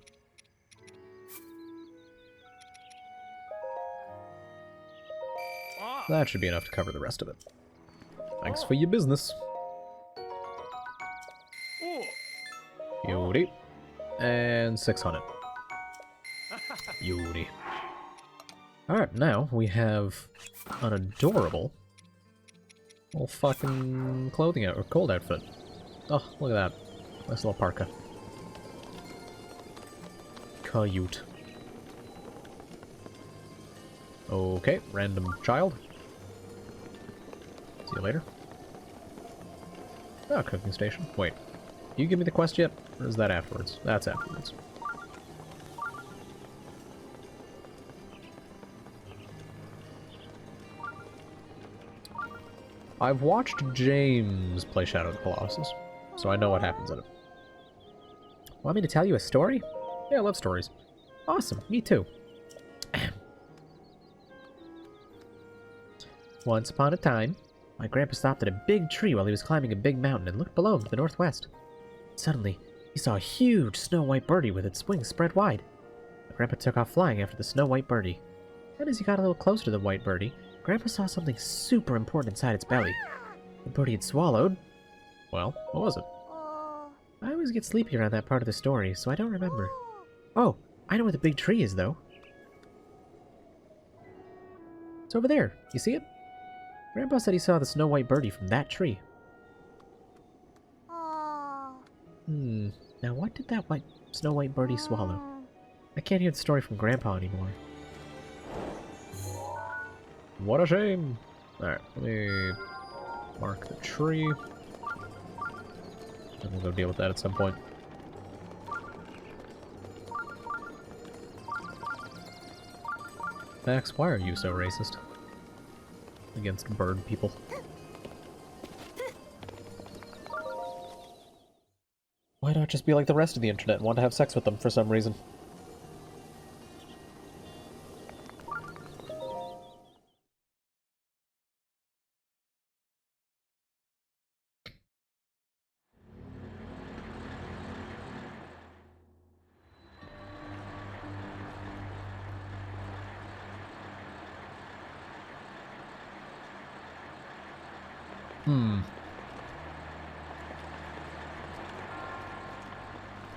That should be enough to cover the rest of it. Thanks for your business. Beauty. And 600. Beauty. Alright, now we have an adorable little fucking clothing or cold outfit. Oh, look at that. Nice little parka. Cute. Okay, random child. See you later. Oh, cooking station. Wait. You give me the quest yet? Or is that afterwards? That's afterwards. I've watched James play Shadow of the Colossus, so I know what happens in it. Want me to tell you a story? Yeah, I love stories. Awesome, me too. Once upon a time, my grandpa stopped at a big tree while he was climbing a big mountain and looked below him to the northwest. Suddenly, he saw a huge snow-white birdie with its wings spread wide. My grandpa took off flying after the snow-white birdie. Then as he got a little closer to the white birdie, Grandpa saw something super important inside its belly. The birdie had swallowed... Well, what was it? I always get sleepy around that part of the story, so I don't remember. Oh, I know where the big tree is, though. It's over there. You see it? Grandpa said he saw the snow-white birdie from that tree. Now what did that snow-white birdie swallow? I can't hear the story from Grandpa anymore. What a shame. Alright, let me mark the tree. And we'll go deal with that at some point. Max, why are you so racist? Against bird people. Why not just be like the rest of the internet and want to have sex with them for some reason?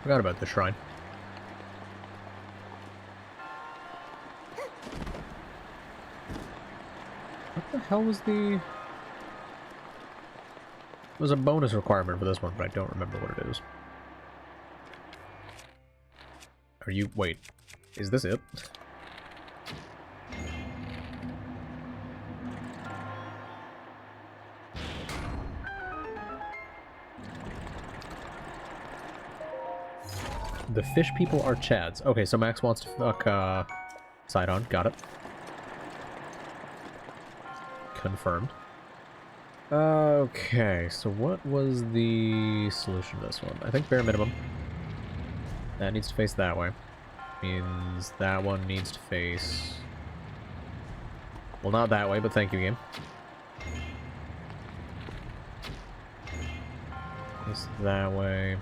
Forgot about the shrine. What the hell was the... There was a bonus requirement for this one, but I don't remember what it is. Are you... Wait. Is this it? The fish people are Chads. Okay, so Max wants to fuck, Sidon. Got it. Confirmed. Okay, so what was the solution to this one? I think bare minimum. That needs to face that way. Means that one needs to face... Well, not that way, but thank you, game. Face that way.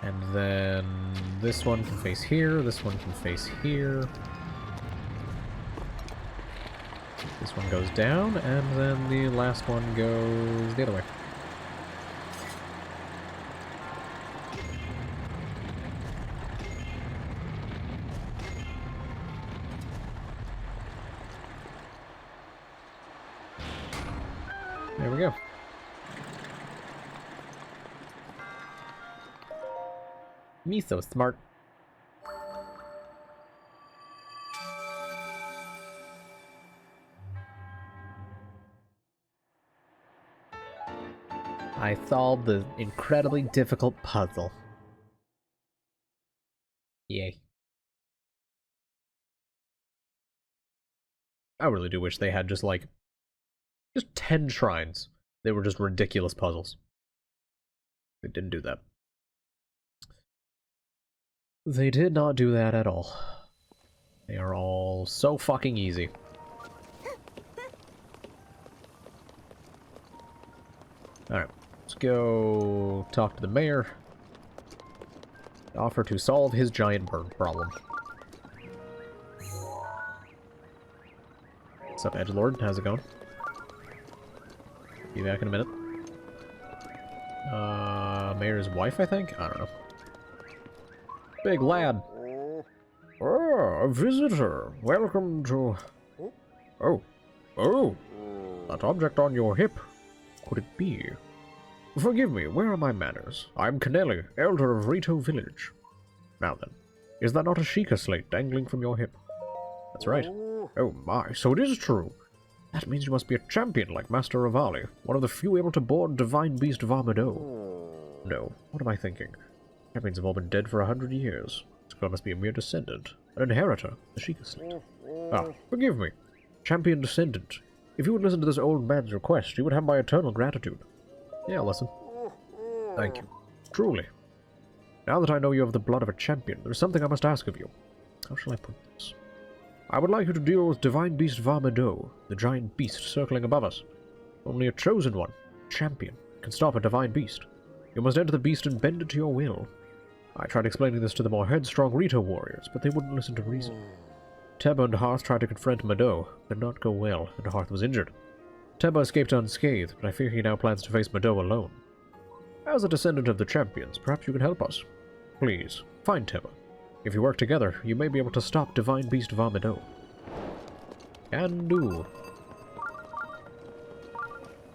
And then this one can face here, this one can face here. This one goes down, and then the last one goes the other way. There we go. Me so smart. I solved the incredibly difficult puzzle. Yay. I really do wish they had just 10 shrines. They were just ridiculous puzzles. They didn't do that. They did not do that at all. They are all so fucking easy. Alright, let's go talk to the mayor. Offer to solve his giant bird problem. What's up, Edgelord? How's it going? Be back in a minute. Mayor's wife, I think? I don't know. Big lad. Oh, a visitor. Welcome to... Oh. That object on your hip. Could it be? Forgive me, where are my manners? I'm Kennelly, elder of Rito Village. Now then, is that not a Sheikah slate dangling from your hip? That's right. Oh my, so it is true. That means you must be a champion like Master Rivali, one of the few able to board Divine Beast Varmado. No, what am I thinking? Champions have all been dead for 100 years. This girl must be a mere descendant, an inheritor, the Sheikah slate. Ah, forgive me. Champion Descendant, if you would listen to this old man's request, you would have my eternal gratitude. Yeah, I'll listen. Thank you. Truly. Now that I know you have the blood of a champion, there is something I must ask of you. How shall I put this? I would like you to deal with Divine Beast Varmado, the giant beast circling above us. Only a chosen one, champion, can stop a Divine Beast. You must enter the beast and bend it to your will. I tried explaining this to the more headstrong Rito warriors, but they wouldn't listen to reason. Teba and Hearth tried to confront Mado, but did not go well, and Hearth was injured. Teba escaped unscathed, but I fear he now plans to face Mado alone. As a descendant of the champions, perhaps you can help us. Please, find Teba. If you work together, you may be able to stop Divine Beast Varmado. Can do.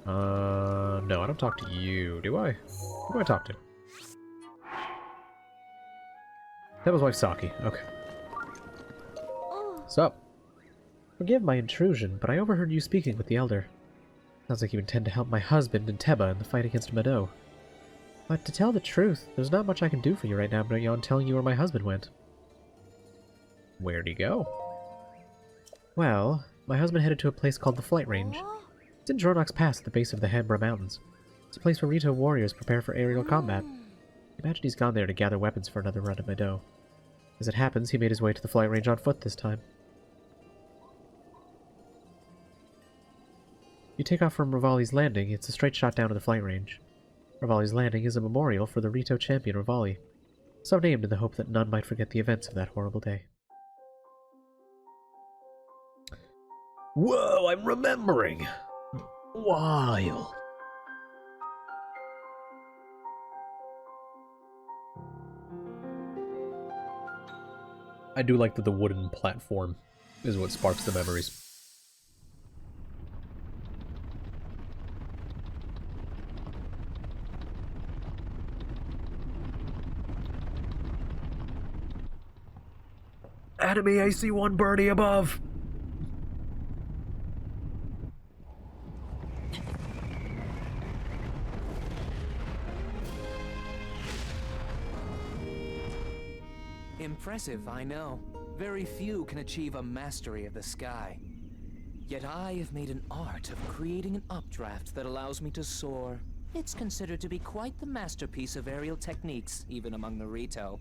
No, I don't talk to you, do I? Who do I talk to? Teba's wife Saki, okay. Sup? Forgive my intrusion, but I overheard you speaking with the Elder. Sounds like you intend to help my husband and Teba in the fight against Mado. But to tell the truth, there's not much I can do for you right now beyond telling you where my husband went. Where'd he go? Well, my husband headed to a place called the Flight Range. It's in Jornox Pass at the base of the Hembra Mountains. It's a place where Rito warriors prepare for aerial combat. Imagine he's gone there to gather weapons for another run at Mado. As it happens, he made his way to the Flight Range on foot this time. You take off from Rivali's Landing, it's a straight shot down to the Flight Range. Rivali's Landing is a memorial for the Rito champion Rivali, so named in the hope that none might forget the events of that horrible day. Whoa, I'm remembering! Wild. I do like that the wooden platform is what sparks the memories. Enemy AC-1 birdie above! Impressive, I know. Very few can achieve a mastery of the sky. Yet I have made an art of creating an updraft that allows me to soar. It's considered to be quite the masterpiece of aerial techniques, even among the Rito.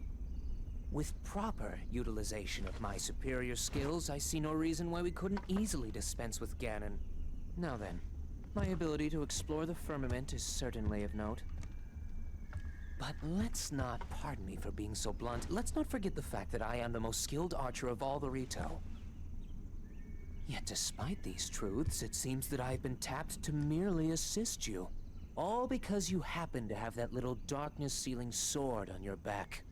With proper utilization of my superior skills, I see no reason why we couldn't easily dispense with Ganon. Now then, my ability to explore the firmament is certainly of note. But let's not, pardon me for being so blunt, let's not forget the fact that I am the most skilled archer of all the Rito. Yet despite these truths, it seems that I've been tapped to merely assist you. All because you happen to have that little darkness-sealing sword on your back.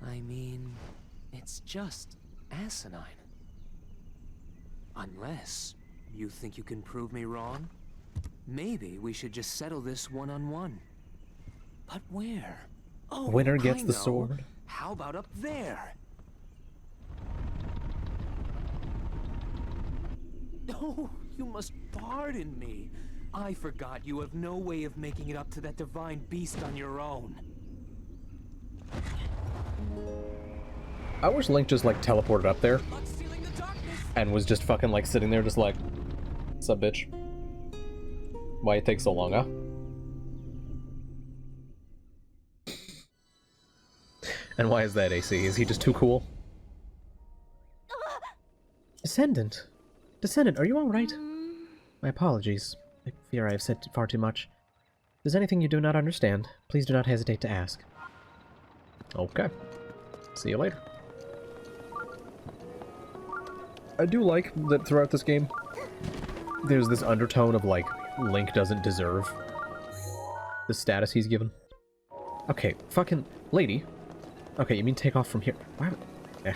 I mean, it's just asinine. Unless you think you can prove me wrong, maybe we should just settle this one-on-one. But where? Oh, Winner gets I the know. sword. How about up there? Oh, you must pardon me. I forgot you have no way of making it up to that divine beast on your own. I wish Link just, like, teleported up there and was just fucking, like, sitting there just like, what's up, bitch? Why it takes so long, huh? And why is that, AC? Is he just too cool? Descendant! Descendant, are you alright? My apologies. I fear I have said far too much. If there's anything you do not understand, please do not hesitate to ask. Okay. See you later. I do like that throughout this game, there's this undertone of, like, Link doesn't deserve the status he's given. Okay, fucking lady. Okay, you mean take off from here? Why would...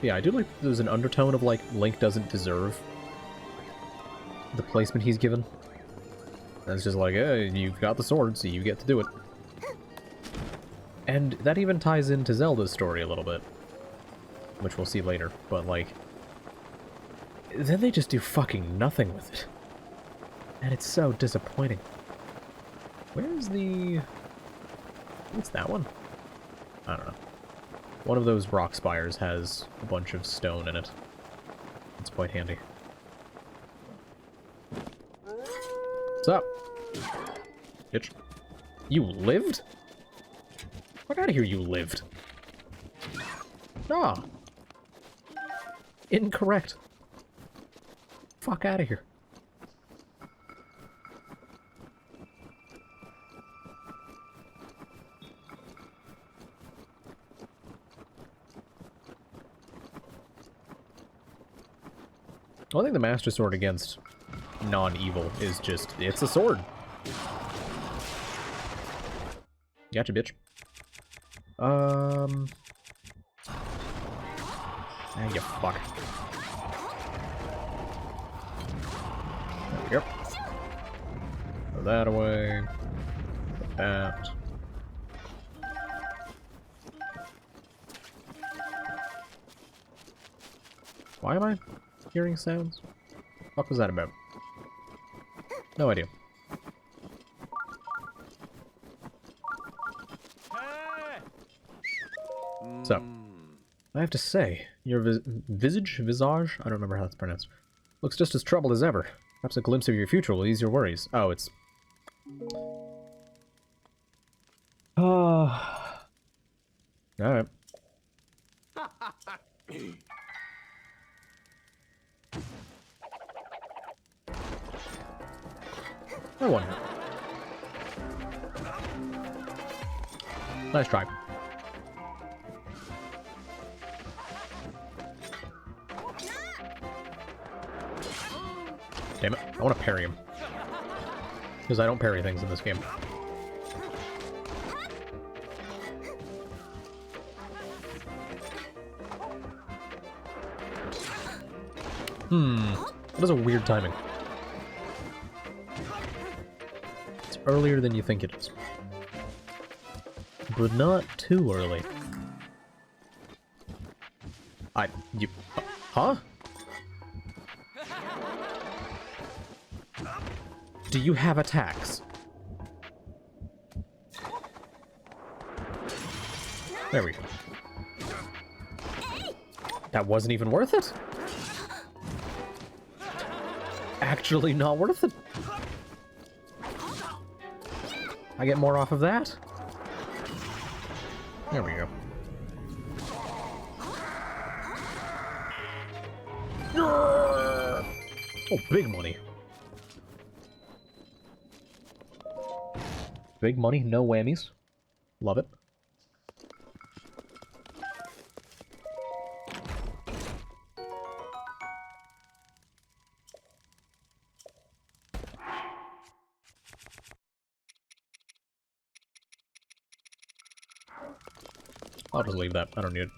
Yeah, I do like that there's an undertone of, like, Link doesn't deserve the placement he's given. And it's just like, hey, you've got the sword, so you get to do it. And that even ties into Zelda's story a little bit, which we'll see later, but, like, then they just do fucking nothing with it. And it's so disappointing. Where's the... What's that one? I don't know. One of those rock spires has a bunch of stone in it. It's quite handy. What's up? Bitch. You lived? Fuck out of here, you lived. Ah. Incorrect. Fuck out of here. I think the Master Sword against non-evil is just, it's a sword. Gotcha, bitch. Ah, you fuck. There we go. Throw that away. Put that. Why am I hearing sounds? What was that about? No idea. So, I have to say, your visage? I don't remember how that's pronounced. Looks just as troubled as ever. Perhaps a glimpse of your future will ease your worries. Oh, it's... Alright. I won. Nice try. Damn it, I want to parry him. Because I don't parry things in this game. That is a weird timing. It's earlier than you think it is. But not too early. Huh? Do you have attacks? There we go. That wasn't even worth it? Actually not worth it. I get more off of that. There we go. Oh, big money. Big money, no whammies. Love it. I'll just leave that. I don't need it.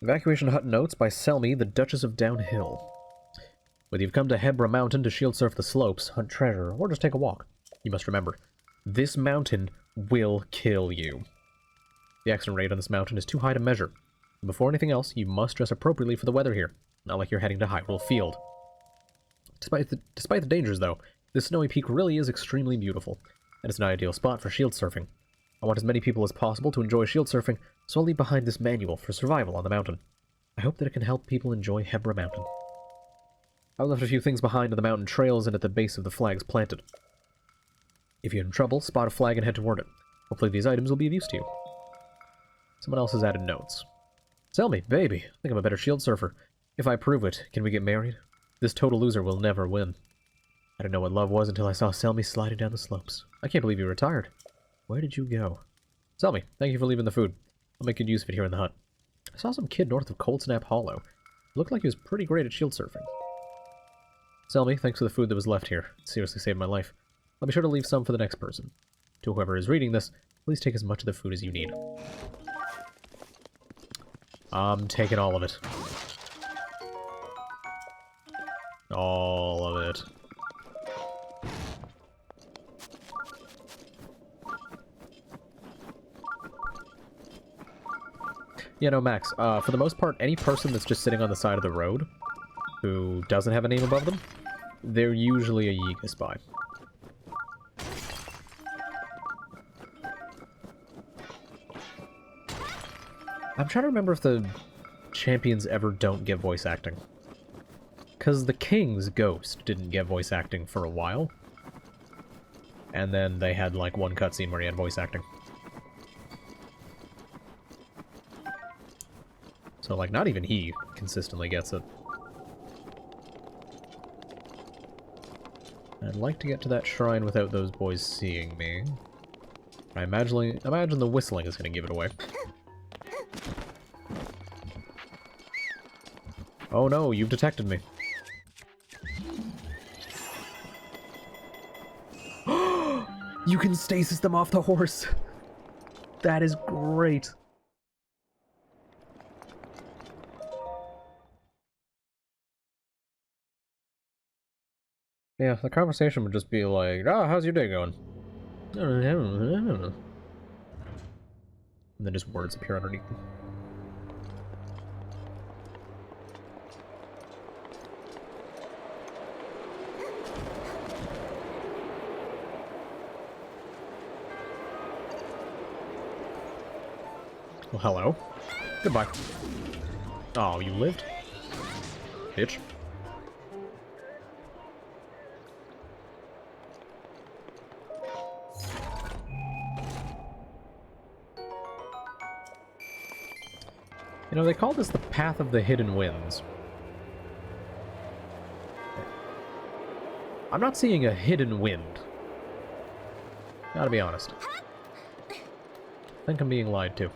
Evacuation Hut Notes by Selmy, the Duchess of Downhill. Whether you've come to Hebra Mountain to shield surf the slopes, hunt treasure, or just take a walk, you must remember, this mountain will kill you. The accident rate on this mountain is too high to measure. Before anything else, you must dress appropriately for the weather here, not like you're heading to Hyrule Field. Despite the dangers, though, this snowy peak really is extremely beautiful, and it's an ideal spot for shield surfing. I want as many people as possible to enjoy shield surfing, so I'll leave behind this manual for survival on the mountain. I hope that it can help people enjoy Hebra Mountain. I left a few things behind on the mountain trails and at the base of the flags planted. If you're in trouble, spot a flag and head toward it. Hopefully these items will be of use to you. Someone else has added notes. Tell me, baby, I think I'm a better shield surfer. If I prove it, can we get married? This total loser will never win. I didn't know what love was until I saw Selmy sliding down the slopes. I can't believe you retired. Where did you go? Selmy, thank you for leaving the food. I'll make good use of it here in the hut. I saw some kid north of Cold Snap Hollow. Looked like he was pretty great at shield surfing. Selmy, thanks for the food that was left here. It seriously saved my life. I'll be sure to leave some for the next person. To whoever is reading this, please take as much of the food as you need. I'm taking all of it. All of it. Yeah, no, Max, for the most part, any person that's just sitting on the side of the road who doesn't have a name above them, they're usually a Yiga spy. I'm trying to remember if the champions ever don't get voice acting. Because the King's Ghost didn't get voice acting for a while. And then they had, like, one cutscene where he had voice acting. So, like, not even he consistently gets it. I'd like to get to that shrine without those boys seeing me. I imagine the whistling is going to give it away. Oh no, you've detected me. You can stasis them off the horse! That is great. Yeah, the conversation would just be like, "Oh, how's your day going?" And then just words appear underneath them. Well, hello. Goodbye. Oh, you lived? Bitch. You know, they call this the Path of the Hidden Winds. I'm not seeing a hidden wind. Gotta be honest. I think I'm being lied to.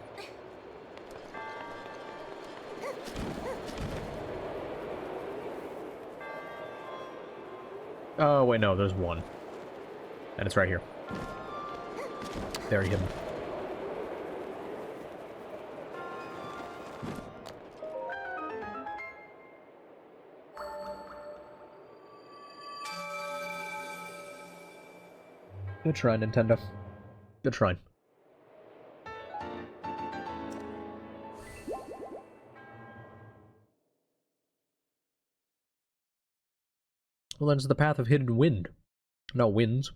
Oh, wait, no, there's one. And it's right here. Very hidden. Good try, Nintendo. Good try. Well, then it's the Path of Hidden Wind. Not winds.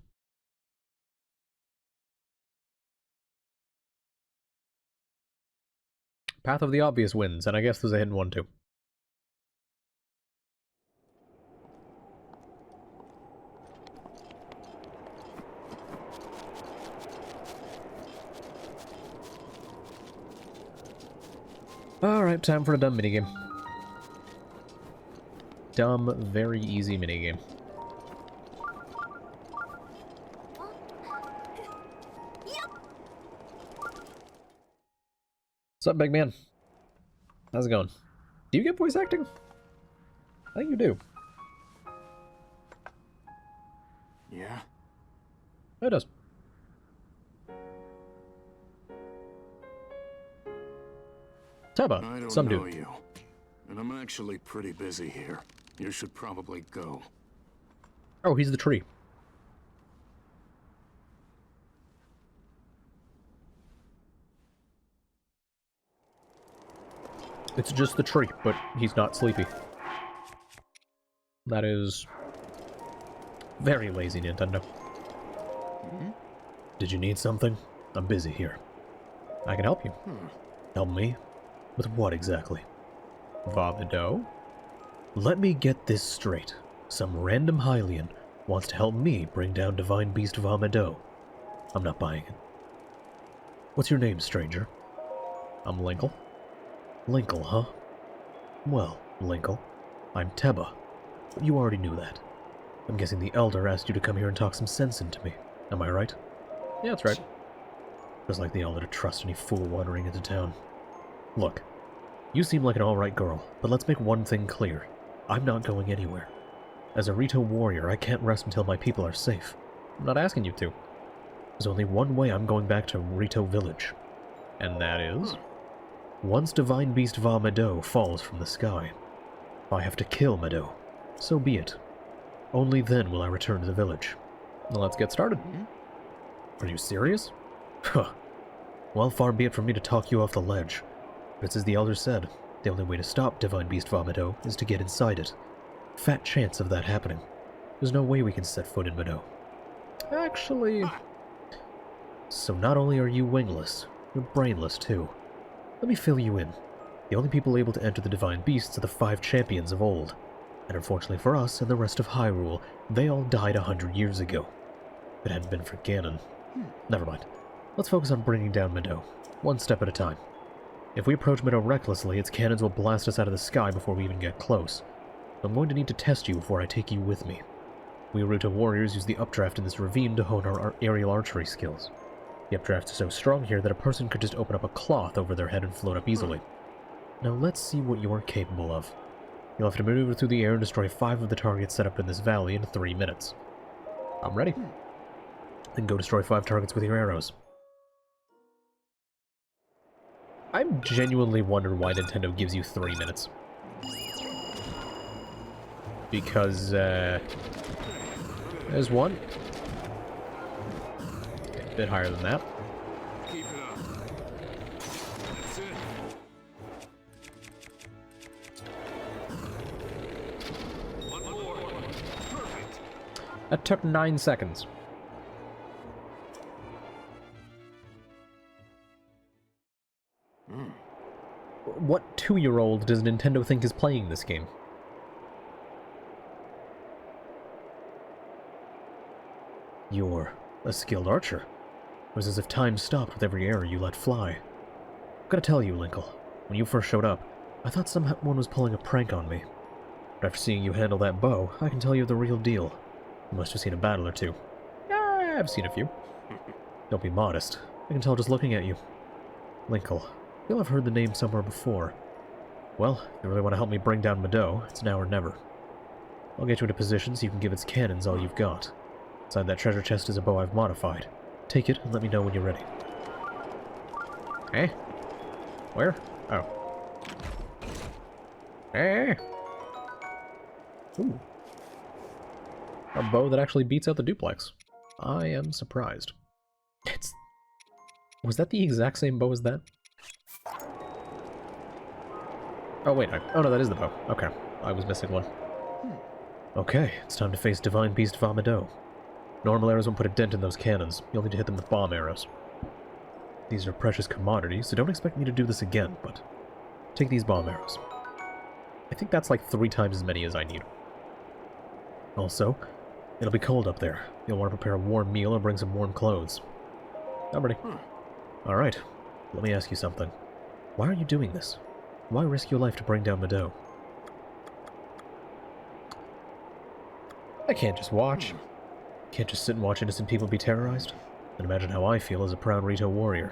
Path of the Obvious Winds, and I guess there's a hidden one too. Alright, time for a dumb minigame. Dumb, very easy minigame. What's up, big man? How's it going? Do you get voice acting? I think you do. Yeah? It does. Teba, I don't some know dude. you. And I'm actually pretty busy here. You should probably go. Oh, he's the tree. It's just the tree, but he's not sleepy. That is very lazy, Nintendo. Did you need something? I'm busy here. I can help you. Help me? With what exactly? Vavido? Let me get this straight. Some random Hylian wants to help me bring down Divine Beast Vamido. I'm not buying it. What's your name, stranger? I'm Linkle. Linkle, huh? Well, Linkle, I'm Teba. You already knew that. I'm guessing the Elder asked you to come here and talk some sense into me. Am I right? Yeah, that's right. Just like the Elder to trust any fool wandering into town. Look, you seem like an alright girl, but let's make one thing clear. I'm not going anywhere. As a Rito warrior, I can't rest until my people are safe. I'm not asking you to. There's only one way I'm going back to Rito Village. And that is... once Divine Beast Va Meadow falls from the sky. If I have to kill Meadow, so be it. Only then will I return to the village. Well, let's get started. Are you serious? Huh. Well, far be it from me to talk you off the ledge. But it's as the Elder said, the only way to stop Divine Beast Va Meadow is to get inside it. Fat chance of that happening. There's no way we can set foot in Meadow. Actually... So not only are you wingless, you're brainless too. Let me fill you in. The only people able to enter the Divine Beasts are the 5 champions of old. And unfortunately for us and the rest of Hyrule, they all died 100 years ago. If it hadn't been for Ganon. Never mind. Let's focus on bringing down Meadow, one step at a time. If we approach Meadow recklessly, its cannons will blast us out of the sky before we even get close. I'm going to need to test you before I take you with me. We Aruto warriors use the updraft in this ravine to hone our aerial archery skills. The updraft is so strong here that a person could just open up a cloth over their head and float up easily. Now let's see what you are capable of. You'll have to maneuver through the air and destroy 5 of the targets set up in this valley in 3 minutes. I'm ready. Then go destroy 5 targets with your arrows. I genuinely wonder why Nintendo gives you 3 minutes. Because, there's one. A bit higher than that. Keep it up. That's it. One more. Perfect. That took 9 seconds. What 2-year-old does Nintendo think is playing this game? You're a skilled archer. It was as if time stopped with every arrow you let fly. I've got to tell you, Linkle, when you first showed up, I thought someone was pulling a prank on me. But after seeing you handle that bow, I can tell you're the real deal. You must have seen a battle or two. Yeah, I've seen a few. Don't be modest. I can tell just looking at you. Linkle, I feel I've heard the name somewhere before. Well, if you really want to help me bring down Meadow, it's now or never. I'll get you into position so you can give its cannons all you've got. Inside that treasure chest is a bow I've modified. Take it and let me know when you're ready. Eh? Where? Oh. Eh? Ooh. A bow that actually beats out the duplex. I am surprised. It's... Was that the exact same bow as that? Oh, wait. Oh, no, that is the bow. Okay. I was missing one. Okay, it's time to face Divine Beast Vamido. Normal arrows won't put a dent in those cannons. You'll need to hit them with bomb arrows. These are precious commodities, so don't expect me to do this again, but take these bomb arrows. I think that's like 3 times as many as I need. Also, it'll be cold up there. You'll want to prepare a warm meal or bring some warm clothes. I'm ready. Alright, let me ask you something. Why are you doing this? Why risk your life to bring down Meadow? I can't just watch. Can't just sit and watch innocent people be terrorized. And imagine how I feel as a proud Rito warrior.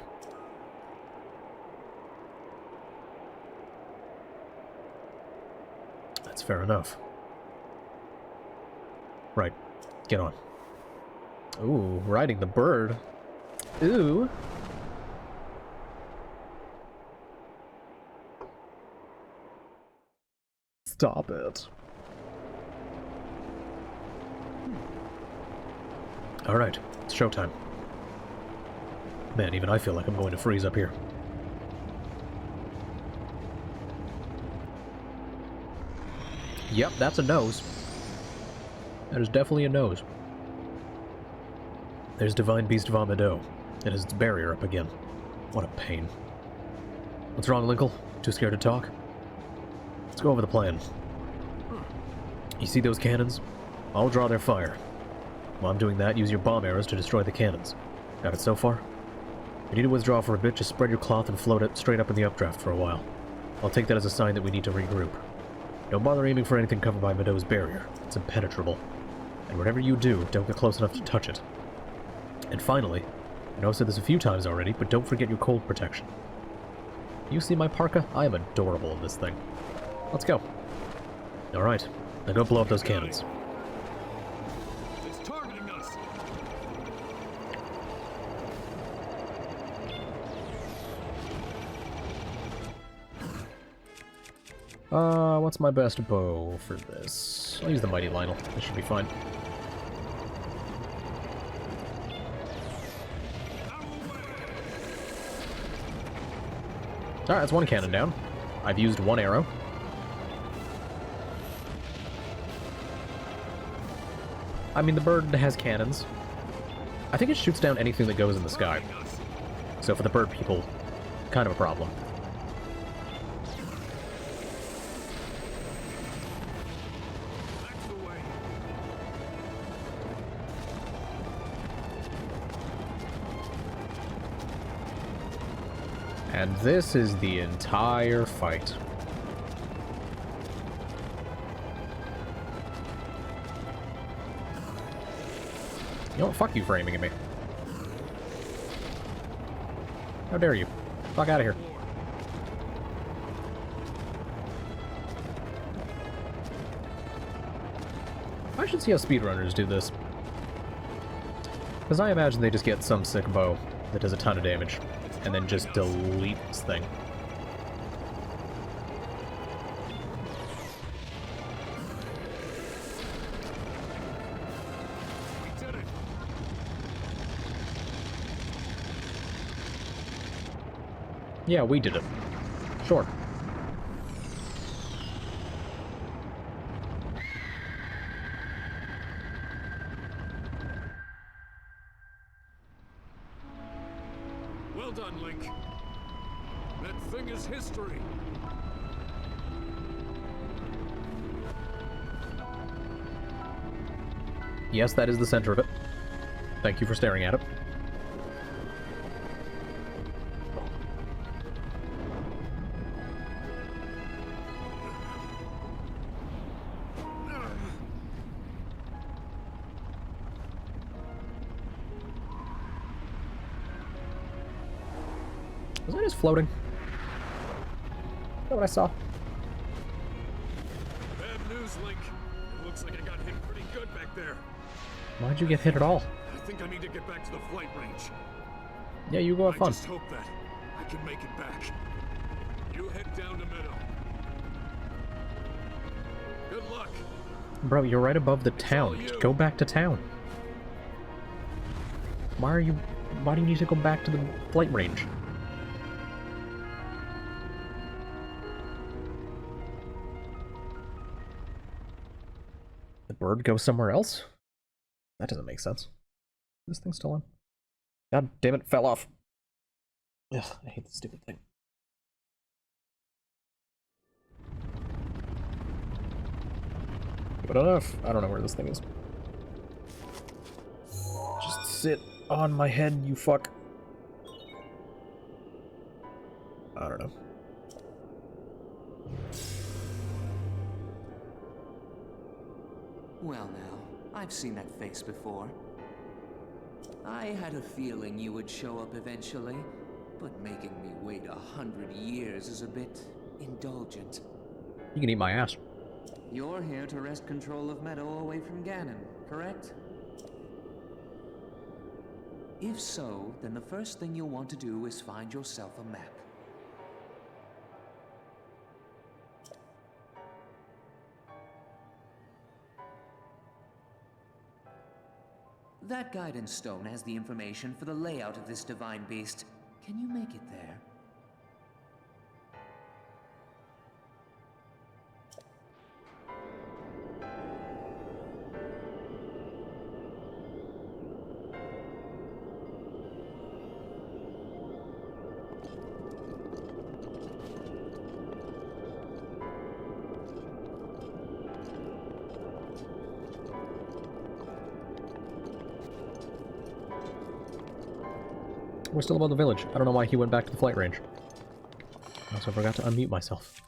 That's fair enough. Right, get on. Ooh, riding the bird. Ooh. Stop it. Alright, it's showtime. Man, even I feel like I'm going to freeze up here. Yep, that's a nose. That is definitely a nose. There's Divine Beast Vamido. It has its barrier up again. What a pain. What's wrong, Linkle? Too scared to talk? Let's go over the plan. You see those cannons? I'll draw their fire. While I'm doing that, use your bomb arrows to destroy the cannons. Got it so far? If you need to withdraw for a bit, just spread your cloth and float it straight up in the updraft for a while. I'll take that as a sign that we need to regroup. Don't bother aiming for anything covered by Meadow's barrier. It's impenetrable. And whatever you do, don't get close enough to touch it. And finally, I know I've said this a few times already, but don't forget your cold protection. You see my parka? I am adorable in this thing. Let's go. Alright, now go blow up those cannons. It's targeting us. What's my best bow for this? I'll use the Mighty Lionel. This should be fine. Alright, that's one cannon down. I've used one arrow. I mean, the bird has cannons. I think it shoots down anything that goes in the sky. So for the bird people, kind of a problem. And this is the entire fight. You know what? Fuck you for aiming at me. How dare you? Fuck out of here. I should see how speedrunners do this. Because I imagine they just get some sick bow that does a ton of damage, and then just delete this thing. We did it. Yeah, we did it. Sure. Well done, Link. That thing is history. Yes, that is the center of it. Thank you for staring at it. Was I just floating? Is that what I saw? Bad news, Link. It looks like I got hit pretty good back there. Why'd you get hit at all? I think I need to get back to the flight range. Yeah, you go have I fun. just hope that I can make it back. You head down to Meadow. Good luck. Bro, you're right above the town. you. Just go back to town. Why do you need to go back to the flight range? The bird goes somewhere else? That doesn't make sense. Is this thing still on? God damn it, fell off. Ugh, I hate this stupid thing. But enough. I don't know where this thing is. Just sit on my head, you fuck. I don't know. Well now, I've seen that face before. I had a feeling you would show up eventually, but making me wait 100 years is a bit indulgent. You can eat my ass. You're here to wrest control of Meadow away from Ganon, correct? If so, then the first thing you'll want to do is find yourself a map. That guidance stone has the information for the layout of this divine beast. Can you make it there? We're still above the village. I don't know why he went back to the flight range. I also forgot to unmute myself.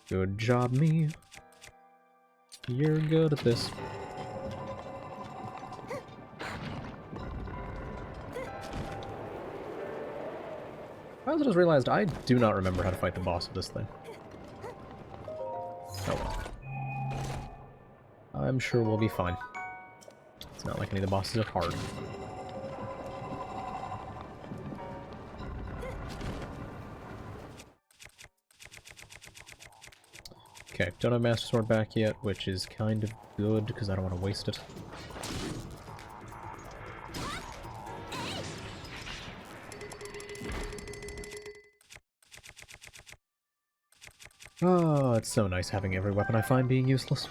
Good job, me. You're good at this. I also just realized I do not remember how to fight the boss of this thing. Oh well. I'm sure we'll be fine. It's not like any of the bosses are hard. Okay, don't have Master Sword back yet, which is kind of good, because I don't want to waste it. Oh, it's so nice having every weapon I find being useless.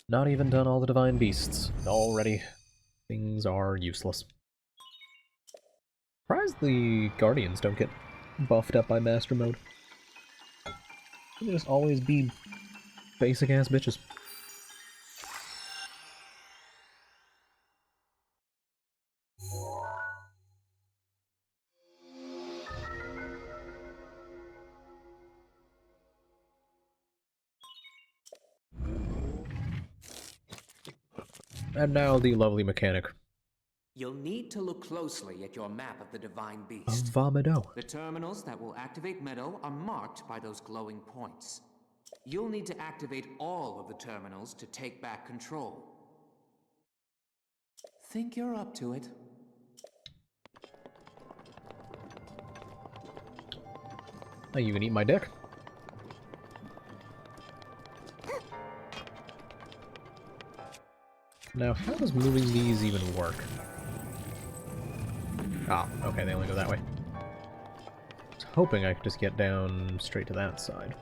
Not even done all the divine beasts. Already, things are useless. Surprised the Guardians don't get buffed up by Master Mode. They just always be basic-ass bitches. And now the lovely mechanic You'll need to look closely at your map of the Divine of Beast. Vomido. The terminals that will activate Meadow are marked by those glowing points. You'll need to activate all of the terminals to take back control. Think you're up to it? Oh, you can eat my dick? Now, how does moving these even work? Ah, okay, they only go that way. I was hoping I could just get down straight to that side.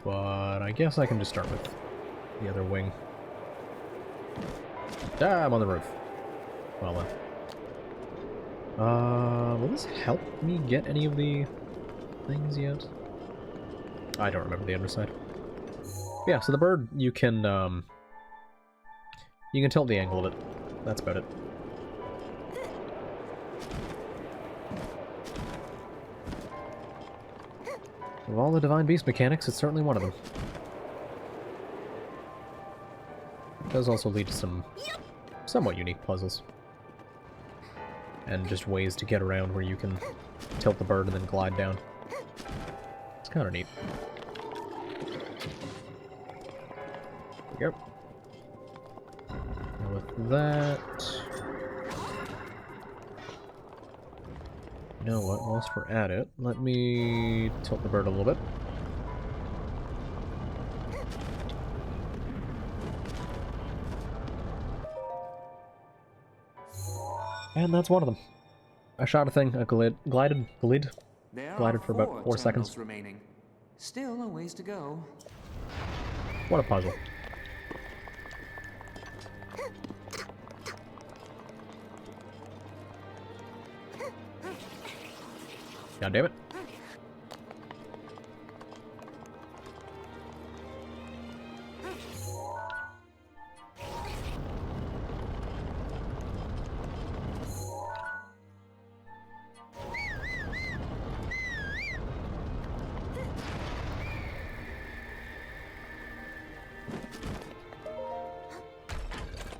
But I guess I can just start with the other wing. Ah, I'm on the roof. Well then. Will this help me get any of the things yet? I don't remember the underside. Yeah, so the bird, you can tilt the angle of it. That's about it. Of all the Divine Beast mechanics, it's certainly one of them. It does also lead to some somewhat unique puzzles. And just ways to get around where you can tilt the bird and then glide down. It's kind of neat. There we go. Now with that... You know what, whilst we're at it, let me tilt the bird a little bit. And that's one of them. I shot a thing, I glided for about 4 seconds. Remaining. Still a ways to go. What a puzzle. God damn it.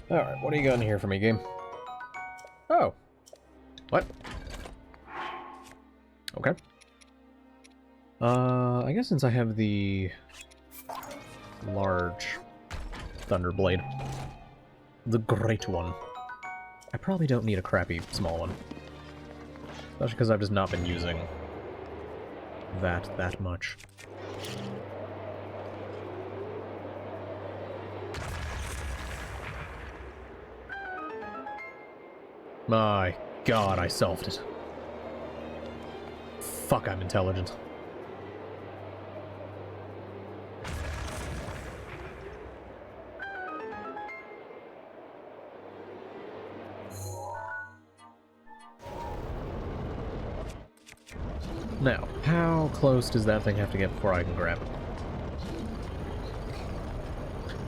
Alright, what do you got in here for me, game? Oh. What? Okay. I guess since I have the large Thunderblade, the great one, I probably don't need a crappy small one. Especially because I've just not been using that much. My god, I solved it. Fuck, I'm intelligent. Now, how close does that thing have to get before I can grab it?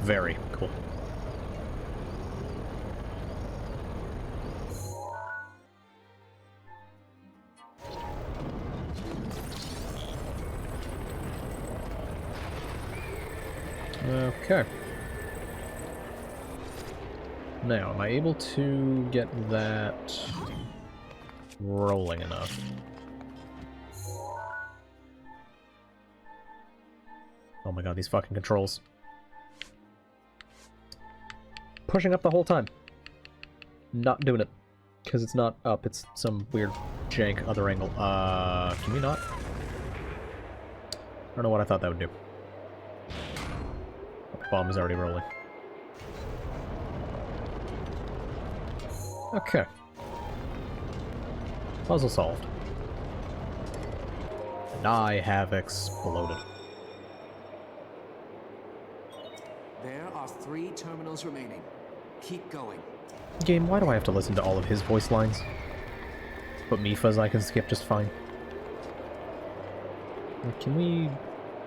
Very cool. Okay. Now, am I able to get that rolling enough? Oh my god, these fucking controls. Pushing up the whole time. Not doing it. Because it's not up, it's some weird jank other angle. Can we not? I don't know what I thought that would do. Bomb is already rolling. Okay. Puzzle solved. And I have exploded. There are 3 terminals remaining. Keep going. Game, why do I have to listen to all of his voice lines? But Mipha's I can skip just fine. Can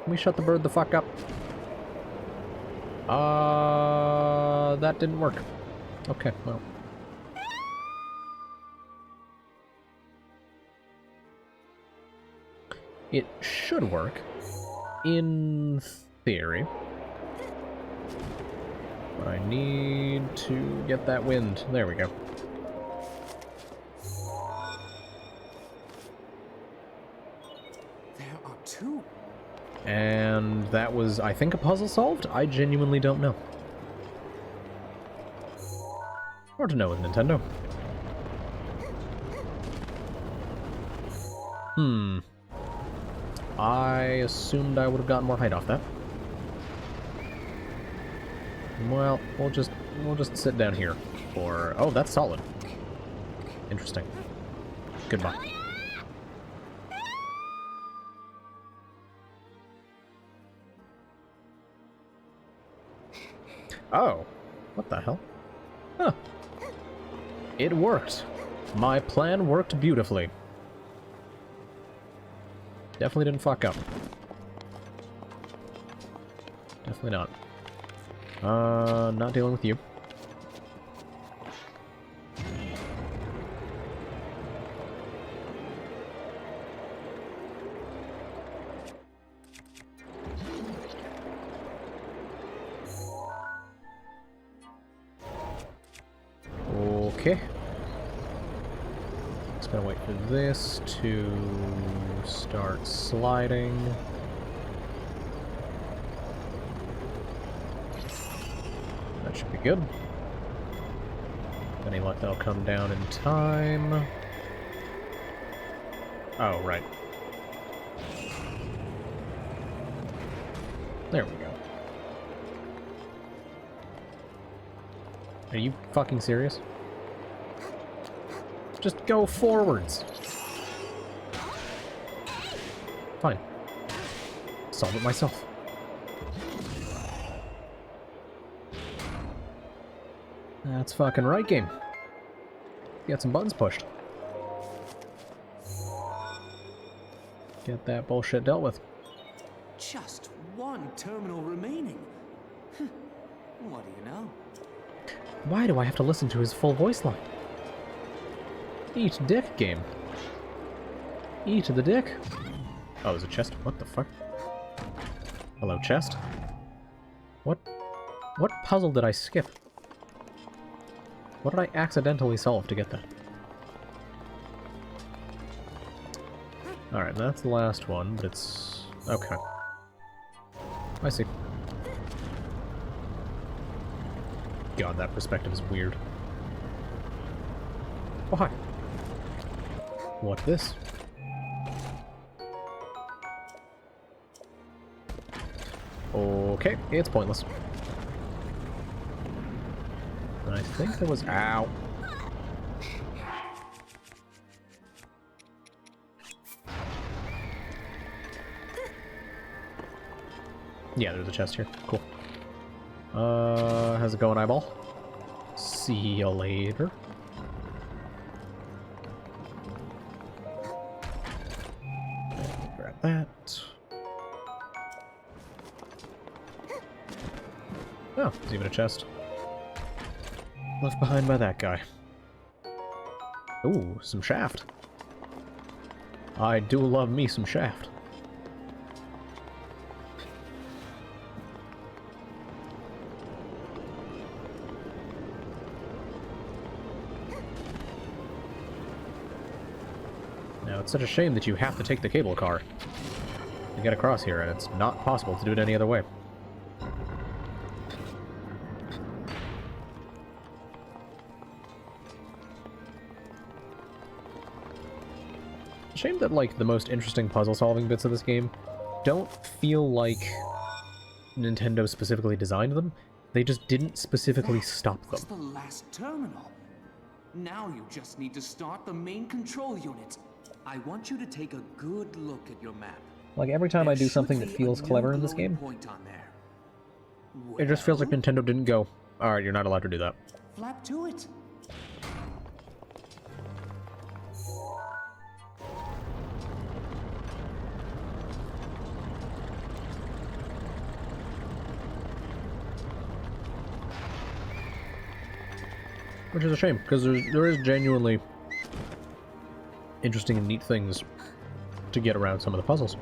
we shut the bird the fuck up? That didn't work. Okay, well. It should work in theory. But I need to get that wind. There we go. There are two. And that was, I think, a puzzle solved? I genuinely don't know. Hard to know with Nintendo. I assumed I would have gotten more height off that. Well, we'll just sit down here for... Oh, that's solid. Interesting. Goodbye. Oh, what the hell? Huh. It worked. My plan worked beautifully. Definitely didn't fuck up. Definitely not. Not dealing with you. Okay. Just gotta wait for this to start sliding. That should be good. Any luck, that'll come down in time. Oh, right. There we go. Are you fucking serious? Just go forwards. Fine. Solve it myself. That's fucking right, game. Get some buttons pushed. Get that bullshit dealt with. Just one terminal remaining. What do you know? Why do I have to listen to his full voice line? Eat dick, game. Eat the dick. Oh, there's a chest. What the fuck? Hello, chest. What puzzle did I skip? What did I accidentally solve to get that? Alright, that's the last one, but it's... okay. I see. God, that perspective is weird. Oh, hi. What this? Okay, it's pointless. I think there was... Ow. Yeah, there's a chest here. Cool. How's it going, eyeball? See you later. Grab that. Oh, there's even a chest. Left behind by that guy. Ooh, some shaft. I do love me some shaft. Now, it's such a shame that you have to take the cable car to get across here, and it's not possible to do it any other way. Shame that, like, the most interesting puzzle-solving bits of this game don't feel like Nintendo specifically designed them. They just didn't specifically stop them. That's the last terminal. Now you just need to start the main control unit. I want you to take a good look at your map. Like, every time I do something that feels clever in this game, it just feels like Nintendo didn't go, alright, you're not allowed to do that. Flap to it. Which is a shame, because there is genuinely interesting and neat things to get around some of the puzzles.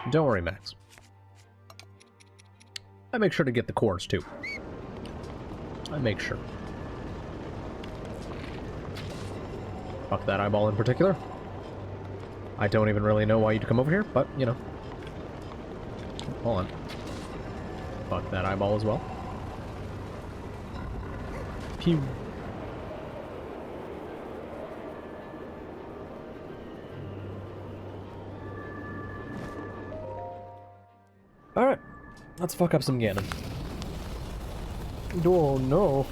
Don't worry, Max. I make sure to get the cores, too. I make sure. Fuck that eyeball in particular. I don't even really know why you'd come over here, but, you know. Hold on. Fuck that eyeball as well. Pew. Alright. Let's fuck up some Ganon. Oh no.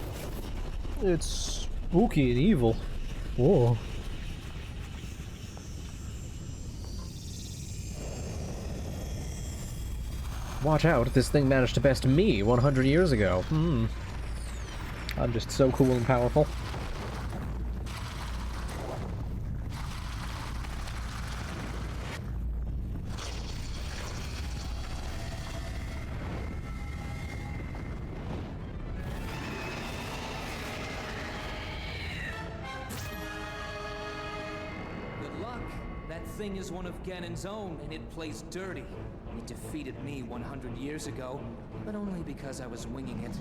It's spooky and evil. Whoa. Watch out, this thing managed to best me 100 years ago. I'm just so cool and powerful. Good luck. That thing is one of Ganon's own, and it plays dirty. It defeated me 100 years ago, but only because I was winging it.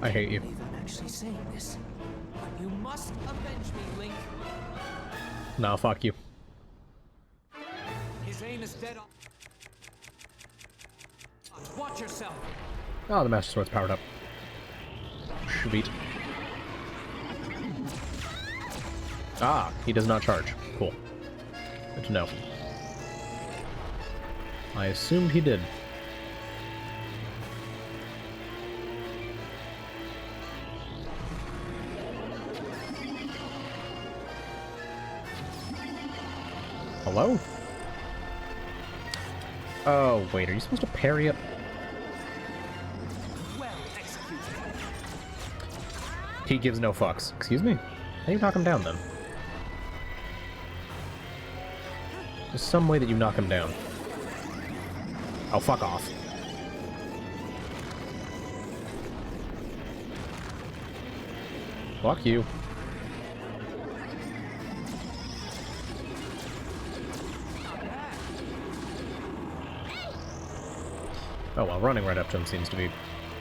I hate you. I can't believe I'm actually saying this, but you must avenge me, Link. No, fuck you. His aim is dead on. Watch yourself. Oh, the Master Sword's powered up. Sweet. Ah, he does not charge. Cool. Good to know. I assumed he did. Hello? Oh, wait, are you supposed to parry it? Well executed. He gives no fucks. Excuse me? How do you knock him down, then? There's some way that you knock him down. Oh, fuck off. Fuck you. Oh, well, running right up to him seems to be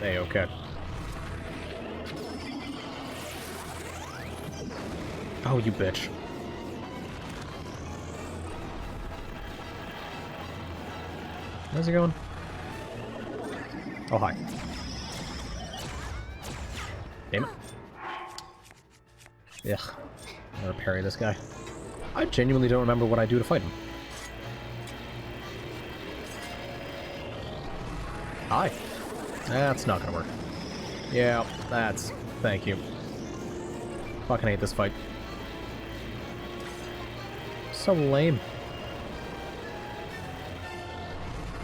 A-okay. Oh, you bitch. Where's he going? Oh, hi. Damn it. Ugh. I'm gonna parry this guy. I genuinely don't remember what I do to fight him. Hi. That's not gonna work. Yeah, that's... Thank you. Fucking hate this fight. So lame.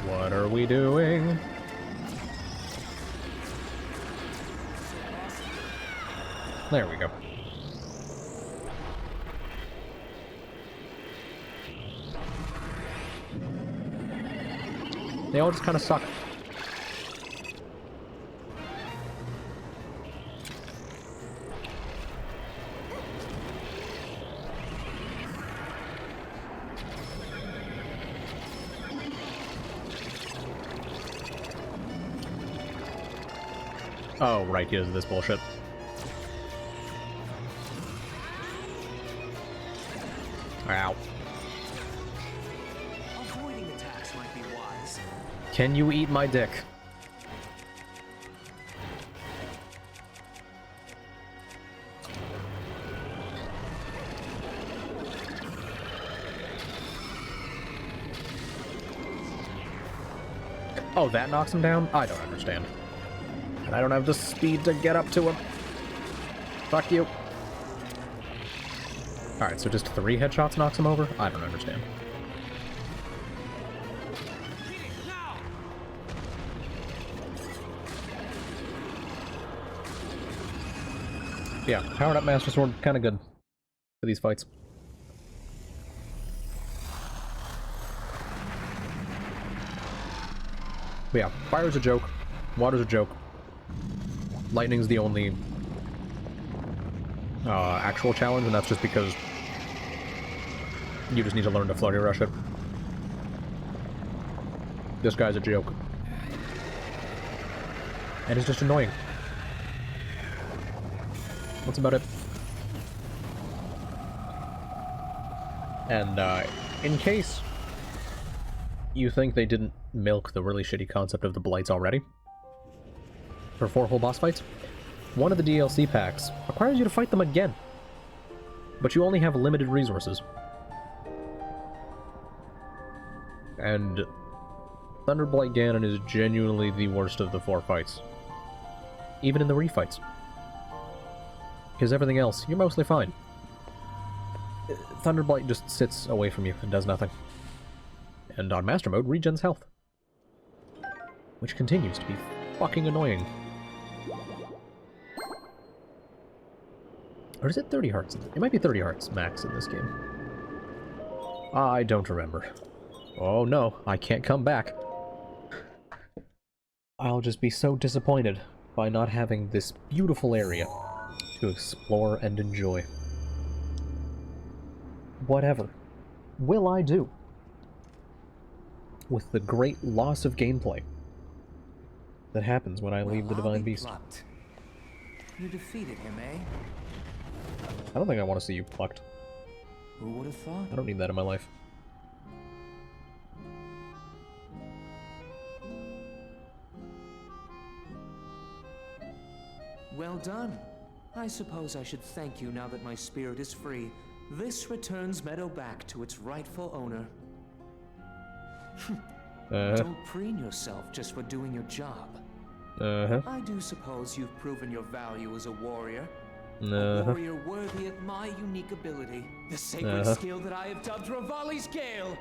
What are we doing? There we go. They all just kind of suck. Oh, right, he does this bullshit. Ow. Avoiding attacks might be wise. Can you eat my dick? Oh, that knocks him down? I don't understand. And I don't have the speed to get up to him. Fuck you. Alright, so just 3 headshots knocks him over? I don't understand. Yeah, powered up Master Sword, kinda good for these fights. But yeah, fire's a joke, water's a joke, lightning's the only actual challenge, and that's just because you just need to learn to flurry rush it. This guy's a joke. And it's just annoying. That's about it. And, in case you think they didn't milk the really shitty concept of the blights already, for 4 whole boss fights, one of the DLC packs requires you to fight them again. But you only have limited resources. And Thunderblight Ganon is genuinely the worst of the 4 fights. Even in the refights. Because everything else, you're mostly fine. Thunderblight just sits away from you and does nothing. And on Master Mode, regens health. Which continues to be fucking annoying. Or is it 30 hearts? It might be 30 hearts max in this game. I don't remember. Oh no, I can't come back. I'll just be so disappointed by not having this beautiful area to explore and enjoy. Whatever will I do with the great loss of gameplay that happens when I leave the Divine Beast? Plucked. You defeated him, eh? I don't think I want to see you plucked. Who would have thought? I don't need that in my life. Well done. I suppose I should thank you now that my spirit is free. This returns Meadow back to its rightful owner. Don't preen yourself just for doing your job. I do suppose you've proven your value as a warrior. A warrior worthy of my unique ability. The sacred skill that I have dubbed Revali's Gale.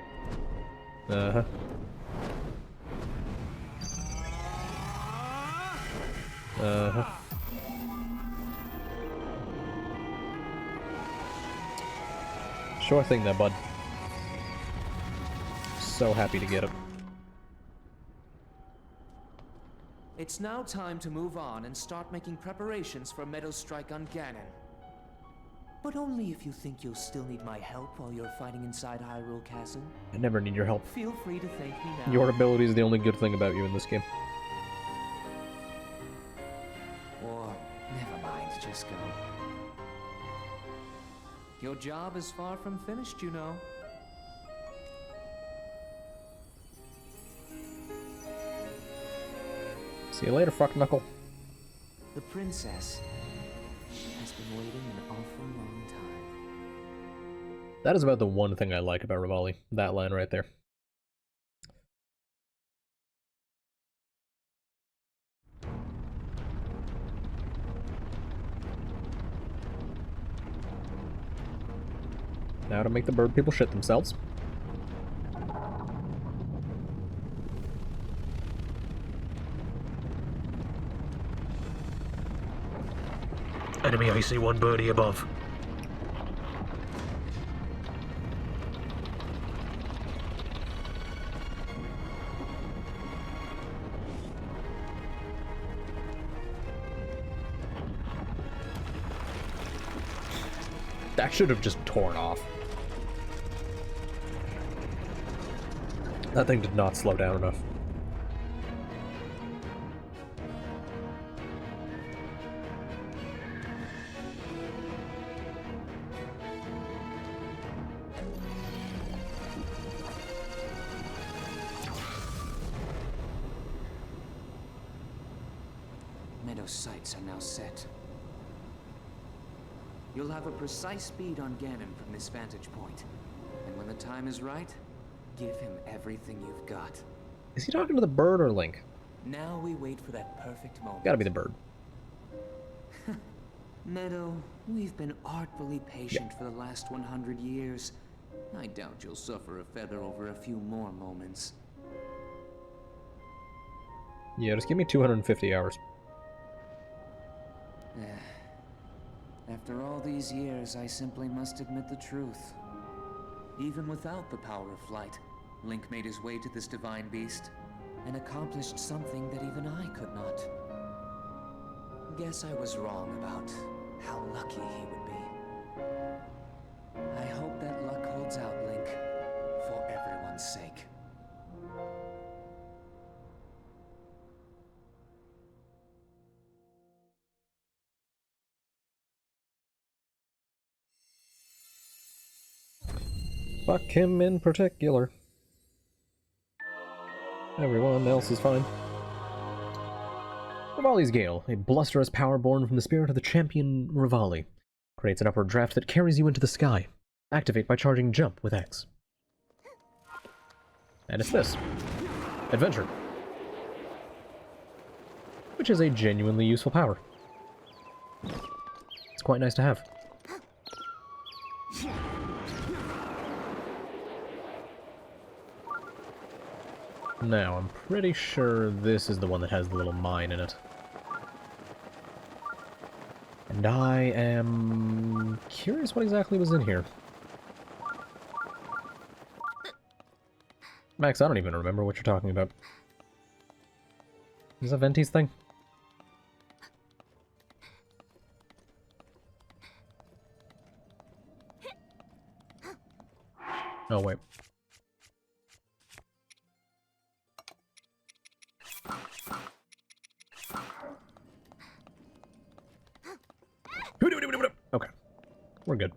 Sure thing there, bud. So happy to get it. It's now time to move on and start making preparations for Meadow's strike on Ganon. But only if you think you'll still need my help while you're fighting inside Hyrule Castle. I never need your help. Feel free to thank me now. Your ability is the only good thing about you in this game. Or, never mind, just go. Your job is far from finished, you know. See you later, fuck knuckle. The princess has been waiting an awful long time. That is about the one thing I like about Revali. That line right there. Now to make the bird people shit themselves. Enemy, I see one birdie above. That should have just torn off. That thing did not slow down enough. Meadow's sights are now set. You'll have a precise speed on Ganon from this vantage point. And when the time is right, give him everything you've got. Is he talking to the bird or Link? Now we wait for that perfect moment. Gotta be the bird. Meadow, we've been artfully patient for the last 100 years. I doubt you'll suffer a feather over a few more moments. Yeah, just give me 250 hours. After all these years, I simply must admit the truth. Even without the power of flight, Link made his way to this divine beast and accomplished something that even I could not. Guess I was wrong about how lucky he would be. I hope that luck holds out, Link, for everyone's sake. Fuck him in particular. Everyone else is fine. Rivali's Gale, a blusterous power born from the spirit of the champion Rivali. Creates an upward draft that carries you into the sky. Activate by charging jump with X. And it's this. Adventure. Which is a genuinely useful power. It's quite nice to have. Now, I'm pretty sure this is the one that has the little mine in it. And I am curious what exactly was in here. Max, I don't even remember what you're talking about. Is that Venti's thing? Oh, wait. Okay. We're good.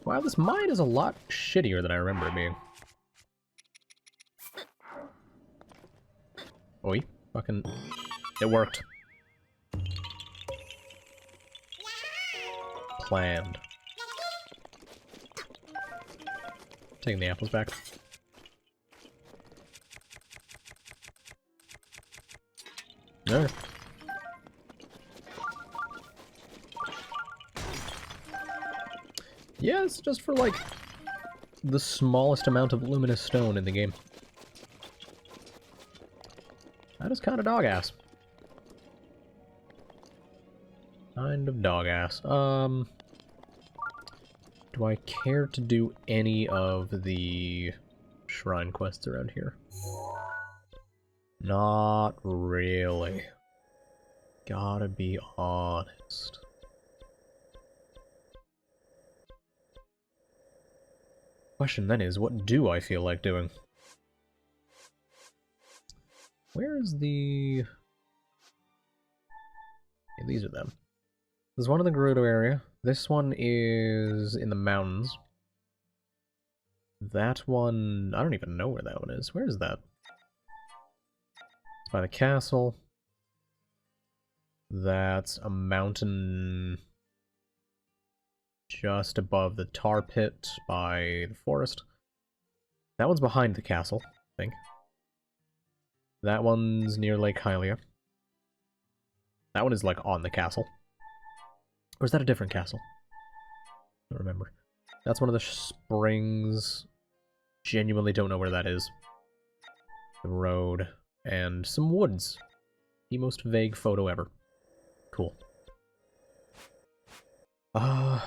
Wow, this mine is a lot shittier than I remember it being. Oi. Fucking... It worked. Planned. Taking the apples back. Alright. Yeah, it's just for, like, the smallest amount of luminous stone in the game. That is kind of dog-ass. Kind of dog-ass. Do I care to do any of the shrine quests around here? Not really. Gotta be honest. Question then is, what do I feel like doing? Where is the... Yeah, these are them. There's one in the Gerudo area. This one is in the mountains. That one... I don't even know where that one is. Where is that? It's by the castle. That's a mountain just above the tar pit by the forest. That one's behind the castle, I think. That one's near Lake Hylia. That one is, like, on the castle. Or is that a different castle? I don't remember. That's one of the springs. Genuinely don't know where that is. The road. And some woods. The most vague photo ever. Cool. I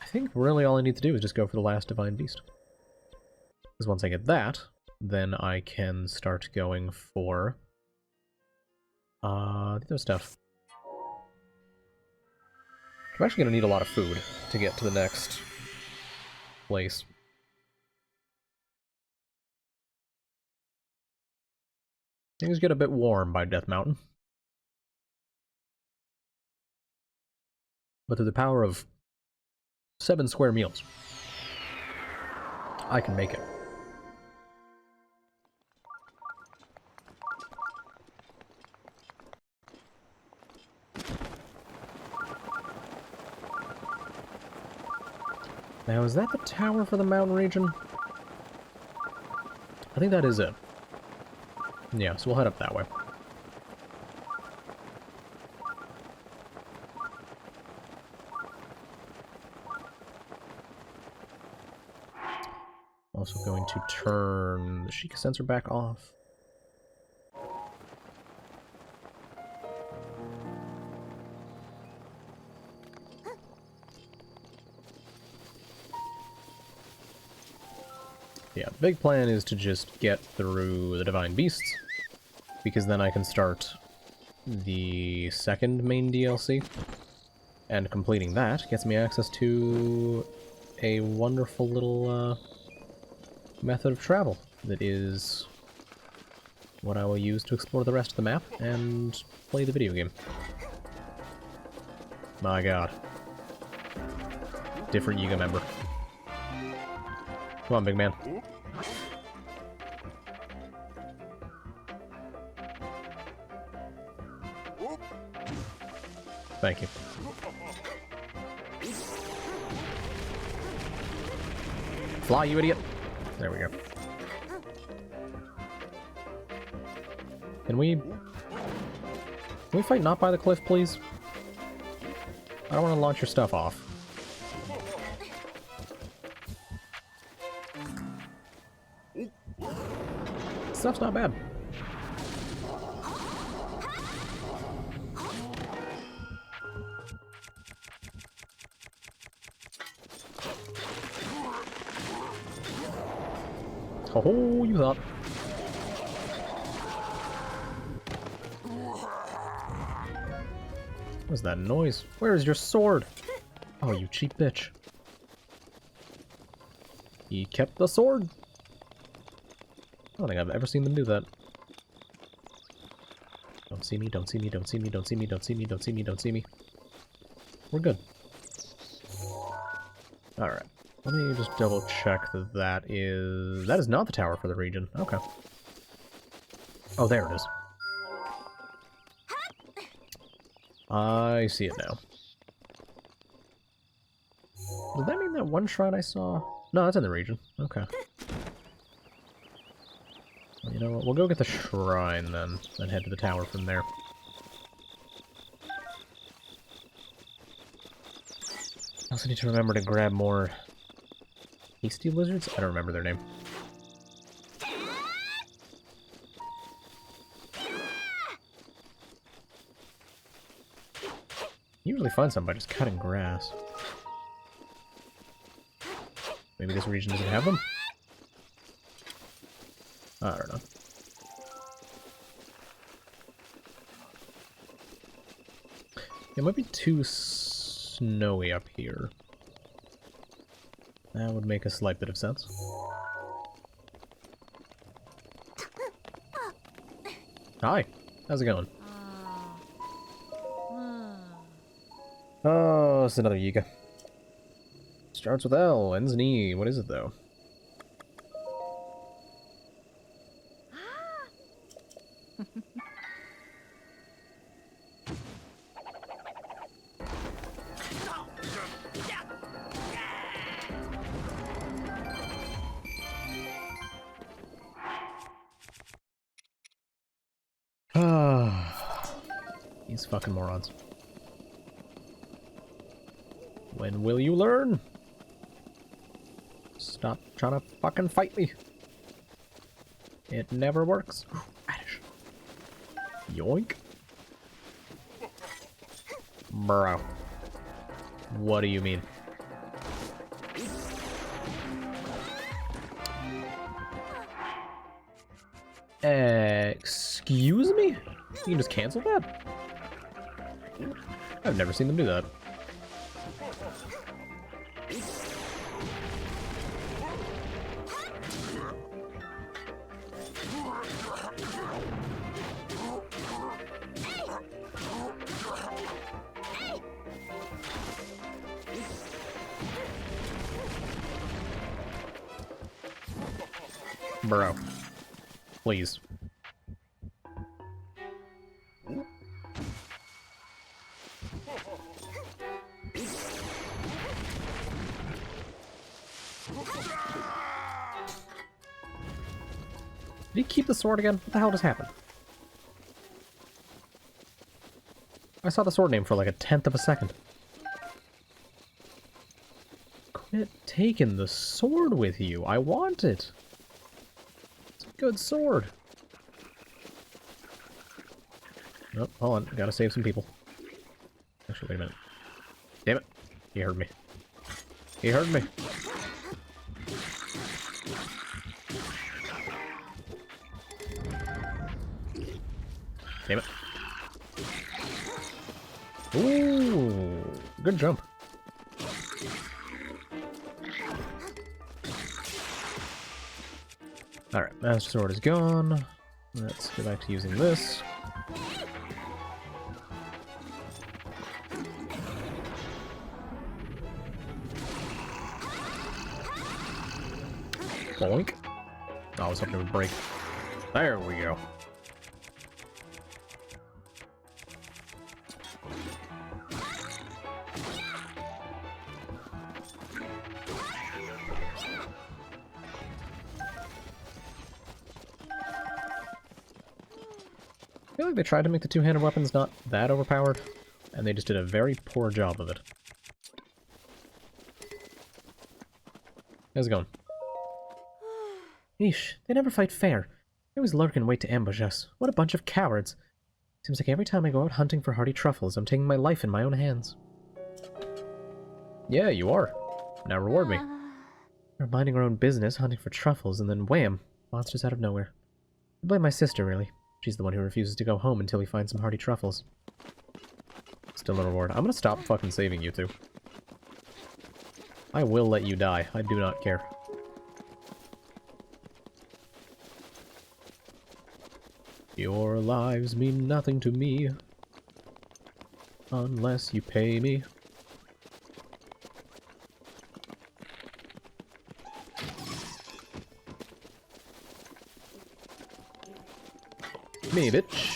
think really all I need to do is just go for the last Divine Beast. Because once I get that, then I can start going for... the other stuff. I'm actually going to need a lot of food to get to the next place. Things get a bit warm by Death Mountain. But through the power of 7 square meals, I can make it. Now, is that the tower for the mountain region? I think that is it. Yeah, so we'll head up that way. Also going to turn the Sheikah sensor back off. Yeah, the big plan is to just get through the Divine Beasts, because then I can start the second main DLC, and completing that gets me access to a wonderful little method of travel that is what I will use to explore the rest of the map and play the video game. My god. different Yiga member. Come on, big man. Thank you. Fly, you idiot! There we go. Can we fight not by the cliff, please? I don't want to launch your stuff off. Stuff's not bad. Oh, you thought. What was that noise? Where is your sword? Oh, you cheap bitch. He kept the sword. I don't think I've ever seen them do that. Don't see me, don't see me, don't see me, don't see me, don't see me, don't see me, don't see me. We're good. Alright. Let me just double check that that is not the tower for the region. Okay. Oh, there it is. I see it now. Does that mean that one shrine I saw? No, that's in the region. Okay. Well, you know what? We'll go get the shrine then head to the tower from there. I also need to remember to grab more hasty lizards? I don't remember their name. You usually find some by just cutting grass. Maybe this region doesn't have them? I don't know. It might be too snowy up here. That would make a slight bit of sense. Hi, how's it going? Oh, it's another Yiga. Starts with L, ends in E. What is it, though? These fucking morons. When will you learn? Stop trying to fucking fight me. It never works. Radish. Yoink. Bro. What do you mean? Excuse me? You can just cancel that? I've never seen them do that. Bro. Please. Did he keep the sword again? What the hell just happened? I saw the sword name for like a 10th of a second. Quit taking the sword with you. I want it. It's a good sword. Oh, hold on. Gotta save some people. Actually, wait a minute. Damn it. He heard me. He heard me. Damn it. Ooh, good jump. Alright, Master Sword is gone. Let's go back to using this. Boink. Oh, I was hoping it would break. There we go. I feel like they tried to make the two-handed weapons not that overpowered, and they just did a very poor job of it. How's it going? Yeesh, they never fight fair. They always lurk and wait to ambush us. What a bunch of cowards. Seems like every time I go out hunting for hardy truffles, I'm taking my life in my own hands. Yeah, you are. Now reward me. We're minding our own business, hunting for truffles, and then wham! Monsters out of nowhere. I blame my sister, really. She's the one who refuses to go home until we find some hardy truffles. Still no reward. I'm gonna stop fucking saving you two. I will let you die. I do not care. Your lives mean nothing to me. Unless you pay me. Me, bitch.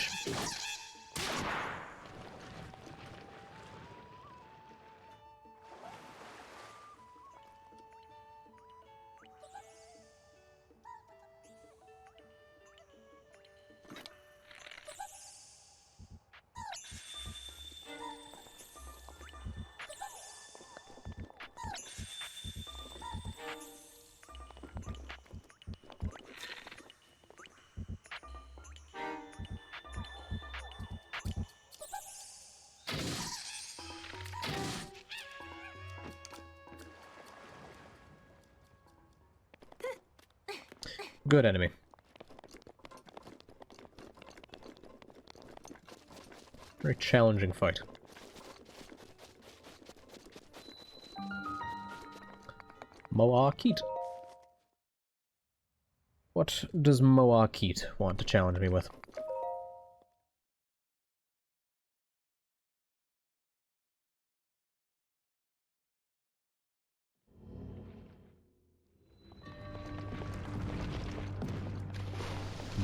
Good enemy. Very challenging fight. Moakit. What does Moakit want to challenge me with?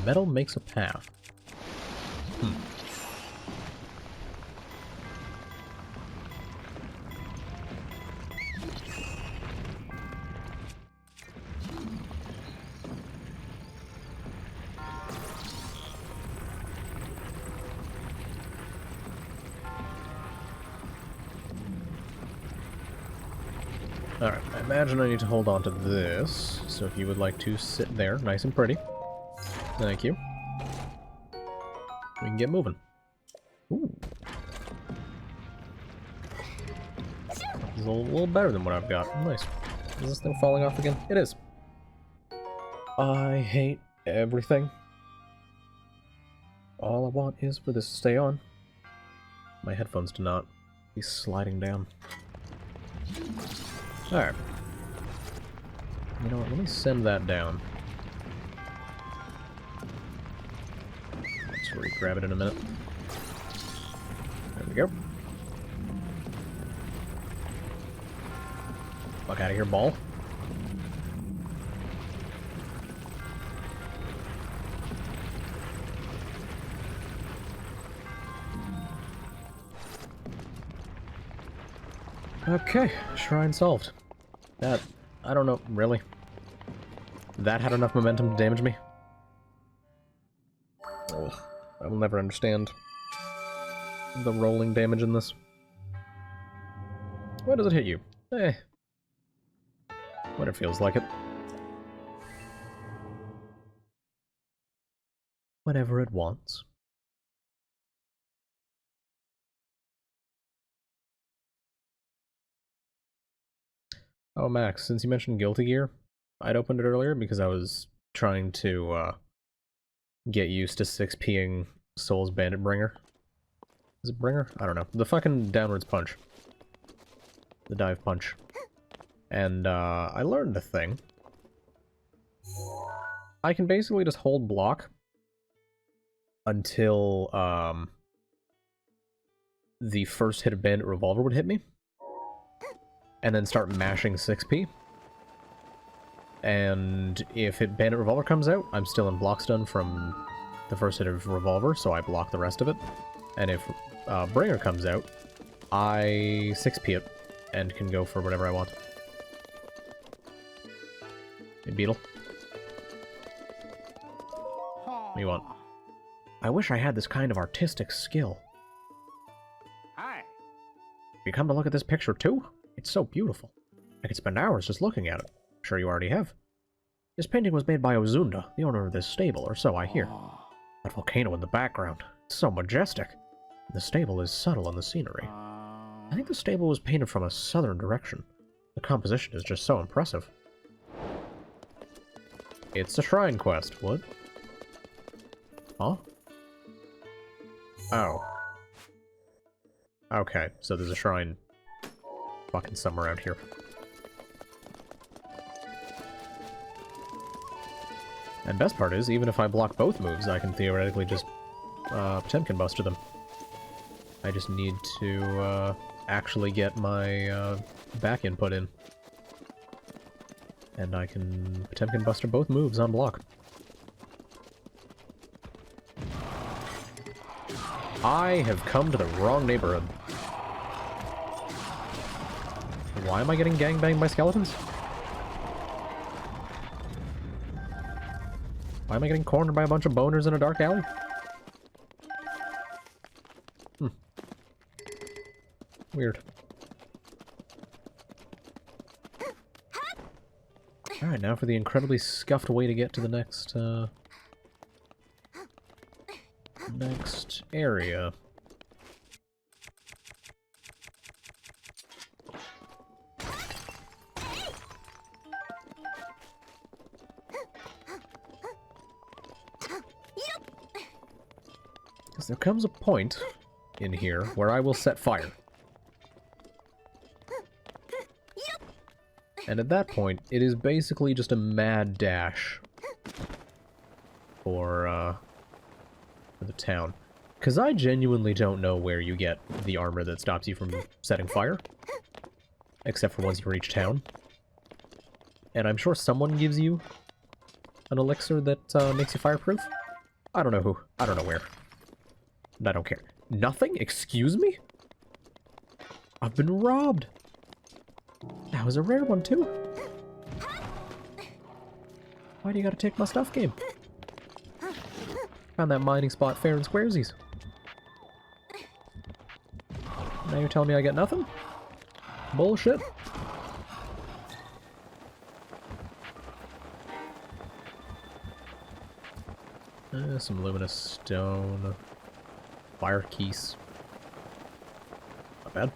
Metal makes a path. Alright, I imagine I need to hold on to this, so if you would like to sit there, nice and pretty. Thank you. We can get moving. Ooh. This is a little better than what I've got. Nice. Is this thing falling off again? It is. I hate everything. All I want is for this to stay on. My headphones do not. He's sliding down. Alright. You know what, let me send that down. Let's re-grab it in a minute. There we go. Fuck out of here, ball. Okay, shrine solved. That, I don't know, really? That had enough momentum to damage me? Ugh, I will never understand the rolling damage in this. Why does it hit you? Eh. When it feels like it. Whenever it wants. Oh, Max, since you mentioned Guilty Gear, I'd opened it earlier because I was trying to, get used to 6P'ing Soul's Bandit Bringer. Is it Bringer? I don't know. The fucking downwards punch. The dive punch. And, I learned a thing. I can basically just hold block until, the first hit of Bandit Revolver would hit me. And then start mashing 6P. And if Bandit Revolver comes out, I'm still in block stun from the first hit of Revolver, so I block the rest of it. And if Bringer comes out, I 6p it and can go for whatever I want. Hey, Beetle. What do you want? I wish I had this kind of artistic skill. Hi. You come to look at this picture too? It's so beautiful. I could spend hours just looking at it. I'm sure you already have. This painting was made by Ozunda, the owner of this stable, or so I hear. That volcano in the background, it's so majestic. The stable is subtle in the scenery. I think the stable was painted from a southern direction. The composition is just so impressive. It's a shrine quest. What? Huh? Oh. Okay, so there's a shrine fucking somewhere around here. And best part is, even if I block both moves, I can theoretically just Potemkin Buster them. I just need to actually get my back input in. And I can Potemkin Buster both moves on block. I have come to the wrong neighborhood. Why am I getting gangbanged by skeletons? Why am I getting cornered by a bunch of boners in a dark alley? Weird. Alright, now for the incredibly scuffed way to get to the next, next area. Because there comes a point in here where I will set fire. And at that point, it is basically just a mad dash for the town. Because I genuinely don't know where you get the armor that stops you from setting fire. Except for once you reach town. And I'm sure someone gives you an elixir that makes you fireproof. I don't know who. I don't know where. And I don't care. Nothing? Excuse me? I've been robbed. That was a rare one, too. Why do you gotta take my stuff, game? Found that mining spot fair and squaresies. Now you're telling me I get nothing? Bullshit. Some luminous stone. Fire keys. Not bad.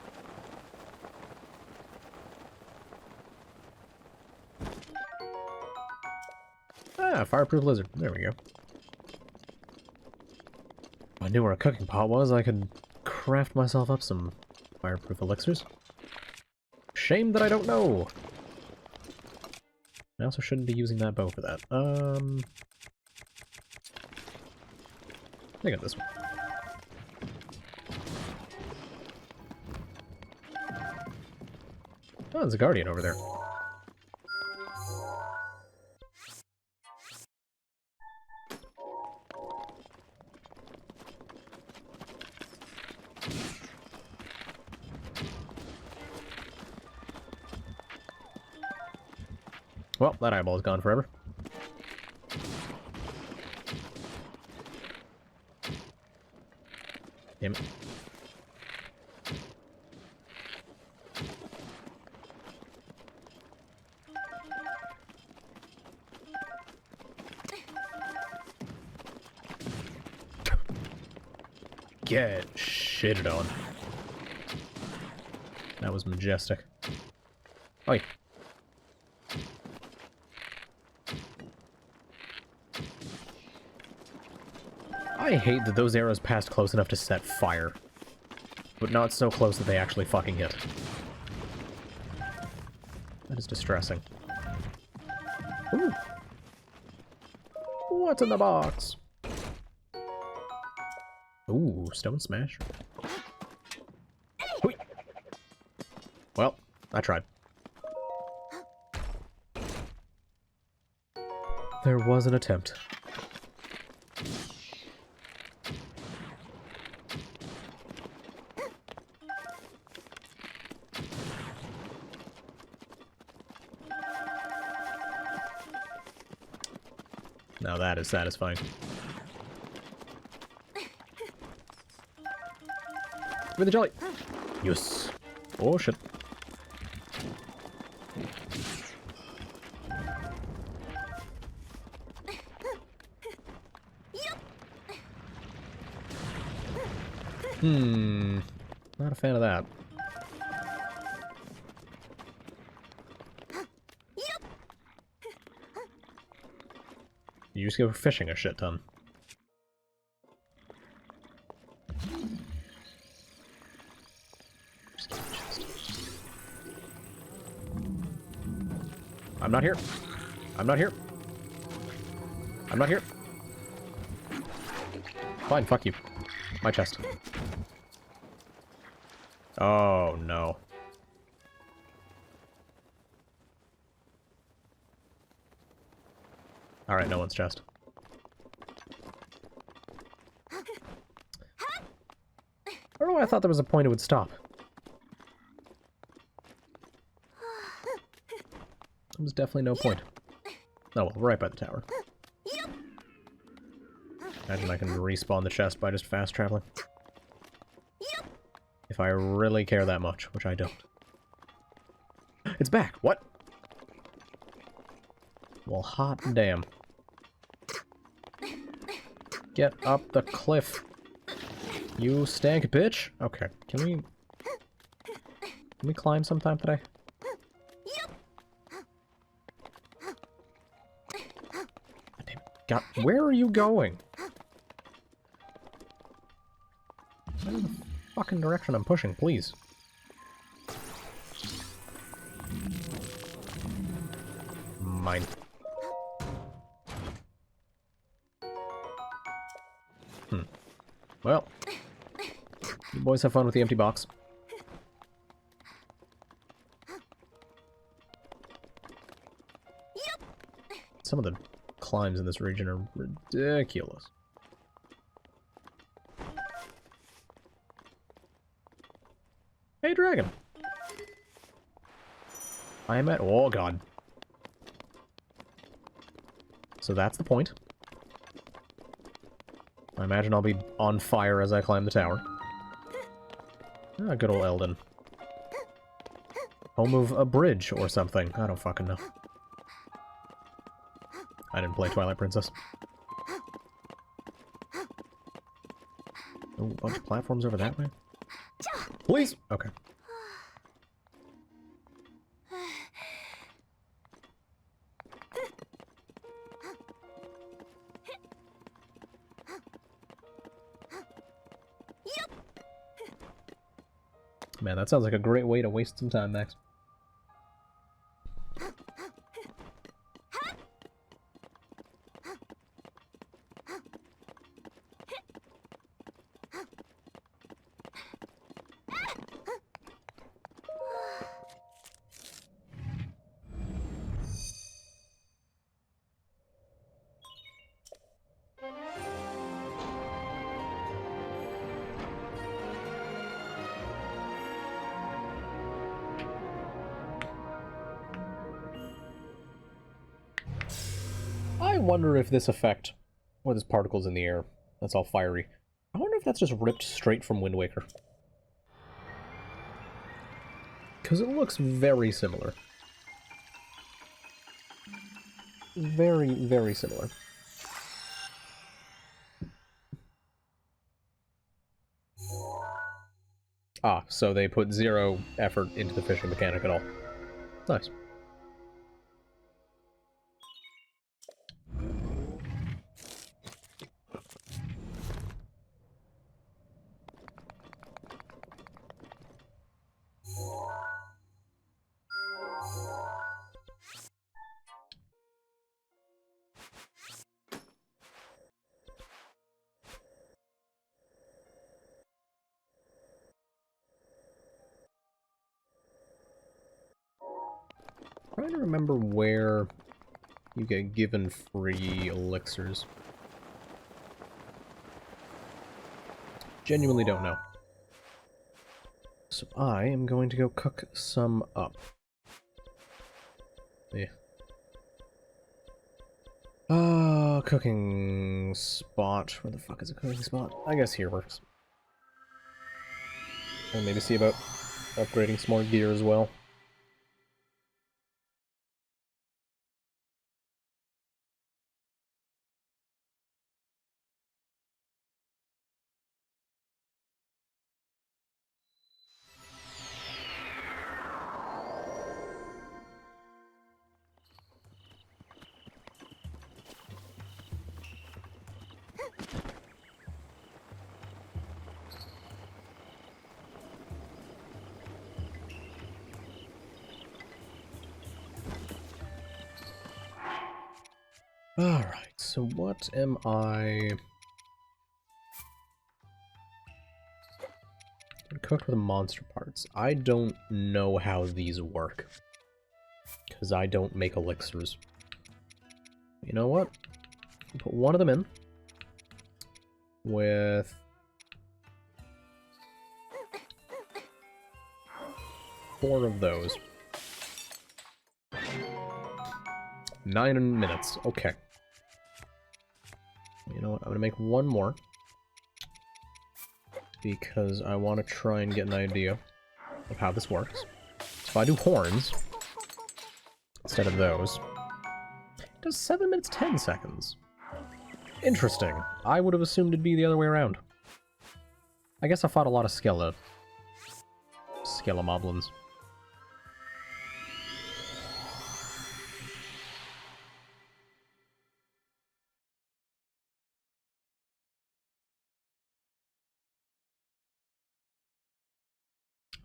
Ah, fireproof lizard. There we go. If I knew where a cooking pot was, I could craft myself up some fireproof elixirs. Shame that I don't know! I also shouldn't be using that bow for that. I got this one. Oh, there's a guardian over there. Well, that eyeball is gone forever. Damn it. Get shitted on. That was majestic. Oi. I hate that those arrows passed close enough to set fire, but not so close that they actually fucking hit. That is distressing. Ooh. What's in the box? Ooh, stone smash. Whee! Well, I tried. There was an attempt. Now that is satisfying. Give me the jelly! Yes. Oh shit. Not a fan of that. You just go fishing a shit ton. I'm not here. I'm not here. I'm not here. Fine, fuck you. My chest. Oh, no. Alright, no one's chest. I don't know why I thought there was a point it would stop. There was definitely no point. Oh well, we're right by the tower. Imagine I can respawn the chest by just fast traveling. If I really care that much, which I don't. It's back! What? Well, hot damn. Get up the cliff. You stank bitch! Okay, can we climb sometime today? Damn it. God, where are you going? Where's the fucking direction I'm pushing, please? Mine. Well, you boys have fun with the empty box. Some of the climbs in this region are ridiculous. Hey, dragon! I am at... Oh, God. So that's the point. I imagine I'll be on fire as I climb the tower. Ah, good old Eldon. Home of a bridge or something. I don't fucking know. I didn't play Twilight Princess. Oh, a bunch of platforms over that way? Please! Okay. Man, that sounds like a great way to waste some time, Max. I wonder if this effect, or this particles in the air, that's all fiery, I wonder if that's just ripped straight from Wind Waker. Because it looks very similar. Very, very similar. Ah, so they put zero effort into the fishing mechanic at all. Nice. Trying to remember where you get given free elixirs? Genuinely don't know. So I am going to go cook some up. Yeah. Cooking spot. Where the fuck is a cooking spot? I guess here works. And maybe see about upgrading some more gear as well. Alright, so what am I... Cooked with monster parts. I don't know how these work. Because I don't make elixirs. You know what? Put one of them in. With... 4 of those. 9 minutes. Okay. You know what? I'm gonna make one more. Because I want to try and get an idea of how this works. So if I do horns, instead of those, it does 7 minutes 10 seconds. Interesting. I would have assumed it'd be the other way around. I guess I fought a lot of Skelemoblins.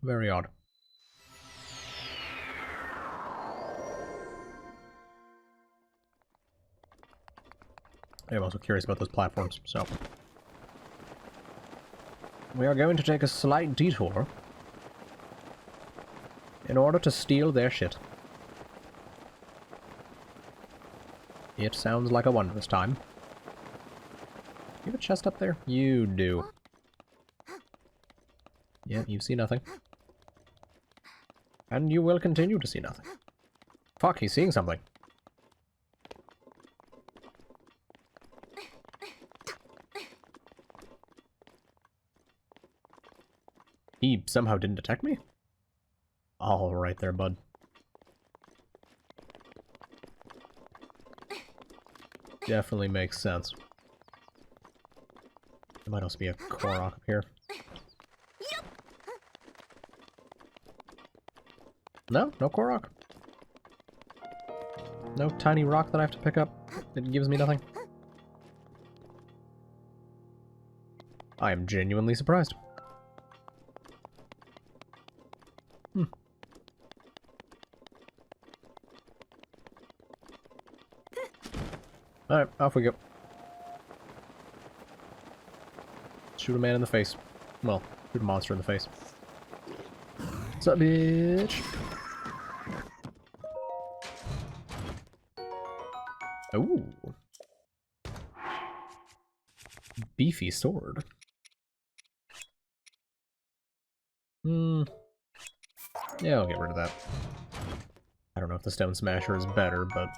Very odd. I'm also curious about those platforms, so... We are going to take a slight detour in order to steal their shit. It sounds like a wondrous time. You have a chest up there? You do. Yeah, you see nothing. And you will continue to see nothing. Fuck, he's seeing something. He somehow didn't detect me? All right there, bud. Definitely makes sense. There might also be a Korok up here. No, no Korok. No tiny rock that I have to pick up. It gives me nothing. I am genuinely surprised. Alright, off we go. Shoot a man in the face. Well, shoot a monster in the face. What's up, bitch? Ooh. Beefy sword. Yeah, I'll get rid of that. I don't know if the Stone Smasher is better, but...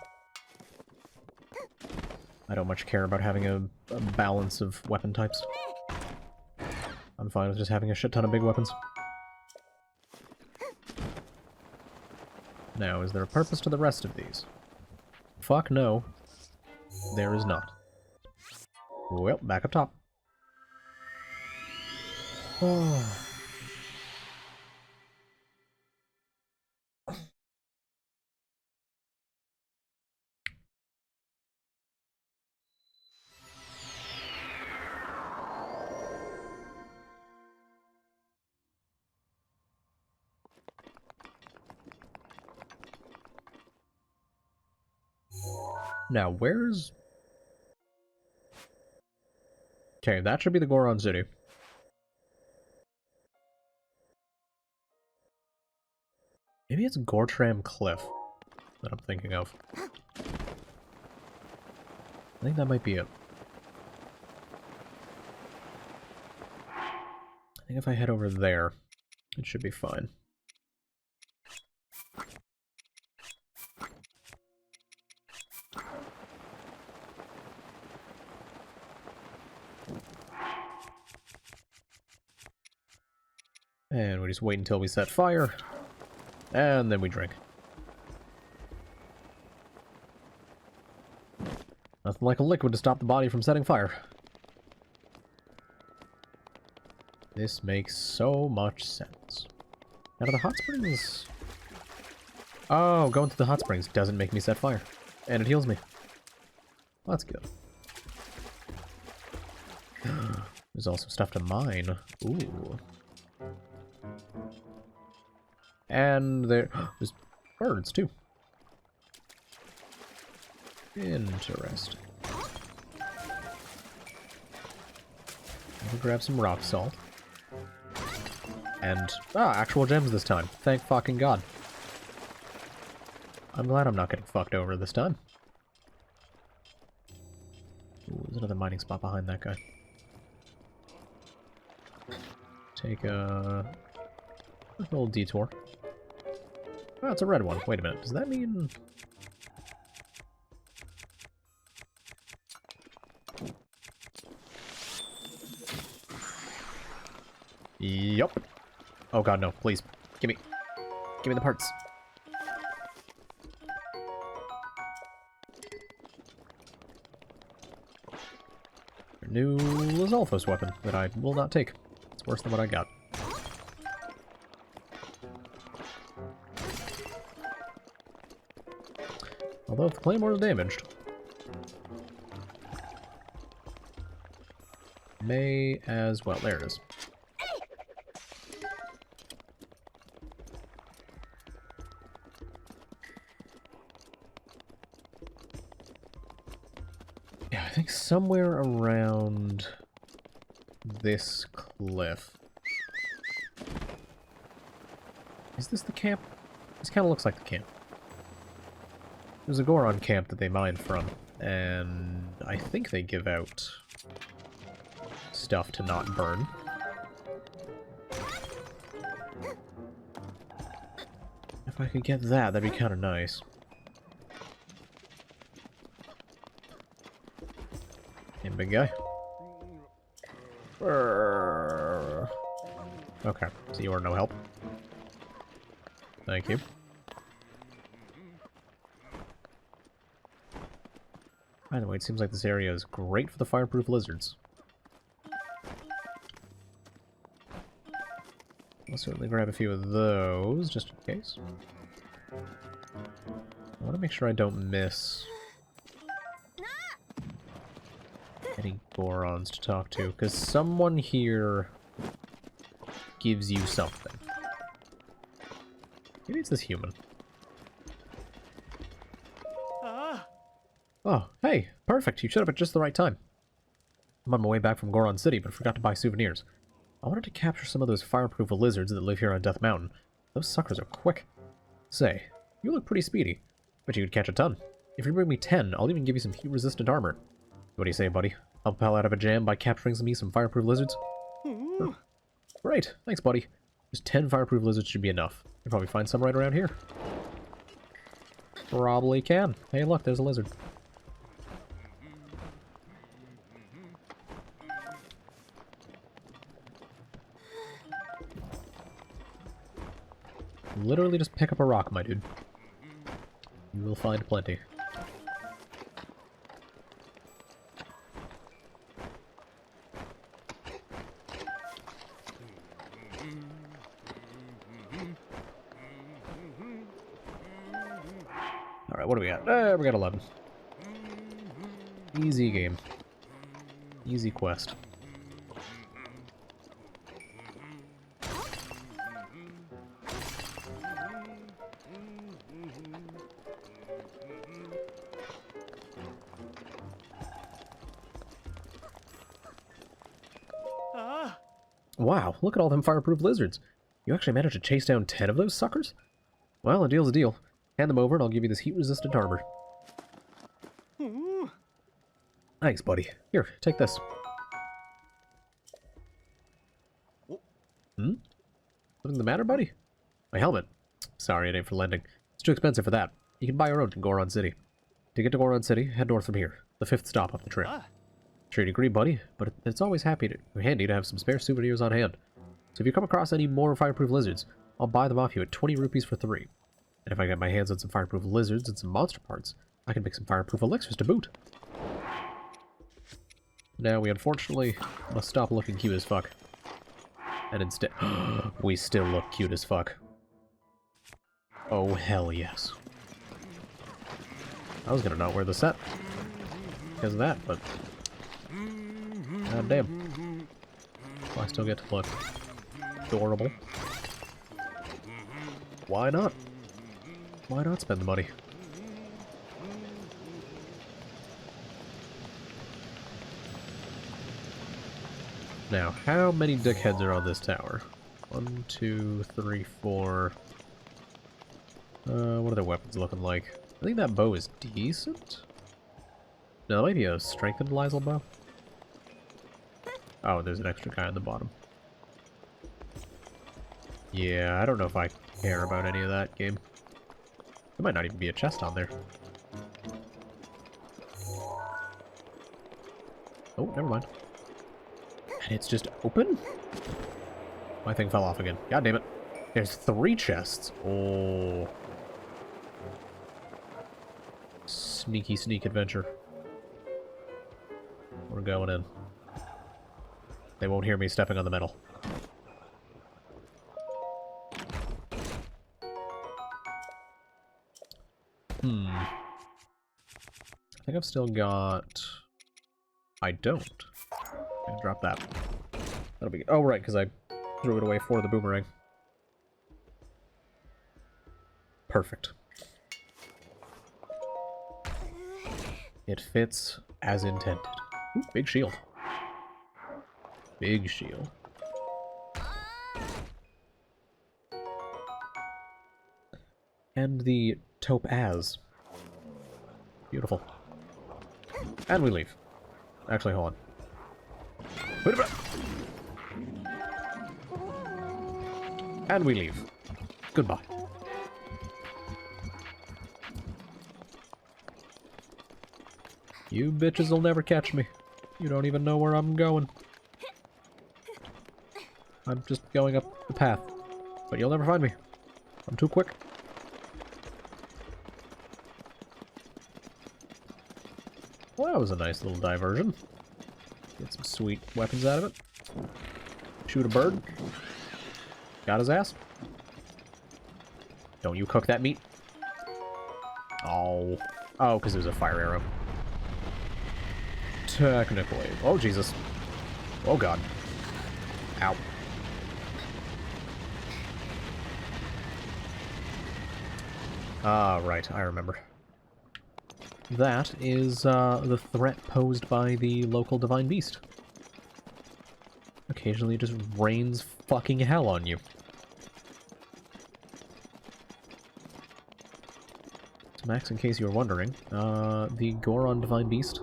I don't much care about having a balance of weapon types. I'm fine with just having a shit ton of big weapons. Now, is there a purpose to the rest of these? Fuck no. There is not. Well, back up top. Oh. Now, where's... Okay, that should be the Goron City. Maybe it's Gortram Cliff that I'm thinking of. I think that might be it. I think if I head over there, it should be fine. And we just wait until we set fire, and then we drink. Nothing like a liquid to stop the body from setting fire. This makes so much sense. Now, do the hot springs... Oh, going to the hot springs doesn't make me set fire. And it heals me. Well, that's good. There's also stuff to mine. Ooh. And there's birds, too. Interesting. I'll grab some rock salt. And, actual gems this time. Thank fucking God. I'm glad I'm not getting fucked over this time. Ooh, there's another mining spot behind that guy. Take a little detour. Oh, it's a red one. Wait a minute. Does that mean... Yup. Oh god, no. Please. Give me the parts. New Lizalfos weapon that I will not take. It's worse than what I got. Although if the claymore is damaged, may as well. There it is. Yeah, I think somewhere around this cliff. Is this the camp? This kind of looks like the camp. There's a Goron camp that they mine from, and I think they give out stuff to not burn. If I could get that, that'd be kind of nice. Hey, big guy. Okay, so you are no help. Thank you. By the way, it seems like this area is great for the fireproof lizards. I'll certainly grab a few of those, just in case. I want to make sure I don't miss any Gorons to talk to, because someone here gives you something. Maybe it's this human. Oh, hey, perfect. You showed up at just the right time. I'm on my way back from Goron City, but forgot to buy souvenirs. I wanted to capture some of those fireproof lizards that live here on Death Mountain. Those suckers are quick. Say, you look pretty speedy. Bet you could catch a ton. If you bring me 10, I'll even give you some heat-resistant armor. What do you say, buddy? Help a pal out of a jam by capturing some fireproof lizards? Sure. Great, thanks, buddy. Just 10 fireproof lizards should be enough. You'll probably find some right around here. Probably can. Hey, look, there's a lizard. Literally just pick up a rock, my dude. You will find plenty. Alright, what do we got? We got 11. Easy game. Easy quest. Wow, look at all them fireproof lizards. You actually managed to chase down 10 of those suckers? Well, a deal's a deal. Hand them over and I'll give you this heat-resistant armor. Thanks, buddy. Here, take this. Hmm? Something the matter, buddy? My helmet. Sorry, it ain't for lending. It's too expensive for that. You can buy your own in Goron City. To get to Goron City, head north from here. The 5th stop up the trail. Sure, you agree, buddy, but it's always handy to have some spare souvenirs on hand. So if you come across any more fireproof lizards, I'll buy them off you at 20 rupees for 3. And if I get my hands on some fireproof lizards and some monster parts, I can make some fireproof elixirs to boot. Now we unfortunately must stop looking cute as fuck. And instead, we still look cute as fuck. Oh, hell yes. I was gonna not wear the set because of that, but god damn. Well, I still get to look adorable. Why not? Why not spend the money? Now, how many dickheads are on this tower? 1, 2, 3, 4. What are their weapons looking like? I think that bow is decent. No, that might be a strengthened Lysel bow. Oh, there's an extra guy on the bottom. Yeah, I don't know if I care about any of that game. There might not even be a chest on there. Oh, never mind. And it's just open? My thing fell off again. God damn it. There's 3 chests. Oh. Sneaky sneak adventure. We're going in. They won't hear me stepping on the metal. I think I've still got... I don't. Okay, drop that. That'll be good. Oh, right, because I threw it away for the boomerang. Perfect. It fits as intended. Ooh, big shield. Big shield. And the topaz. Beautiful. And we leave. Actually, hold on. Wait a minute. And we leave. Goodbye. You bitches will never catch me. You don't even know where I'm going. I'm just going up the path. But you'll never find me. I'm too quick. Well, that was a nice little diversion. Get some sweet weapons out of it. Shoot a bird. Got his ass. Don't you cook that meat. Oh. Oh, because there's a fire arrow. Technically. Oh, Jesus. Oh, God. Ow. Ah, right. I remember. That is the threat posed by the local divine beast. Occasionally it just rains fucking hell on you. So Max, in case you were wondering, the Goron divine beast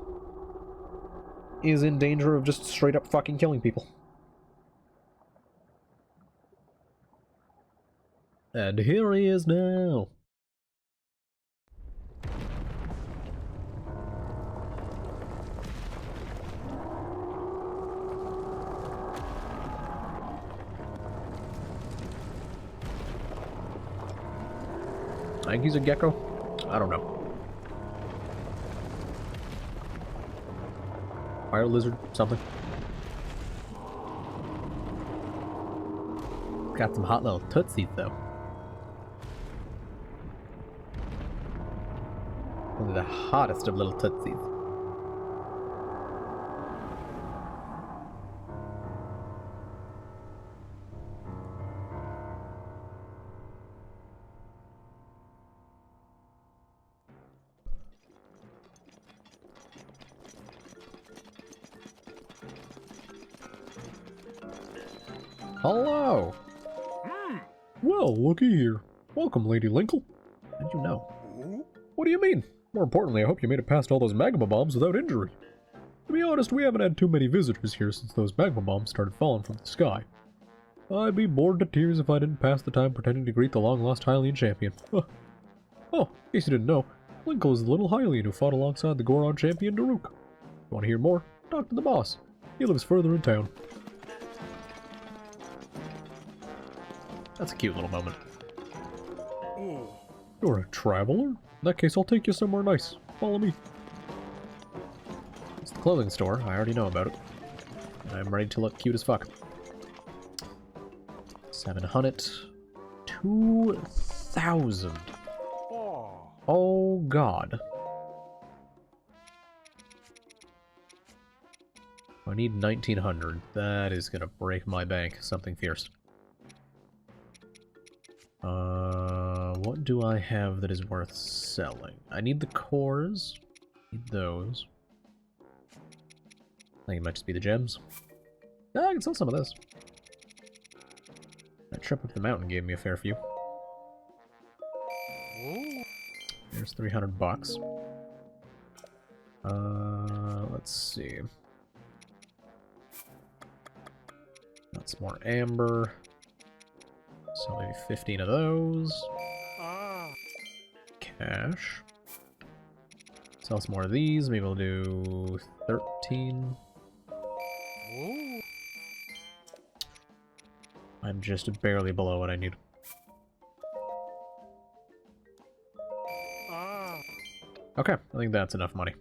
is in danger of just straight up fucking killing people. And here he is now. I think he's a gecko. I don't know. Fire lizard, something. Got some hot little tootsies, though. One of the hottest of little tootsies. Hello! Well, looky here. Welcome, Lady Linkle. How'd you know? What do you mean? More importantly, I hope you made it past all those magma bombs without injury. To be honest, we haven't had too many visitors here since those magma bombs started falling from the sky. I'd be bored to tears if I didn't pass the time pretending to greet the long-lost Hylian champion. Huh. Oh, in case you didn't know, Linkle is the little Hylian who fought alongside the Goron champion Daruk. You want to hear more? Talk to the boss. He lives further in town. That's a cute little moment. You're a traveler? In that case, I'll take you somewhere nice. Follow me. It's the clothing store. I already know about it. And I'm ready to look cute as fuck. 700. 2,000. Oh, God. I need 1,900. That is gonna break my bank. Something fierce. What do I have that is worth selling? I need the cores. Need those. I think it might just be the gems. Yeah, I can sell some of this. That trip up the mountain gave me a fair few. There's 300 bucks. Let's see. Got some more amber. So maybe 15 of those. Cash. Sell some more of these. Maybe we'll do 13. I'm just barely below what I need. Okay, I think that's enough money.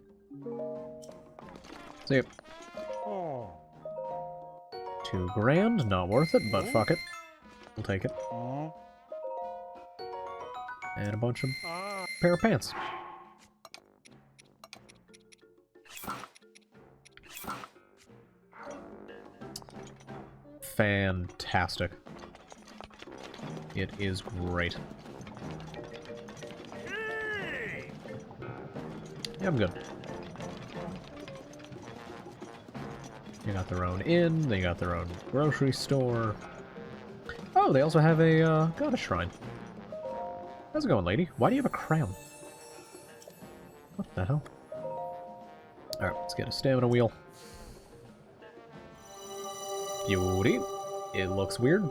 See ya. 2 grand, not worth it, but fuck it. We'll take it. And a bunch of pair of pants. Fantastic. It is great. Yeah, I'm good. They got their own inn, they got their own grocery store. Oh, they also have a goddess shrine. How's it going, lady? Why do you have a crown? What the hell? Alright, let's get a stamina wheel. Beauty. It looks weird.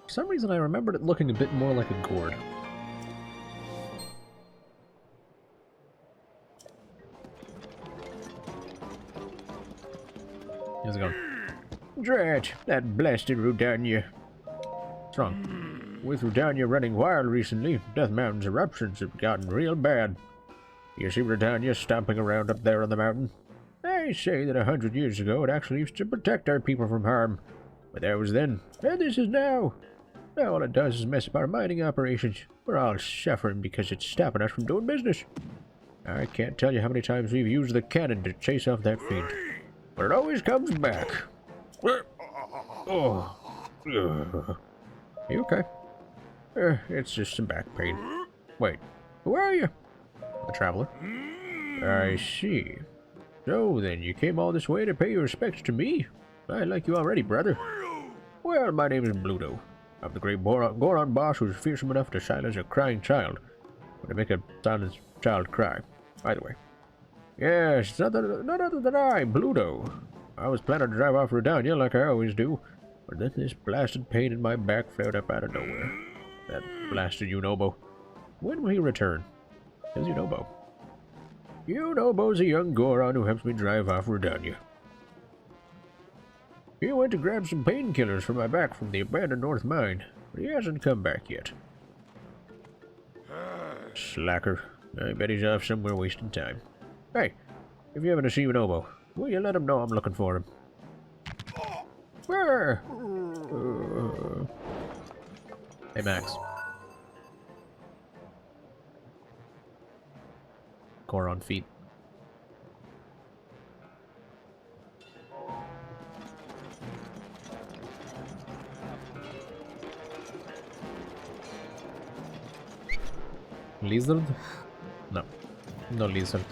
For some reason I remembered it looking a bit more like a gourd. How's it going? Drat, that blasted Rudania. What's wrong? With Rudania running wild recently, Death Mountain's eruptions have gotten real bad. You see Rudania stomping around up there on the mountain? They say that 100 years ago it actually used to protect our people from harm. But that was then, and this is now. Now all it does is mess up our mining operations. We're all suffering because it's stopping us from doing business. I can't tell you how many times we've used the cannon to chase off that fiend. But it always comes back. Oh. Are you okay? It's just some back pain. Wait, who are you? A traveler. I see. So then, you came all this way to pay your respects to me? I like you already, brother. Well, my name is Bluto. I'm the great Goron boss who's fearsome enough to silence a crying child. Or to make a silenced child cry. Either way. Yes, none other than I, Bluto. I was planning to drive off Redania like I always do, but then this blasted pain in my back flared up out of nowhere. That blasted Unobo. When will he return? Who's Unobo? Unobo's a young Goron who helps me drive off Redania. He went to grab some painkillers for my back from the abandoned North Mine, but he hasn't come back yet. Slacker. I bet he's off somewhere wasting time. Hey, if you happen to see Unobo, will you let him know I'm looking for him? Where? Hey, Max. Goron feet. Lizard? No. No lizard.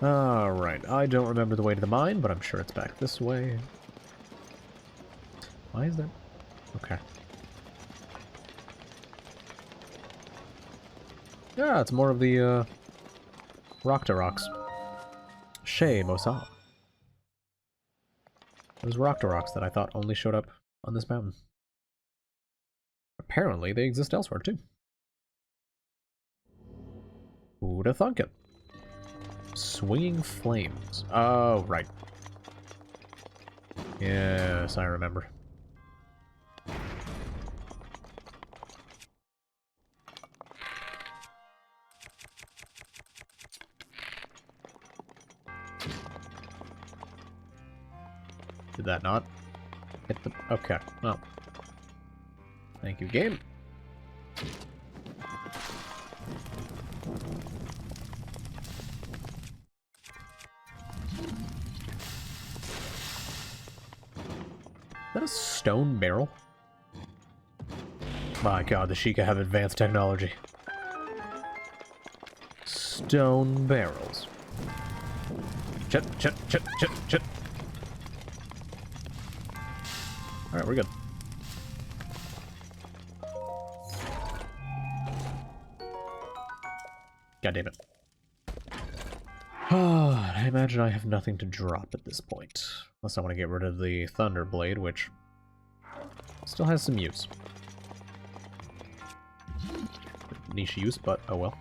Alright, I don't remember the way to the mine, but I'm sure it's back this way. Why is there? Okay. Yeah, it's more of the, rock to rocks. Shea Mosal. Those rock to rocks that I thought only showed up on this mountain. Apparently, they exist elsewhere, too. Who'd have thunk it? Swinging flames. Oh, right. Yes, I remember. Did that not hit the... Okay, well. Thank you, game. Is that a stone barrel? My god, the Sheikah have advanced technology. Stone barrels. Chit, chit, chit, chit, chit. Alright, we're good. God damn it. I imagine I have nothing to drop at this point. Unless I want to get rid of the Thunder Blade, which still has some use. Niche use, but oh well.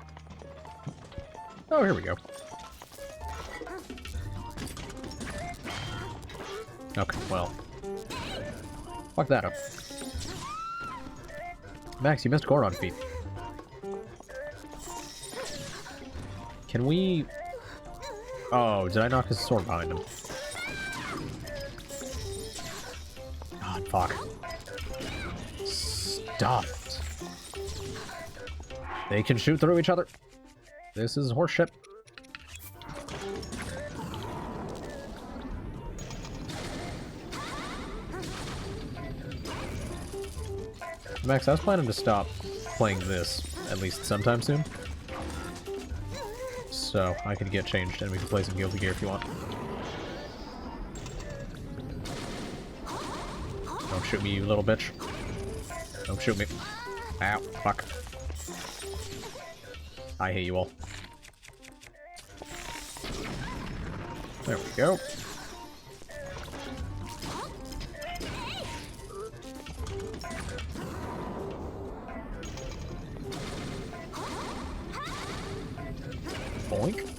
Oh, here we go. Okay, well. Fuck that up. Max, you missed Goron feet. Can we... Oh, did I knock his sword behind him? God, fuck. Stop it. They can shoot through each other. This is horseshit. Max, I was planning to stop playing this at least sometime soon. So I could get changed and we can play some Guilty Gear if you want. Don't shoot me, you little bitch. Don't shoot me. Ow, fuck. I hate you all. There we go. Boink.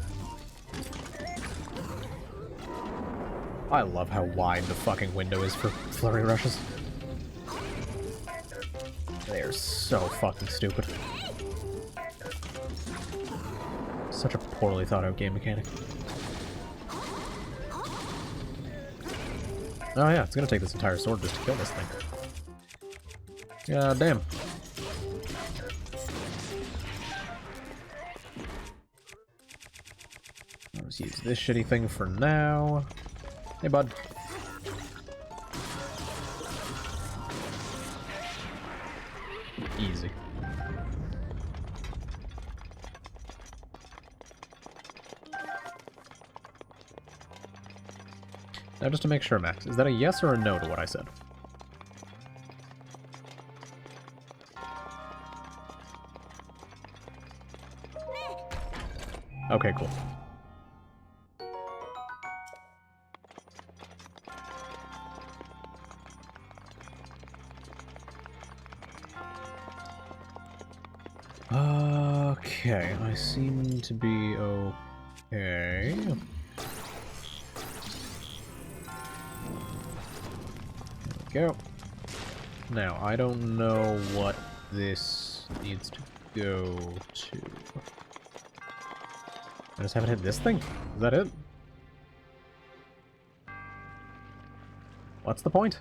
I love how wide the fucking window is for flurry rushes. They are so fucking stupid. Such a poorly thought out game mechanic. Oh yeah, it's gonna take this entire sword just to kill this thing. Yeah, damn. Let's use this shitty thing for now. Hey, bud. Easy. Now, just to make sure, Max, is that a yes or a no to what I said? Okay, cool. Okay, I seem to be okay. There we go. Now, I don't know what this needs to go to. I just haven't hit this thing? Is that it? What's the point?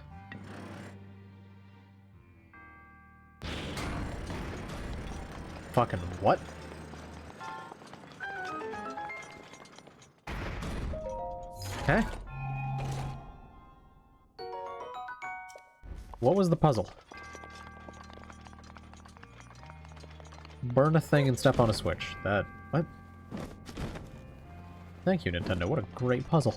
Fucking what? Huh? What was the puzzle? Burn a thing and step on a switch. That... what? Thank you, Nintendo. What a great puzzle.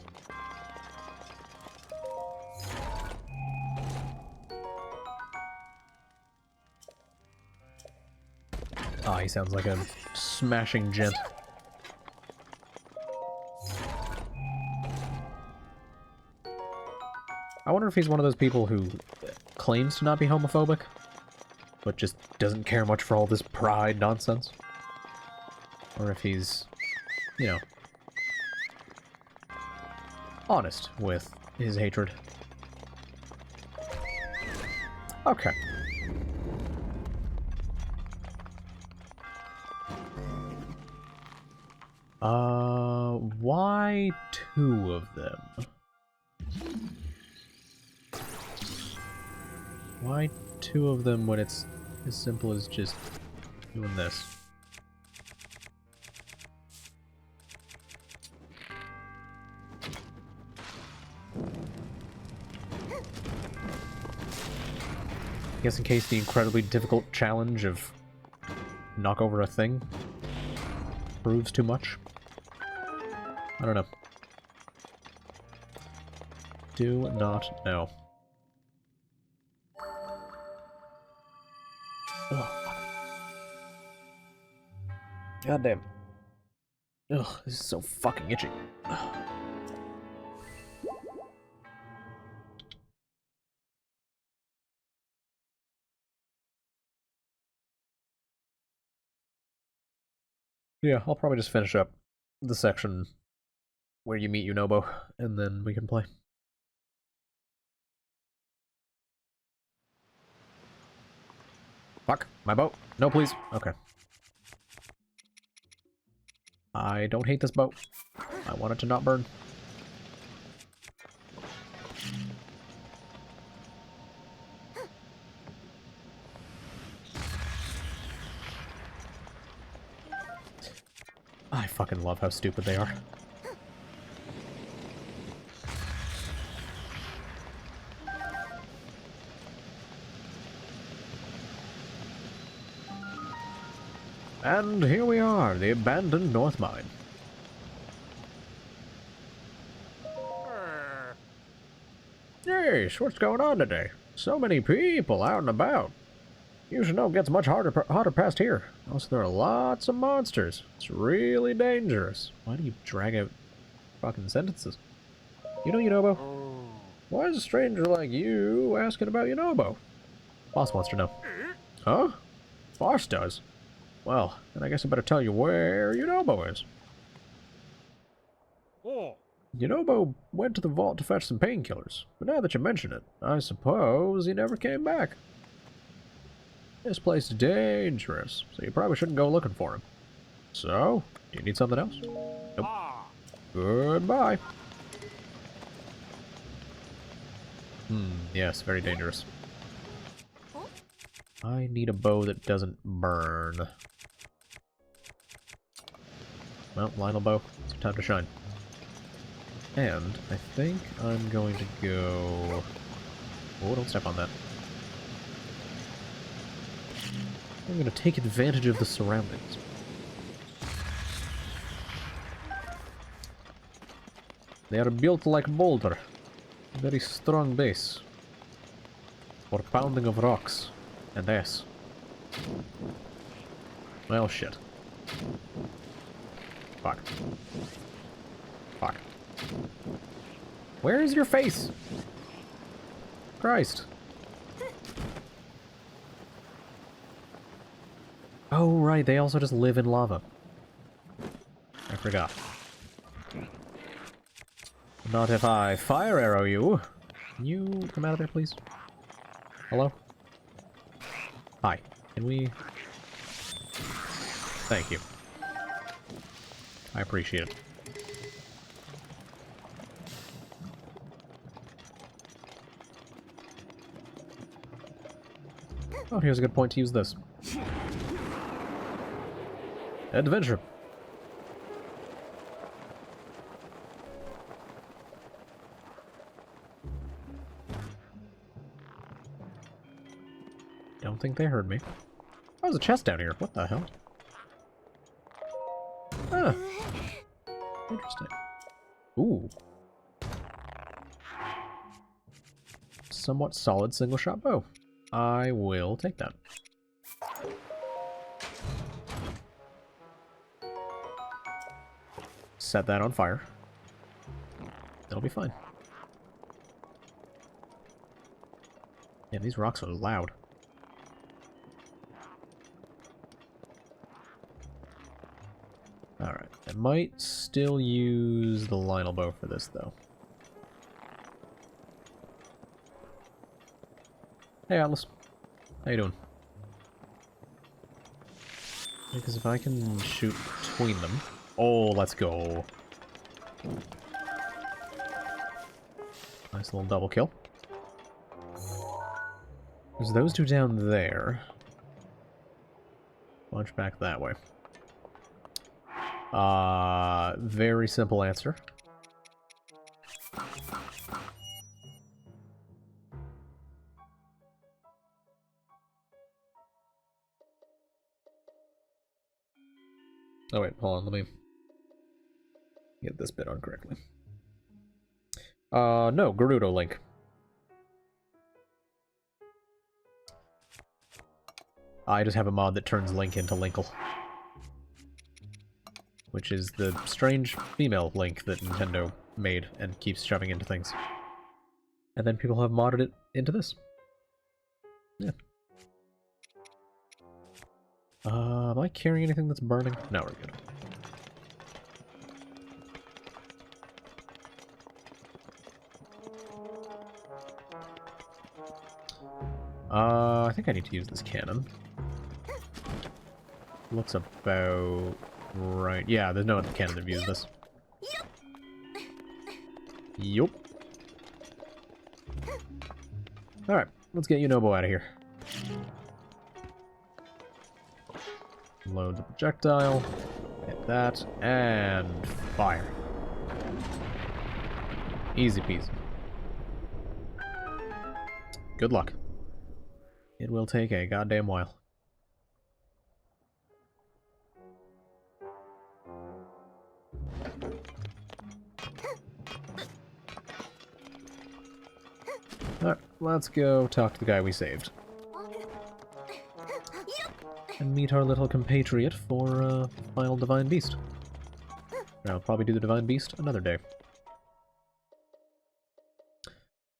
he sounds like a smashing gent. I wonder if he's one of those people who claims to not be homophobic, but just doesn't care much for all this pride nonsense. Or if he's, you know, honest with his hatred. Okay. Why two of them? Why two of them when it's as simple as just doing this? I guess in case the incredibly difficult challenge of knock over a thing proves too much. I don't know. Do not know. Oh, God damn. Ugh, this is so fucking itchy. Yeah, I'll probably just finish up the section where you meet Yunobo, and then we can play. Fuck, my boat. No, please. Okay. I don't hate this boat. I want it to not burn. I fucking love how stupid they are. And here we are, the abandoned North Mine. Yes, what's going on today? So many people out and about. You should know it gets much hotter past here. Also, there are lots of monsters. It's really dangerous. Why do you drag out fucking sentences? You know Yunobo? Why is a stranger like you asking about Yunobo? Boss wants to know. Huh? Boss does? Well, then I guess I better tell you where Yunobo is. Yunobo went to the vault to fetch some painkillers, but now that you mention it, I suppose he never came back. This place is dangerous, so you probably shouldn't go looking for him. So, do you need something else? Nope. Goodbye. Yes, very dangerous. I need a bow that doesn't burn. Well, Lionel bow, it's time to shine. And I think I'm going to go... Oh, don't step on that. I'm going to take advantage of the surroundings. They are built like boulder. Very strong base. For pounding of rocks. And ice. Well, shit. Fuck. Fuck. Where is your face? Christ. Oh, right, they also just live in lava. I forgot. Not if I fire arrow you. Can you come out of there, please? Hello? Hi. Can we... Thank you. I appreciate it. Oh, here's a good point to use this. Adventure. Don't think they heard me. Oh, there's a chest down here. What the hell? Ah. Interesting. Ooh. Somewhat solid single shot bow. I will take that. set that on fire. It'll be fine. Yeah, these rocks are loud. Alright, I might still use the Lionel bow for this, though. Hey, Atlas. How you doing? Because if I can shoot between them... Oh, let's go. Nice little double kill. There's those two down there. Launch back that way. Very simple answer. Oh wait, hold on, let me get this bit on correctly. No, Gerudo Link. I just have a mod that turns Link into Linkle. Which is the strange female Link that Nintendo made and keeps shoving into things. And then people have modded it into this. Yeah. Am I carrying anything that's burning? No, we're good. I think I need to use this cannon. Looks about right. Yeah, there's no other cannon that views this. Yup. Alright, let's get Yunobo out of here. Load the projectile. Hit that. And fire. Easy peasy. Good luck. It will take a goddamn while. Alright, let's go talk to the guy we saved. And meet our little compatriot for final Divine Beast. I'll probably do the Divine Beast another day.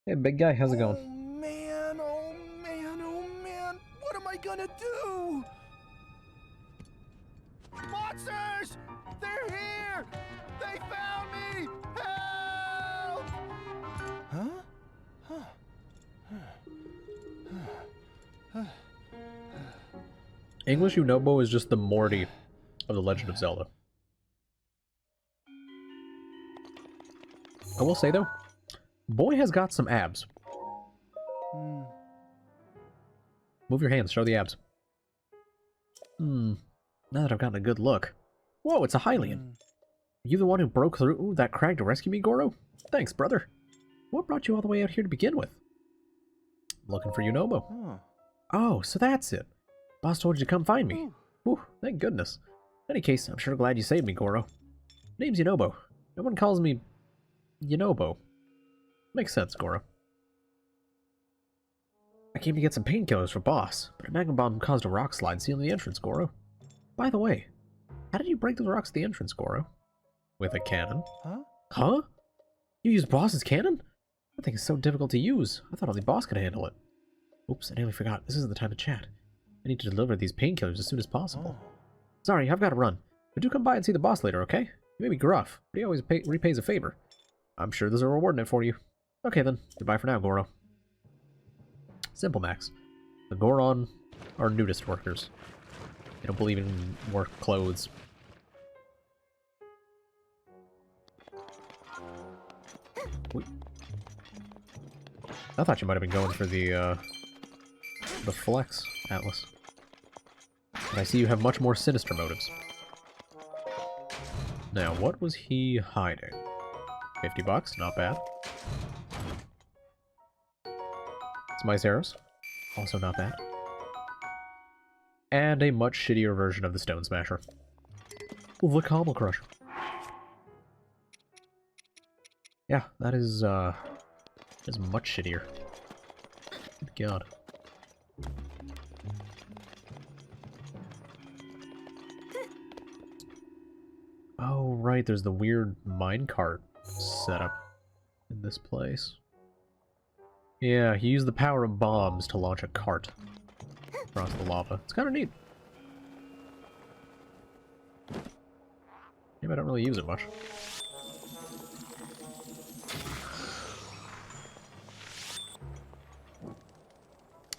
Hey, big guy, how's it going? Oh man, oh man, oh man, what am I gonna do? Monsters! They're here! They found me! Help! Huh? English Yunobo is just the Morty of The Legend of Zelda. I will say though, boy has got some abs. Move your hands, show the abs. Now that I've gotten a good look. Whoa, it's a Hylian. Are you the one who broke through that crag to rescue me, Goro? Thanks, brother. What brought you all the way out here to begin with? Looking for Yunobo. Oh, so that's it. Boss told you to come find me. Whew, thank goodness. In any case, I'm sure glad you saved me, Goro. Name's Yunobo. No one calls me Yunobo. Makes sense, Goro. I came to get some painkillers for Boss, but a magma bomb caused a rock slide sealing the entrance, Goro. By the way, how did you break those rocks at the entrance, Goro? With a cannon. Huh? You used Boss's cannon? That thing is so difficult to use. I thought only Boss could handle it. Oops, I nearly forgot. This isn't the time to chat. I need to deliver these painkillers as soon as possible. Sorry, I've got to run. But do come by and see the boss later, okay? He may be gruff, but he always repays a favor. I'm sure there's a reward in it for you. Okay then, goodbye for now, Goro. Simple Max. The Goron are nudist workers. They don't believe in work clothes. Wait. I thought you might have been going for the flex, Atlas. But I see you have much more sinister motives. Now, what was he hiding? 50 bucks, not bad. Some ice arrows, also not bad. And a much shittier version of the Stone Smasher. The Cobble Crusher. Yeah, that is much shittier. Good God. Oh, right, there's the weird minecart setup in this place. Yeah, he used the power of bombs to launch a cart across the lava. It's kind of neat. Maybe I don't really use it much.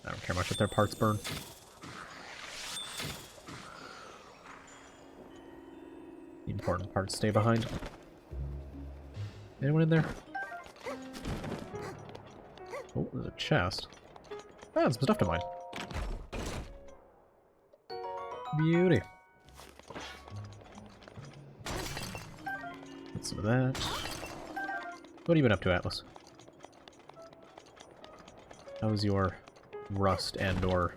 I don't care much if their parts burn. The important parts stay behind. Anyone in there? Oh, there's a chest. Ah, some stuff to mine. Beauty. Get some of that. What have you been up to, Atlas? How's your rust and or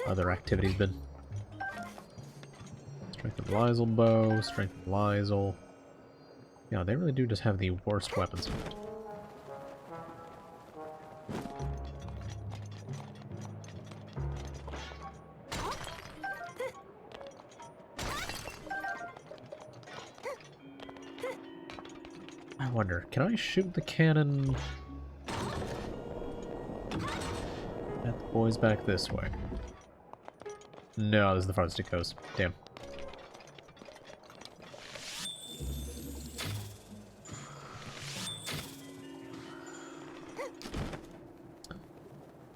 other activities been? Strength of Lysel bow, strength of Lysel. Yeah, they really do just have the worst weapons. I wonder, can I shoot the cannon at the boys back this way? No, this is the farthest it goes. Damn.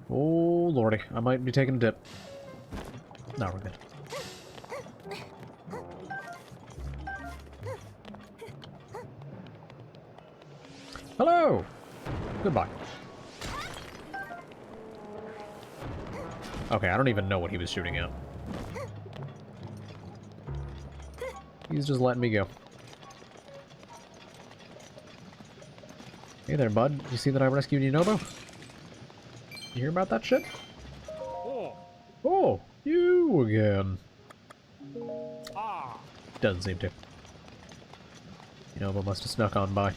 Oh, lordy. I might be taking a dip. No, we're good. Hello! Goodbye. Okay, I don't even know what he was shooting at. He's just letting me go. Hey there, bud. You see that I rescued Yunobo? You hear about that shit? Oh, you again. Doesn't seem to. Yunobo must have snuck on by.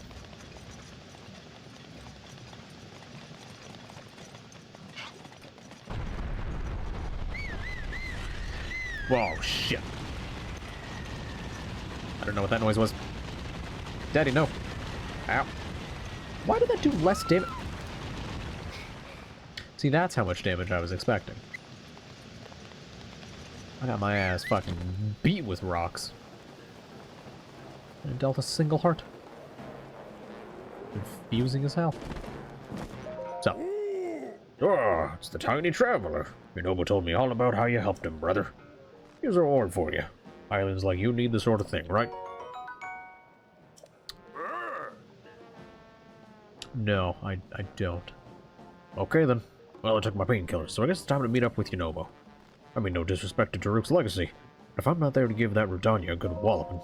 Whoa, shit. I don't know what that noise was. Daddy, no. Ow. Why did that do less damage? See, that's how much damage I was expecting. I got my ass fucking beat with rocks. And it dealt a single heart. Confusing as hell. So. Oh, it's the tiny traveler. Yunobo told me all about how you helped him, brother. Here's a reward for you. Islands like you need this sort of thing, right? No, I don't. Okay then. Well, I took my painkillers, so I guess it's time to meet up with Yunobo. I mean, no disrespect to Daruk's legacy, but if I'm not there to give that Rudanya a good walloping...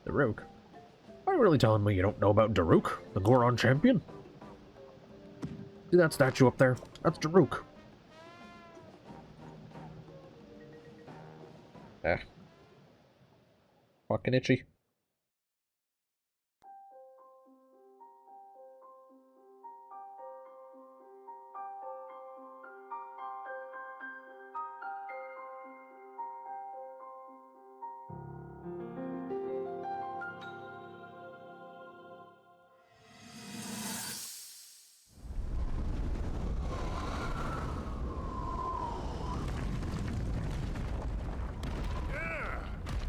Daruk? Are you really telling me you don't know about Daruk, the Goron champion? See that statue up there? That's Daruk. Ah. Fucking itchy.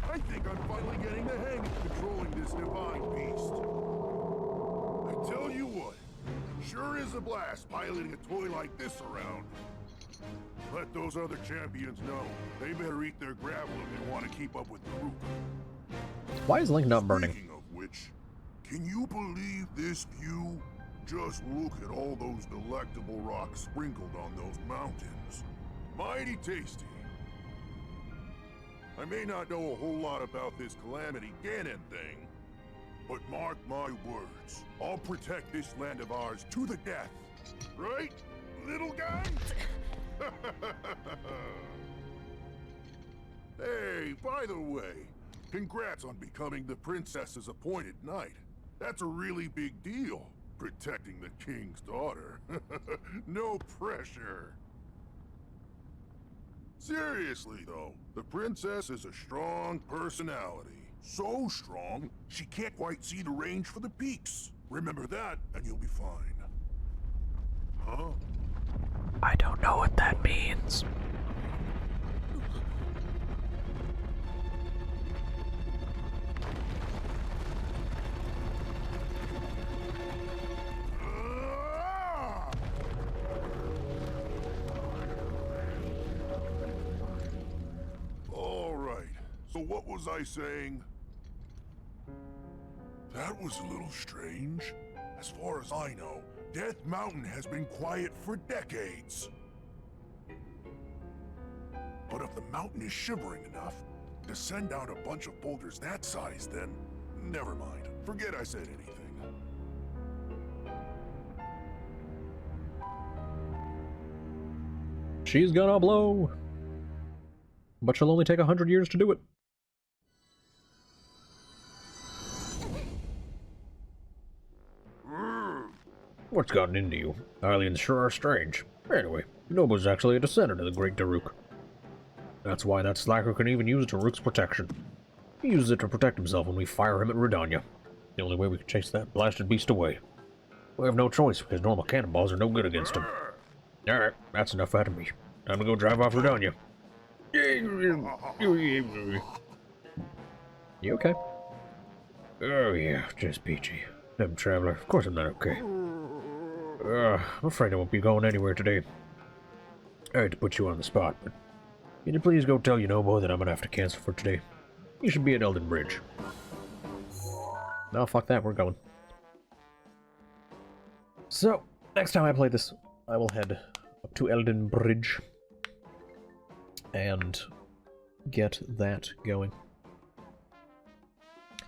I think I'm finally getting the hang of controlling this divine beast. I tell you what, sure is a blast piloting a toy like this around. Let those other champions know. They better eat their gravel if they want to keep up with the group. Why is Link not burning? Speaking of which, can you believe this view? Just look at all those delectable rocks sprinkled on those mountains. Mighty tasty. I may not know a whole lot about this Calamity Ganon thing, but mark my words, I'll protect this land of ours to the death. Right, little guy? Hey, by the way, congrats on becoming the princess's appointed knight. That's a really big deal, protecting the king's daughter. No pressure. Seriously, though, the princess is a strong personality. So strong, she can't quite see the range for the peaks. Remember that, and you'll be fine. Huh? I don't know what that means. Ah! All right. So what was I saying? That was a little strange. As far as I know, Death Mountain has been quiet for decades. But if the mountain is shivering enough to send out a bunch of boulders that size, then never mind. Forget I said anything. She's gonna blow. But she'll only take 100 years to do it. What's gotten into you? Aliens sure are strange. Anyway, Nobu's actually a descendant of the Great Daruk. That's why that slacker can even use Daruk's protection. He uses it to protect himself when we fire him at Redania. The only way we can chase that blasted beast away. We have no choice because normal cannonballs are no good against him. Alright, that's enough out of me. Time to go drive off Redania. You okay? Oh yeah, just peachy. Them traveler. Of course I'm not okay. I'm afraid I won't be going anywhere today. I hate to put you on the spot, but can you please go tell Yunobo that I'm gonna have to cancel for today? You should be at Elden Bridge. No, fuck that, we're going. So, next time I play this, I will head up to Elden Bridge and get that going.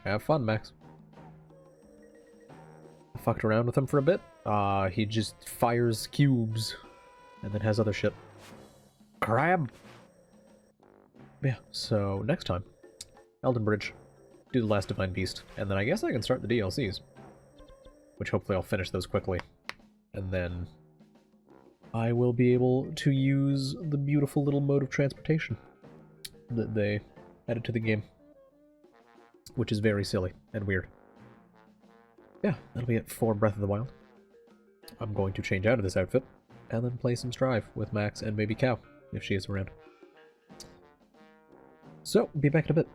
Have fun, Max. I fucked around with him for a bit. He just fires cubes and then has other shit. Crab! Yeah, so next time, Elden Bridge, do the last Divine Beast, and then I guess I can start the DLCs. Which hopefully I'll finish those quickly. And then I will be able to use the beautiful little mode of transportation that they added to the game. Which is very silly and weird. Yeah, that'll be it for Breath of the Wild. I'm going to change out of this outfit, and then play some Strive with Max and maybe Cow, if she is around. So, be back in a bit.